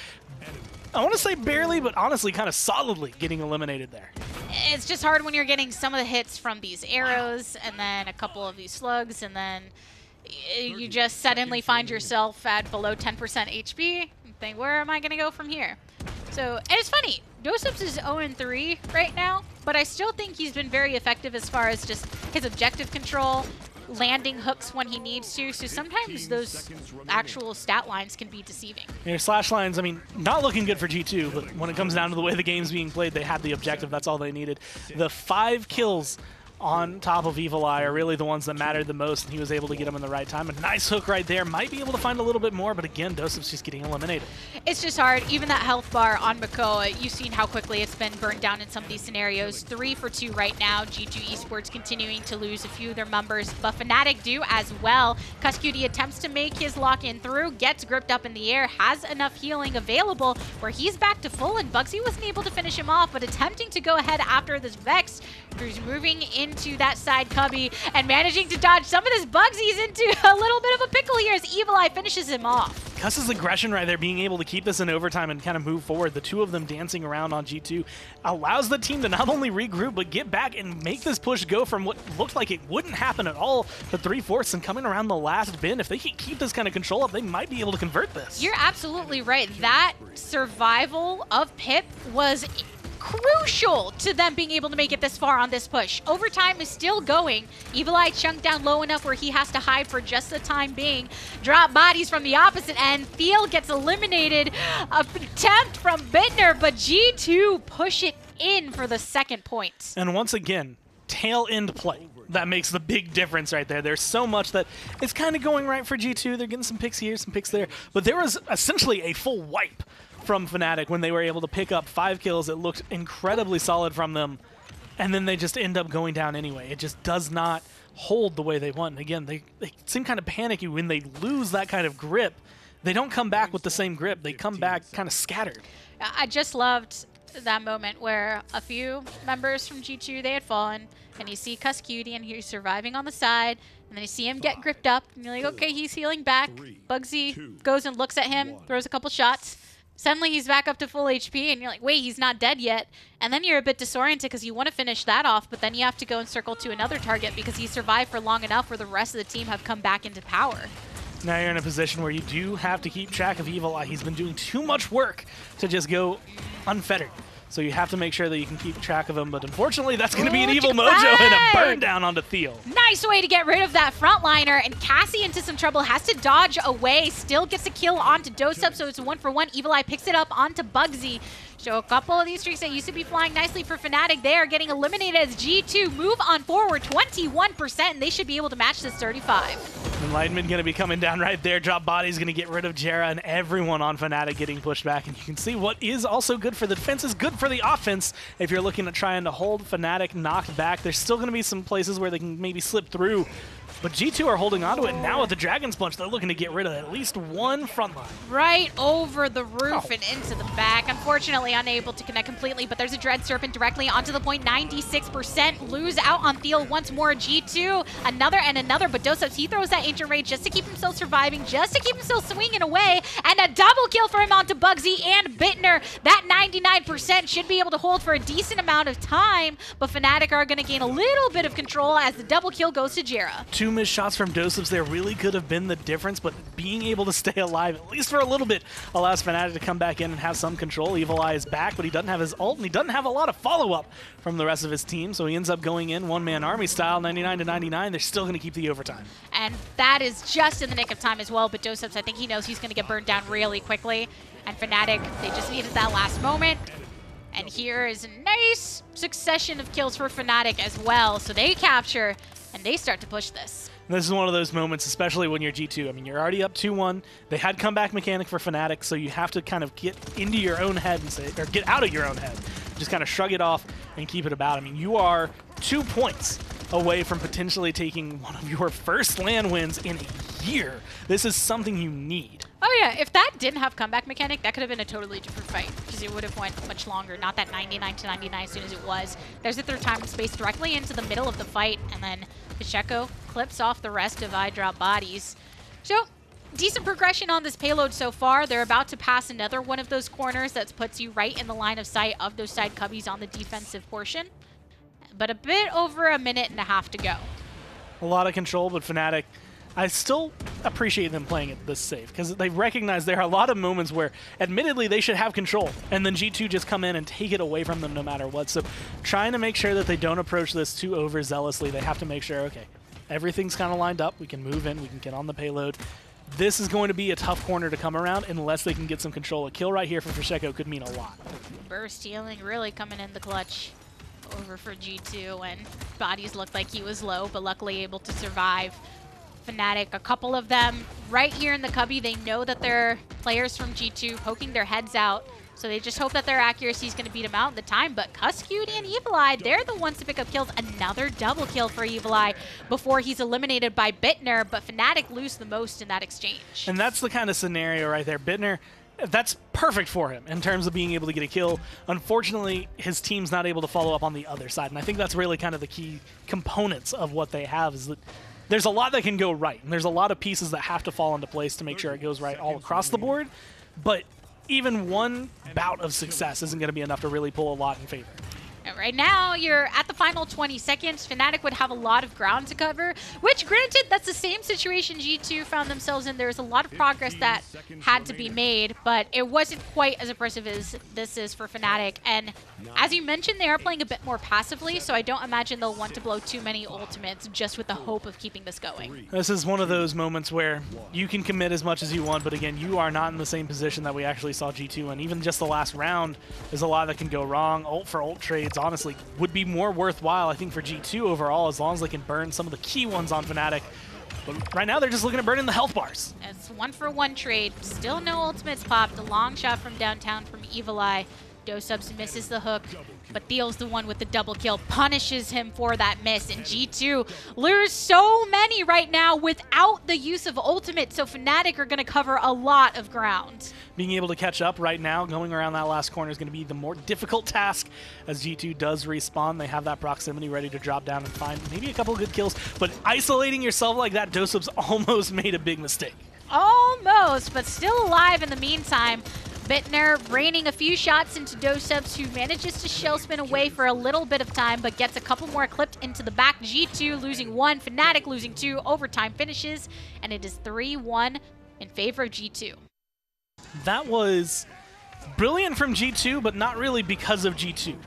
I want to say barely, but honestly kind of solidly getting eliminated there. It's just hard when you're getting some of the hits from these arrows and then a couple of these slugs, and then you just suddenly find yourself at below 10% HP and think, where am I going to go from here? So, and it's funny, Dosups is 0-3 right now, but I still think he's been very effective as far as just his objective control, landing hooks when he needs to, so sometimes those actual stat lines can be deceiving. Your slash lines, I mean, not looking good for G2, but when it comes down to the way the game's being played, they had the objective. That's all they needed. The 5 kills on top of Evil Eye are really the ones that mattered the most, and he was able to get them in the right time. A nice hook right there. Might be able to find a little bit more, but again, Dosev's just getting eliminated. It's just hard. Even that health bar on Makoa, you've seen how quickly it's been burned down in some of these scenarios. 3 for 2 right now. G2 Esports continuing to lose a few of their members, but Fnatic do as well. Cuskudi attempts to make his lock-in through, gets gripped up in the air, has enough healing available where he's back to full, and Bugsy wasn't able to finish him off, but attempting to go ahead after this Vex, who's moving into that side cubby and managing to dodge some of this Bugsy's into a little bit of a pickle here as Evil Eye finishes him off. Cuss's aggression right there, being able to keep this in overtime and kind of move forward, the two of them dancing around on G2, allows the team to not only regroup, but get back and make this push go from what looked like it wouldn't happen at all to 3/4 and coming around the last bin. If they can keep this kind of control up, they might be able to convert this. You're absolutely right. That survival of Pip was crucial to them being able to make it this far on this push. Overtime is still going. Evil Eye chunked down low enough where he has to hide for just the time being. Drop bodies from the opposite end. Thiel gets eliminated. A attempt from Bittner, but G2 push it in for the second point. And once again, tail end play. That makes the big difference right there. There's so much that it's kind of going right for G2. They're getting some picks here, some picks there. But there was essentially a full wipe from Fnatic when they were able to pick up 5 kills. It looked incredibly solid from them, and then they just end up going down anyway. It just does not hold the way they want. And again, they seem kind of panicky when they lose that kind of grip. They don't come back with the same grip. They come back kind of scattered. I just loved that moment where a few members from G2, they had fallen, and you see Cuskudi and he's surviving on the side, and then you see him get gripped up, and you're like, okay, he's healing back. Bugsy goes and looks at him, throws a couple shots. Suddenly he's back up to full HP, and you're like, wait, he's not dead yet. And then you're a bit disoriented because you want to finish that off, but then you have to go and circle to another target because he survived for long enough where the rest of the team have come back into power. Now you're in a position where you do have to keep track of Evil Eye. He's been doing too much work to just go unfettered. So you have to make sure that you can keep track of him, but unfortunately that's going to be an Evil Mojo and a burn down onto Thiel. Nice way to get rid of that frontliner, and Cassie into some trouble, has to dodge away, still gets a kill onto Doseup, so it's a 1-for-1. Evil Eye picks it up onto Bugsy. So a couple of these streaks that used to be flying nicely for Fnatic, they are getting eliminated as G2 move on forward 21%, and they should be able to match this 35. Enlightenment going to be coming down right there. Drop Body's going to get rid of Jera, and everyone on Fnatic getting pushed back. And you can see what is also good for the defense is good for the offense. If you're looking at trying to hold Fnatic knocked back, there's still going to be some places where they can maybe slip through. But G2 are holding onto it. Now with the Dragon's Punch, they're looking to get rid of at least one front line. Right over the roof and into the back. Unfortunately, unable to connect completely, but there's a Dread Serpent directly onto the point. 96% lose out on Thiel once more. G2, another and another, but Doseup, he throws that Ancient Rage just to keep himself surviving, just to keep himself swinging away, and a double kill for him onto Bugsy and Bittner. That 99% should be able to hold for a decent amount of time, but Fnatic are going to gain a little bit of control as the double kill goes to Jera. 2 missed shots from Doseups there really could have been the difference, but being able to stay alive, at least for a little bit, allows Fnatic to come back in and have some control. Evil Eye is back, but he doesn't have his ult, and he doesn't have a lot of follow-up from the rest of his team, so he ends up going in one-man army style, 99-99. They're still going to keep the overtime. And that is just in the nick of time as well, but Doseups, I think he knows he's going to get burned down really quickly, and Fnatic, they just needed that last moment. And here is a nice succession of kills for Fnatic as well, so they capture, and they start to push this. This is one of those moments, especially when you're G2. I mean, you're already up 2-1. They had comeback mechanic for Fnatic, so you have to kind of get into your own head and say, or get out of your own head. Just kind of shrug it off and keep it about. I mean, you are 2 points away from potentially taking one of your first LAN wins in a year. This is something you need. Oh yeah, if that didn't have comeback mechanic, that could have been a totally different fight, because it would have went much longer, not that 99-99 as soon as it was. There's a third time and space directly into the middle of the fight, and then Pacheco clips off the rest of iDrop Bodies. So, decent progression on this payload so far. They're about to pass another one of those corners that puts you right in the line of sight of those side cubbies on the defensive portion. But a bit over a minute and a half to go. A lot of control, but Fnatic, I still appreciate them playing it this safe, because they recognize there are a lot of moments where, admittedly, they should have control, and then G2 just come in and take it away from them no matter what. So trying to make sure that they don't approach this too overzealously, they have to make sure, okay, everything's kind of lined up, we can move in, we can get on the payload. This is going to be a tough corner to come around unless they can get some control. A kill right here for Pacheco could mean a lot. Burst healing really coming in the clutch. over for G2, and Bodies looked like he was low, but luckily able to survive. Fnatic, a couple of them right here in the cubby. They know that they're players from G2 poking their heads out, so they just hope that their accuracy is going to beat them out in the time. But Cuskewdy and Evil Eye, they're the ones to pick up kills. Another double kill for Evil Eye before he's eliminated by Bittner, but Fnatic lose the most in that exchange. And that's the kind of scenario right there. Bittner, that's perfect for him in terms of being able to get a kill. Unfortunately, his team's not able to follow up on the other side, and I think that's really kind of the key components of what they have, is that there's a lot that can go right, and there's a lot of pieces that have to fall into place to make sure it goes right all across the board, but even one bout of success isn't going to be enough to really pull a lot in favor. Right now, you're at the final 20 seconds. Fnatic would have a lot of ground to cover, which, granted, that's the same situation G2 found themselves in. There's a lot of progress that had to be made, but it wasn't quite as impressive as this is for Fnatic. And as you mentioned, they are playing a bit more passively, so I don't imagine they'll want to blow too many ultimates just with the hope of keeping this going. This is one of those moments where you can commit as much as you want, but again, you are not in the same position that we actually saw G2 in. Even just the last round, there's a lot that can go wrong. Ult for ult trades, honestly, would be more worthwhile, I think, for G2 overall, as long as they can burn some of the key ones on Fnatic. But right now, they're just looking at burning the health bars. It's 1-for-1 trade. Still no ultimates popped. A long shot from downtown from Evil Eye. Dosubs misses the hook, but Theo's the one with the double kill, punishes him for that miss, and G2 lose so many right now without the use of ultimate, so Fnatic are going to cover a lot of ground. Being able to catch up right now, going around that last corner is going to be the more difficult task as G2 does respawn. They have that proximity ready to drop down and find maybe a couple of good kills, but isolating yourself like that, Dosubs almost made a big mistake. Almost, but still alive in the meantime. Bittner raining a few shots into Dosubs, who manages to shell spin away for a little bit of time, but gets a couple more clipped into the back. G2 losing 1, Fnatic losing 2, overtime finishes, and it is 3-1 in favor of G2. That was brilliant from G2, but not really because of G2.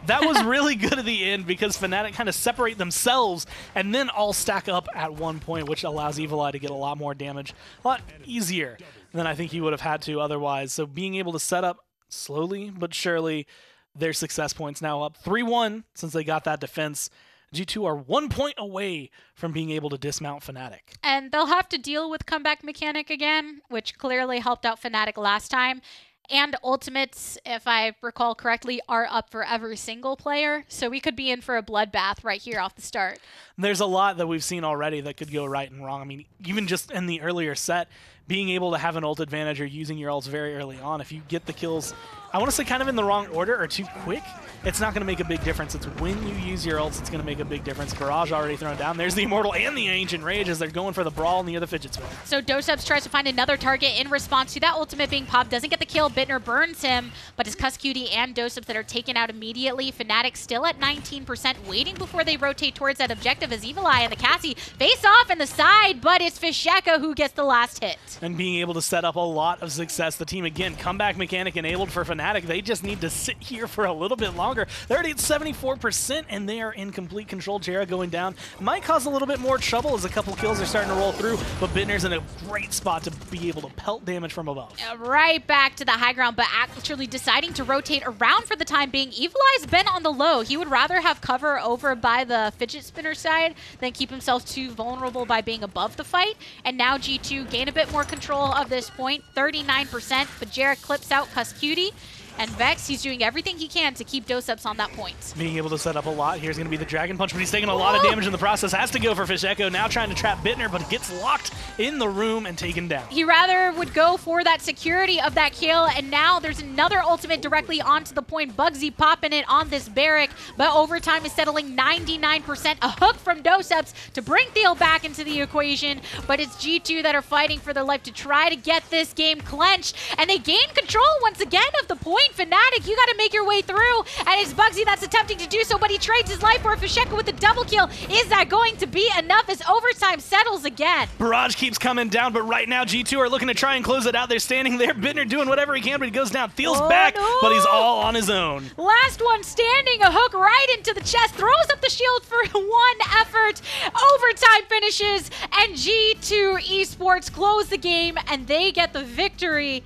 That was really good at the end because Fnatic kind of separate themselves and then all stack up at one point, which allows Evil Eye to get a lot more damage, a lot easier than I think he would have had to otherwise. So being able to set up slowly but surely, their success points now up 3-1 since they got that defense. G2 are 1 point away from being able to dismount Fnatic. And they'll have to deal with comeback mechanic again, which clearly helped out Fnatic last time. And ultimates, if I recall correctly, are up for every single player. So we could be in for a bloodbath right here off the start. There's a lot that we've seen already that could go right and wrong. I mean, even just in the earlier set, being able to have an ult advantage or using your ults very early on, if you get the kills, I want to say kind of in the wrong order or too quick, it's not going to make a big difference. It's when you use your ults, it's going to make a big difference. Barrage already thrown down. There's the Immortal and the Ancient Rage as they're going for the brawl near the fidget spinner. So Dosubs tries to find another target in response to that ultimate being popped. Doesn't get the kill. Bittner burns him, but it's Cuskewdy and Dosubs that are taken out immediately. Fnatic still at 19%, waiting before they rotate towards that objective as Evil Eye and the Cassie face off in the side, but it's Fisheka who gets the last hit. And being able to set up a lot of success. The team, again, comeback mechanic enabled for Fnatic. They just need to sit here for a little bit longer. They're already at 74%, and they are in complete control. Jera going down might cause a little bit more trouble as a couple kills are starting to roll through, but Bittner's in a great spot to be able to pelt damage from above. Right back to the high ground, but actually deciding to rotate around for the time being. Evil Eye's been on the low. He would rather have cover over by the fidget spinner side than keep himself too vulnerable by being above the fight. And now G2 gain a bit more control of this point, 39%, but Jera clips out Cuskewdy. And Vex, he's doing everything he can to keep Dosubs on that point. Being able to set up a lot. Here's going to be the Dragon Punch, but he's taking a lot of damage in the process. Has to go for Fish Echo. Now trying to trap Bittner, but gets locked in the room and taken down. He rather would go for that security of that kill, and now there's another ultimate directly onto the point. Bugsy popping it on this Barrack, but overtime is settling 99%. A hook from Dosubs to bring Theo back into the equation, but it's G2 that are fighting for their life to try to get this game clenched, and they gain control once again of the point. Fnatic, you got to make your way through, and it's Bugsy that's attempting to do so, but he trades his life for Fisheka with the double kill. Is that going to be enough as overtime settles again? Barrage keeps coming down, but right now G2 are looking to try and close it out. They're standing there, Bittner doing whatever he can, but he goes down. Theo's back, no. But he's all on his own. Last one standing, a hook right into the chest, throws up the shield for one effort. Overtime finishes, and G2 Esports close the game, and they get the victory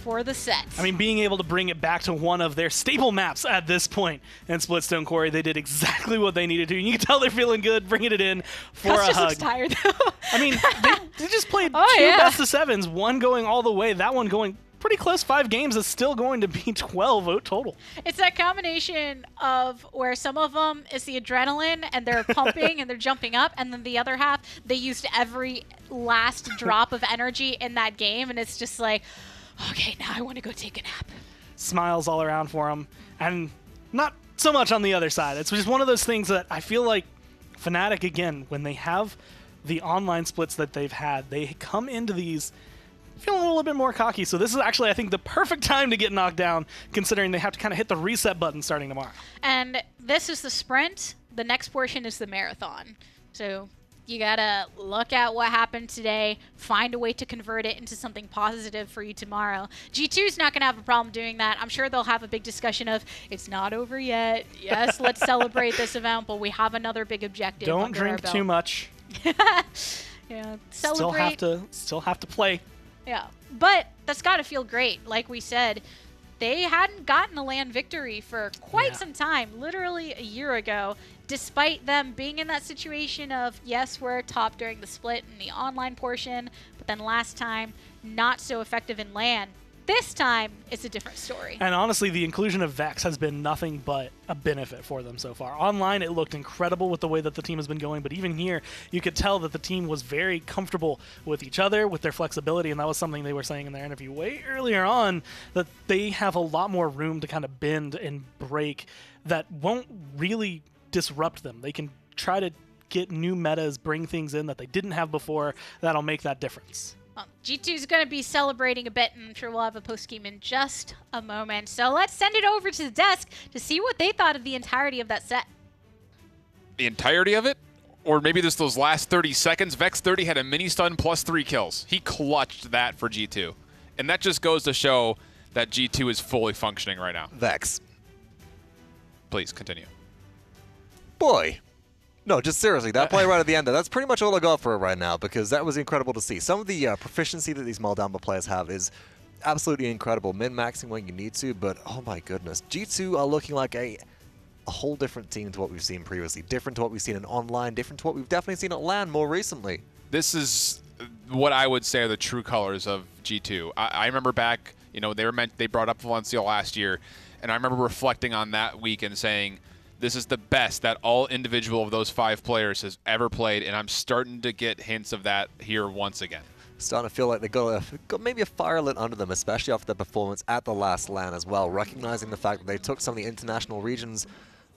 for the set. I mean, being able to bring it back to one of their staple maps at this point in Splitstone Quarry, they did exactly what they needed to. You can tell they're feeling good, bringing it in for Cuss a just hug. looks tired, though. I mean, they just played two yeah. best-of-7s, one going all the way, that one going pretty close. 5 games is still going to be 12 total. It's that combination of where some of them is the adrenaline and they're pumping and they're jumping up, and then the other half, they used every last drop of energy in that game, and it's just like, okay, now I want to go take a nap. Smiles all around for them, and not so much on the other side. It's just one of those things that I feel like Fnatic, again, when they have the online splits that they've had, they come into these feeling a little bit more cocky. So this is actually, I think, the perfect time to get knocked down, considering they have to kind of hit the reset button starting tomorrow. And this is the sprint. The next portion is the marathon. So you got to look at what happened today, find a way to convert it into something positive for you tomorrow. G2's not going to have a problem doing that. I'm sure they'll have a big discussion of, it's not over yet. Yes, let's celebrate this event, but we have another big objective. Don't drink too much. Yeah, celebrate. Still have to play. Yeah, but that's got to feel great. Like we said, they hadn't gotten a LAN victory for quite some time, literally a year ago, despite them being in that situation of, yes, we're top during the split in the online portion, but then last time, not so effective in LAN. This time, it's a different story. And honestly, the inclusion of Vex has been nothing but a benefit for them so far. Online, it looked incredible with the way that the team has been going, but even here, you could tell that the team was very comfortable with each other, with their flexibility, and that was something they were saying in their interview way earlier on, that they have a lot more room to kind of bend and break that won't really disrupt them. They can try to get new metas, bring things in that they didn't have before, that'll make that difference. Well, G2 is going to be celebrating a bit, and I'm sure we'll have a post-game in just a moment. So let's send it over to the desk to see what they thought of the entirety of that set. The entirety of it? Or maybe just those last 30 seconds? Vex 30 had a mini-stun plus 3 kills. He clutched that for G2. And that just goes to show that G2 is fully functioning right now. Vex. Please, continue. Boy. No, just seriously, that play right at the end there, that's pretty much all I got for it right now, because that was incredible to see. Some of the proficiency that these Moldamba players have is absolutely incredible. Min-maxing when you need to, but oh my goodness. G2 are looking like a whole different team to what we've seen previously. Different to what we've seen in online, different to what we've definitely seen at LAN more recently. This is what I would say are the true colors of G2. I remember back, you know, they brought up Valencia last year, and I remember reflecting on that week and saying, this is the best that all individual of those 5 players has ever played, and I'm starting to get hints of that here once again. Starting to feel like they got maybe a fire lit under them, especially after their performance at the last LAN as well, recognizing the fact that they took some of the international regions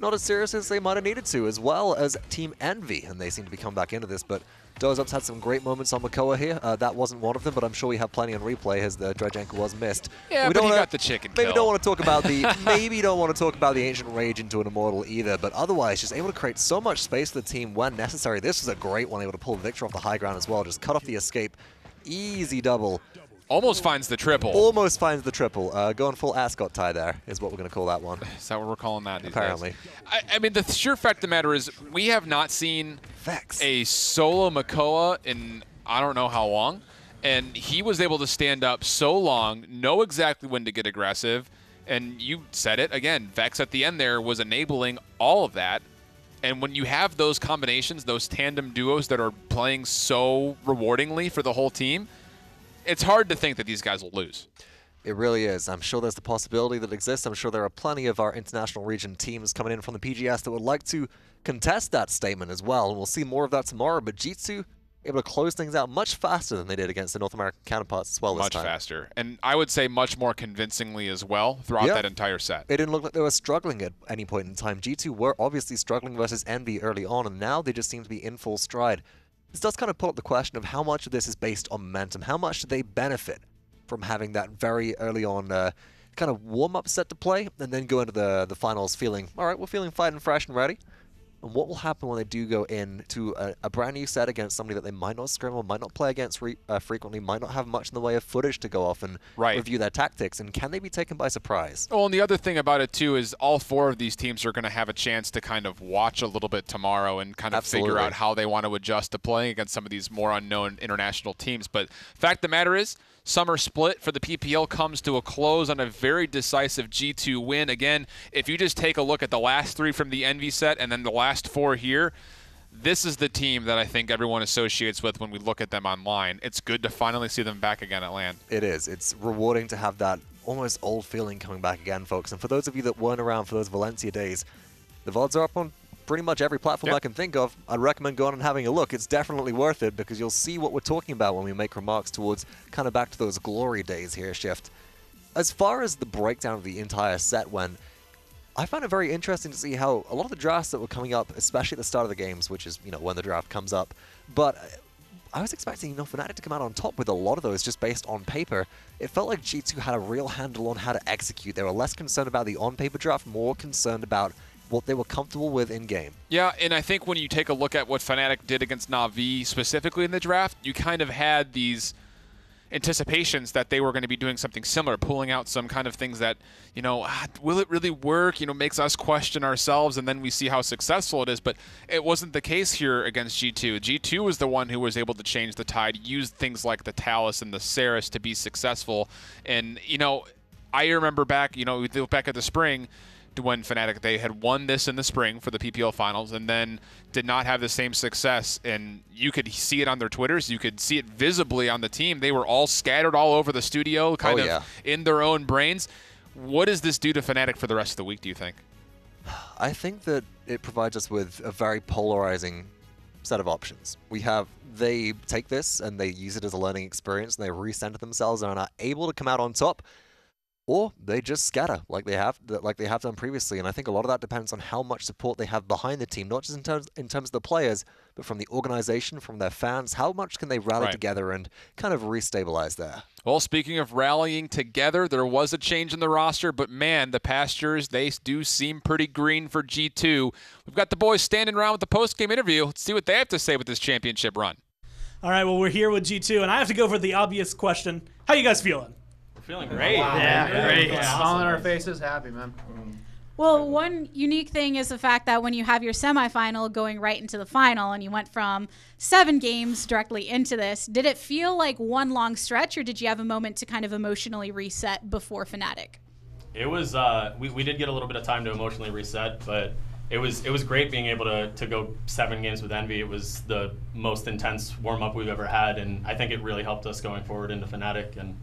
not as serious as they might have needed to, as well as Team Envy, and they seem to be coming back into this, but Dozup's had some great moments on Makoa here. That wasn't one of them, but I'm sure we have plenty on replay as the dredge anchor was missed. Yeah, but he got the chicken kill. Maybe don't want to talk about the maybe don't want to talk about the Ancient Rage into an Immortal either, but otherwise just able to create so much space for the team when necessary. This was a great one, able to pull the victory off the high ground as well. Just cut off the escape. Easy double. Almost finds the triple. Almost finds the triple. Going full ascot tie there is what we're going to call that one. Is that what we're calling that these Apparently. days? I mean, the sheer fact of the matter is we have not seen Vex. a solo Makoa in I don't know how long, and he was able to stand up so long, know exactly when to get aggressive, and you said it again, Vex at the end there was enabling all of that. And when you have those combinations, those tandem duos that are playing so rewardingly for the whole team, it's hard to think that these guys will lose. It really is. I'm sure there's the possibility that exists. I'm sure there are plenty of our international region teams coming in from the PGS that would like to contest that statement as well, and we'll see more of that tomorrow. But G2 able to close things out much faster than they did against the North American counterparts as well this time. Much faster. And I would say much more convincingly as well throughout that entire set. It didn't look like they were struggling at any point in time. G2 were obviously struggling versus Envy early on, and now they just seem to be in full stride. This does kind of pull up the question of how much of this is based on momentum. How much do they benefit from having that very early on kind of warm-up set to play and then go into the finals feeling, all right, we're feeling fight and fresh and ready? And what will happen when they do go into a brand new set against somebody that they might not scrim or might not play against frequently, might not have much in the way of footage to go off and review their tactics, and can they be taken by surprise? Well, and the other thing about it, too, is all 4 of these teams are going to have a chance to kind of watch a little bit tomorrow and kind of figure out how they want to adjust to playing against some of these more unknown international teams. But fact of the matter is, summer split for the PPL comes to a close on a very decisive G2 win. Again, if you just take a look at the last 3 from the Envy set and then the last 4 here, this is the team that I think everyone associates with when we look at them online. It's good to finally see them back again at LAN. It is. It's rewarding to have that almost old feeling coming back again, folks. And for those of you that weren't around for those Valencia days, the VODs are up on pretty much every platform I can think of. I'd recommend going and having a look. It's definitely worth it because you'll see what we're talking about when we make remarks towards kind of back to those glory days here, Shift. As far as the breakdown of the entire set went, I found it very interesting to see how a lot of the drafts that were coming up, especially at the start of the games, which is, when the draft comes up, but I was expecting, Fnatic to come out on top with a lot of those just based on paper. It felt like G2 had a real handle on how to execute. They were less concerned about the on-paper draft, more concerned about what they were comfortable with in-game. Yeah, and I think when you take a look at what Fnatic did against Na'Vi specifically in the draft, you kind of had these anticipations that they were going to be doing something similar, pulling out some kind of things that, will it really work? Makes us question ourselves, and then we see how successful it is. But it wasn't the case here against G2. G2 was the one who was able to change the tide, used things like the Talus and the Ceres to be successful. And, I remember back, we look back at the spring, when Fnatic, they had won this in the spring for the PPL finals and then did not have the same success. And you could see it on their Twitters. You could see it visibly on the team. They were all scattered all over the studio, kind of in their own brains. What does this do to Fnatic for the rest of the week, do you think? I think that it provides us with a very polarizing set of options. They take this and they use it as a learning experience and they recenter themselves and are able to come out on top. Or they just scatter like they have done previously, and I think a lot of that depends on how much support they have behind the team, not just in terms of the players, but from the organization, from their fans. How much can they rally together and kind of restabilize there? Well, speaking of rallying together, there was a change in the roster, but man, the pastures, they do seem pretty green for G2. We've got the boys standing around with the post-game interview. Let's see what they have to say with this championship run. All right, well, we're here with G2, and I have to go for the obvious question. How you guys feeling? Feeling great. Wow. Yeah, great. Awesome. Smile on our faces, happy, man. Well, one unique thing is the fact that when you have your semifinal going right into the final and you went from 7 games directly into this, did it feel like one long stretch or did you have a moment to kind of emotionally reset before Fnatic? It was, we did get a little bit of time to emotionally reset, but it was great being able to go 7 games with Envy. It was the most intense warm-up we've ever had, and I think it really helped us going forward into Fnatic, and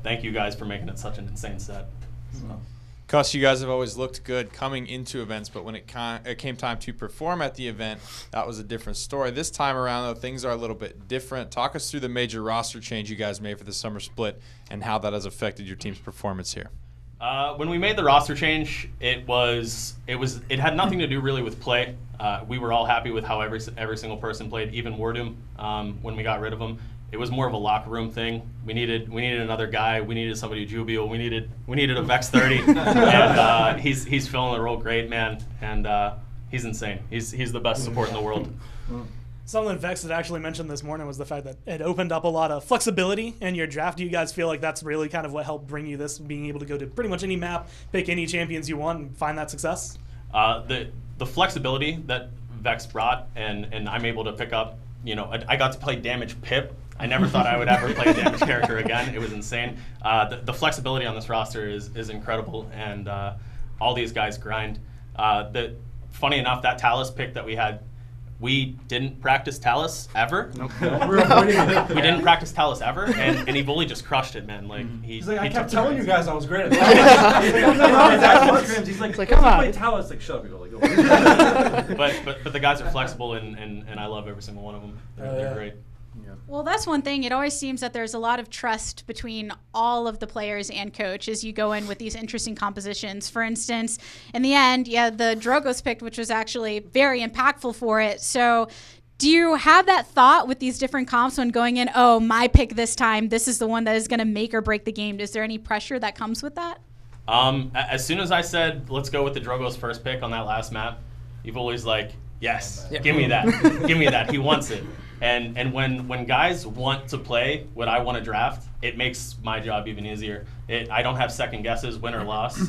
thank you guys for making it such an insane set. Cuss, you guys have always looked good coming into events, but when it came time to perform at the event, that was a different story. This time around, though, things are a little bit different. Talk us through the major roster change you guys made for the summer split and how that has affected your team's performance here. When we made the roster change, it had nothing to do really with play. We were all happy with how every single person played, even Wardum, when we got rid of him. It was more of a locker room thing. We needed another guy. We needed somebody jubilant. We needed a Vex 30, and he's filling the role great, man. And he's insane. He's the best support in the world. Something that Vex had actually mentioned this morning was the fact that it opened up a lot of flexibility in your draft. Do you guys feel like that's really kind of what helped bring you this, being able to go to pretty much any map, pick any champions you want, and find that success? The flexibility that Vex brought, and I'm able to pick up. I got to play damage Pip. I never thought I would ever play a damage character again. It was insane. The flexibility on this roster is incredible, and all these guys grind. Funny enough, that Talus pick that we had, we didn't practice Talus ever. Nope. We didn't practice Talus ever, and he bully just crushed it, man. Like he's like, I kept telling you guys I was great at Talus. He's like, come on. Play Talus. Like, shut up, you go. But the guys are flexible, and I love every single one of them. They're great. Well, that's one thing. It always seems that there's a lot of trust between all of the players and coach as you go in with these interesting compositions. For instance, in the end, the Drogos picked, which was actually very impactful for it. So do you have that thought with these different comps when going in, oh, my pick this time, this is the one that is going to make or break the game? Is there any pressure that comes with that? As soon as I said, let's go with the Drogos first pick on that last map, you've always like, yes, give me that. Give me that. He wants it. And when guys want to play what I want to draft, it makes my job even easier. I don't have second guesses, win or loss,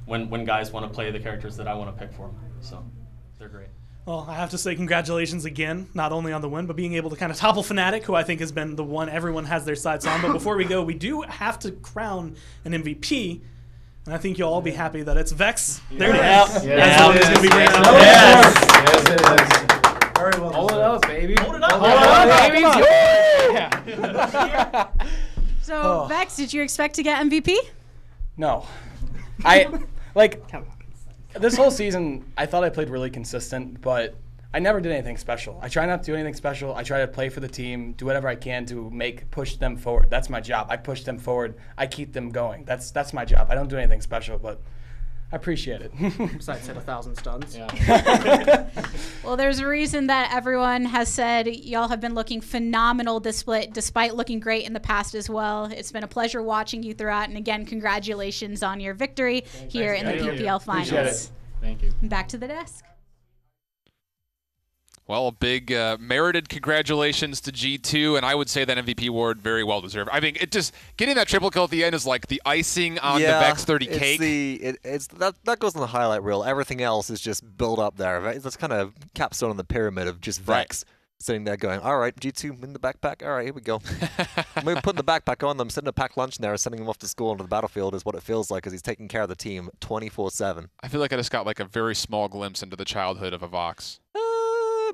when guys want to play the characters that I want to pick for them. So they're great. Well, I have to say congratulations again, not only on the win, but being able to kind of topple Fnatic, who I think has been the one everyone has their sights on. But before we go, we do have to crown an MVP, and I think you'll all be happy that it's Vex. There it is. That's what he's going to be bringing up. Yes, it is. Very well. Hold it up, baby. Hold it up, baby. So, Vex, did you expect to get MVP? No. This whole season, I thought I played really consistent, but I never did anything special. I try not to do anything special. I try to play for the team, do whatever I can to push them forward. That's my job. I push them forward. I keep them going. That's my job. I don't do anything special, but I appreciate it. Besides hit 1,000 stuns. Yeah. Well, there's a reason that everyone has said y'all have been looking phenomenal despite looking great in the past as well. It's been a pleasure watching you throughout. And again, congratulations on your victory here in the PPL Finals. Thank you. Back to the desk. Well, a big merited congratulations to G2, and I would say that MVP award very well deserved. I mean, it just getting that triple kill at the end is like the icing on the Vex 30 cake. That goes on the highlight reel. Everything else is just built up there. Right? That's kind of capstone on the pyramid of just Vex sitting there going, all right, G2 in the backpack. All right, here we go. We're putting the backpack on them, sitting a packed lunch in there, sending them off to school onto the battlefield is what it feels like, because he's taking care of the team 24/7. I feel like I just got like a very small glimpse into the childhood of a Vox.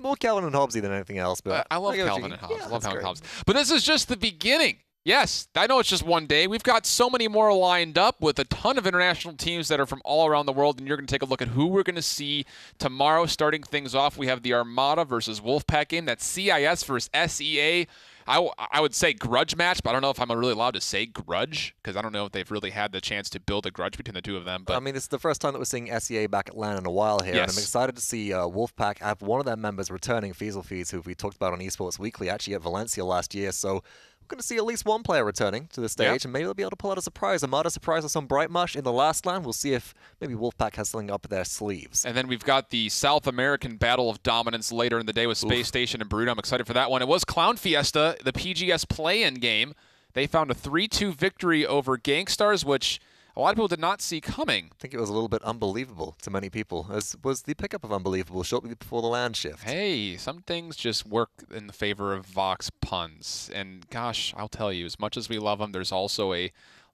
More Calvin and Hobbesy than anything else, but I love Calvin and Hobbes. Yeah, I love Calvin and great. Hobbes. But this is just the beginning. Yes, I know it's just one day. We've got so many more lined up with a ton of international teams that are from all around the world, and you're going to take a look at who we're going to see tomorrow. Starting things off, we have the Armada versus Wolfpack game. That's CIS versus SEA. I would say grudge match, but I don't know if I'm really allowed to say grudge, because I don't know if they've really had the chance to build a grudge between the two of them. But I mean, it's the first time that we're seeing SEA back at LAN in a while here, and I'm excited to see Wolfpack have one of their members returning, Fees, who we talked about on Esports Weekly, actually at Valencia last year. So we're going to see at least one player returning to the stage, and maybe they'll be able to pull out a surprise. Armada surprised us on Brightmarsh in the last LAN. We'll see if maybe Wolfpack has something up their sleeves. And then we've got the South American Battle of Dominance later in the day with Space Station and Brood. I'm excited for that one. It was Clown Fiesta, the PGS play-in game. They found a 3-2 victory over Gangstars, which a lot of people did not see coming. I think it was a little bit unbelievable to many people, as was the pickup of unbelievable shortly before the land shift. Hey, some things just work in the favor of Vox puns. And gosh, I'll tell you, as much as we love them, there's also a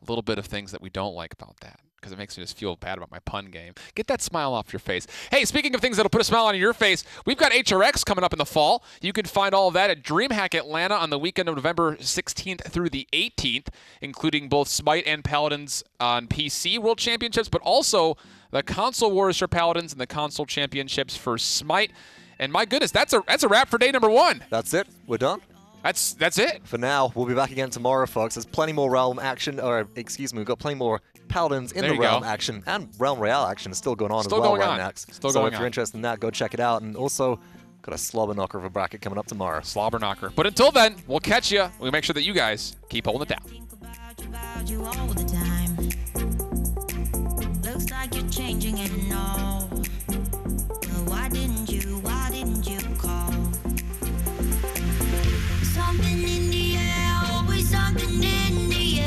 little bit of things that we don't like about that, because it makes me just feel bad about my pun game. Get that smile off your face. Hey, speaking of things that'll put a smile on your face, we've got HRX coming up in the fall. You can find all of that at DreamHack Atlanta on the weekend of November 16th through the 18th, including both Smite and Paladins on PC World Championships, but also the Console Wars for Paladins and the Console Championships for Smite. And my goodness, that's a wrap for day number 1. That's it. We're done. That's it. For now, we'll be back again tomorrow, folks. There's plenty more Realm action, or excuse me, we've got plenty more Paladins in the Realm action, and Realm Royale action is still going on as well right now. So if you're interested in that, go check it out. And also, got a slobber knocker of a bracket coming up tomorrow. Slobber knocker. But until then, we'll catch you. We'll make sure that you guys keep holding it down. Looks like you're changing and all. Why didn't you call? Something in the air, always something in the air.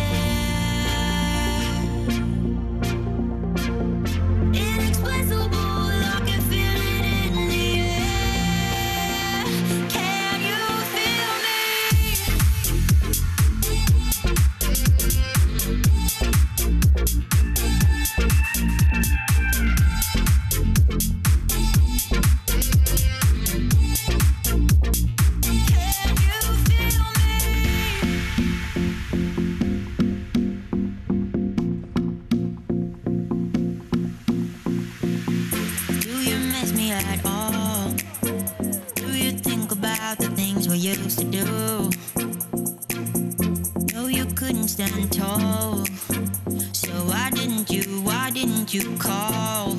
Inexplicable, I can feel it in the air. Can you feel at all? Do you think about the things we used to do? No, you couldn't stand tall. So why didn't you call?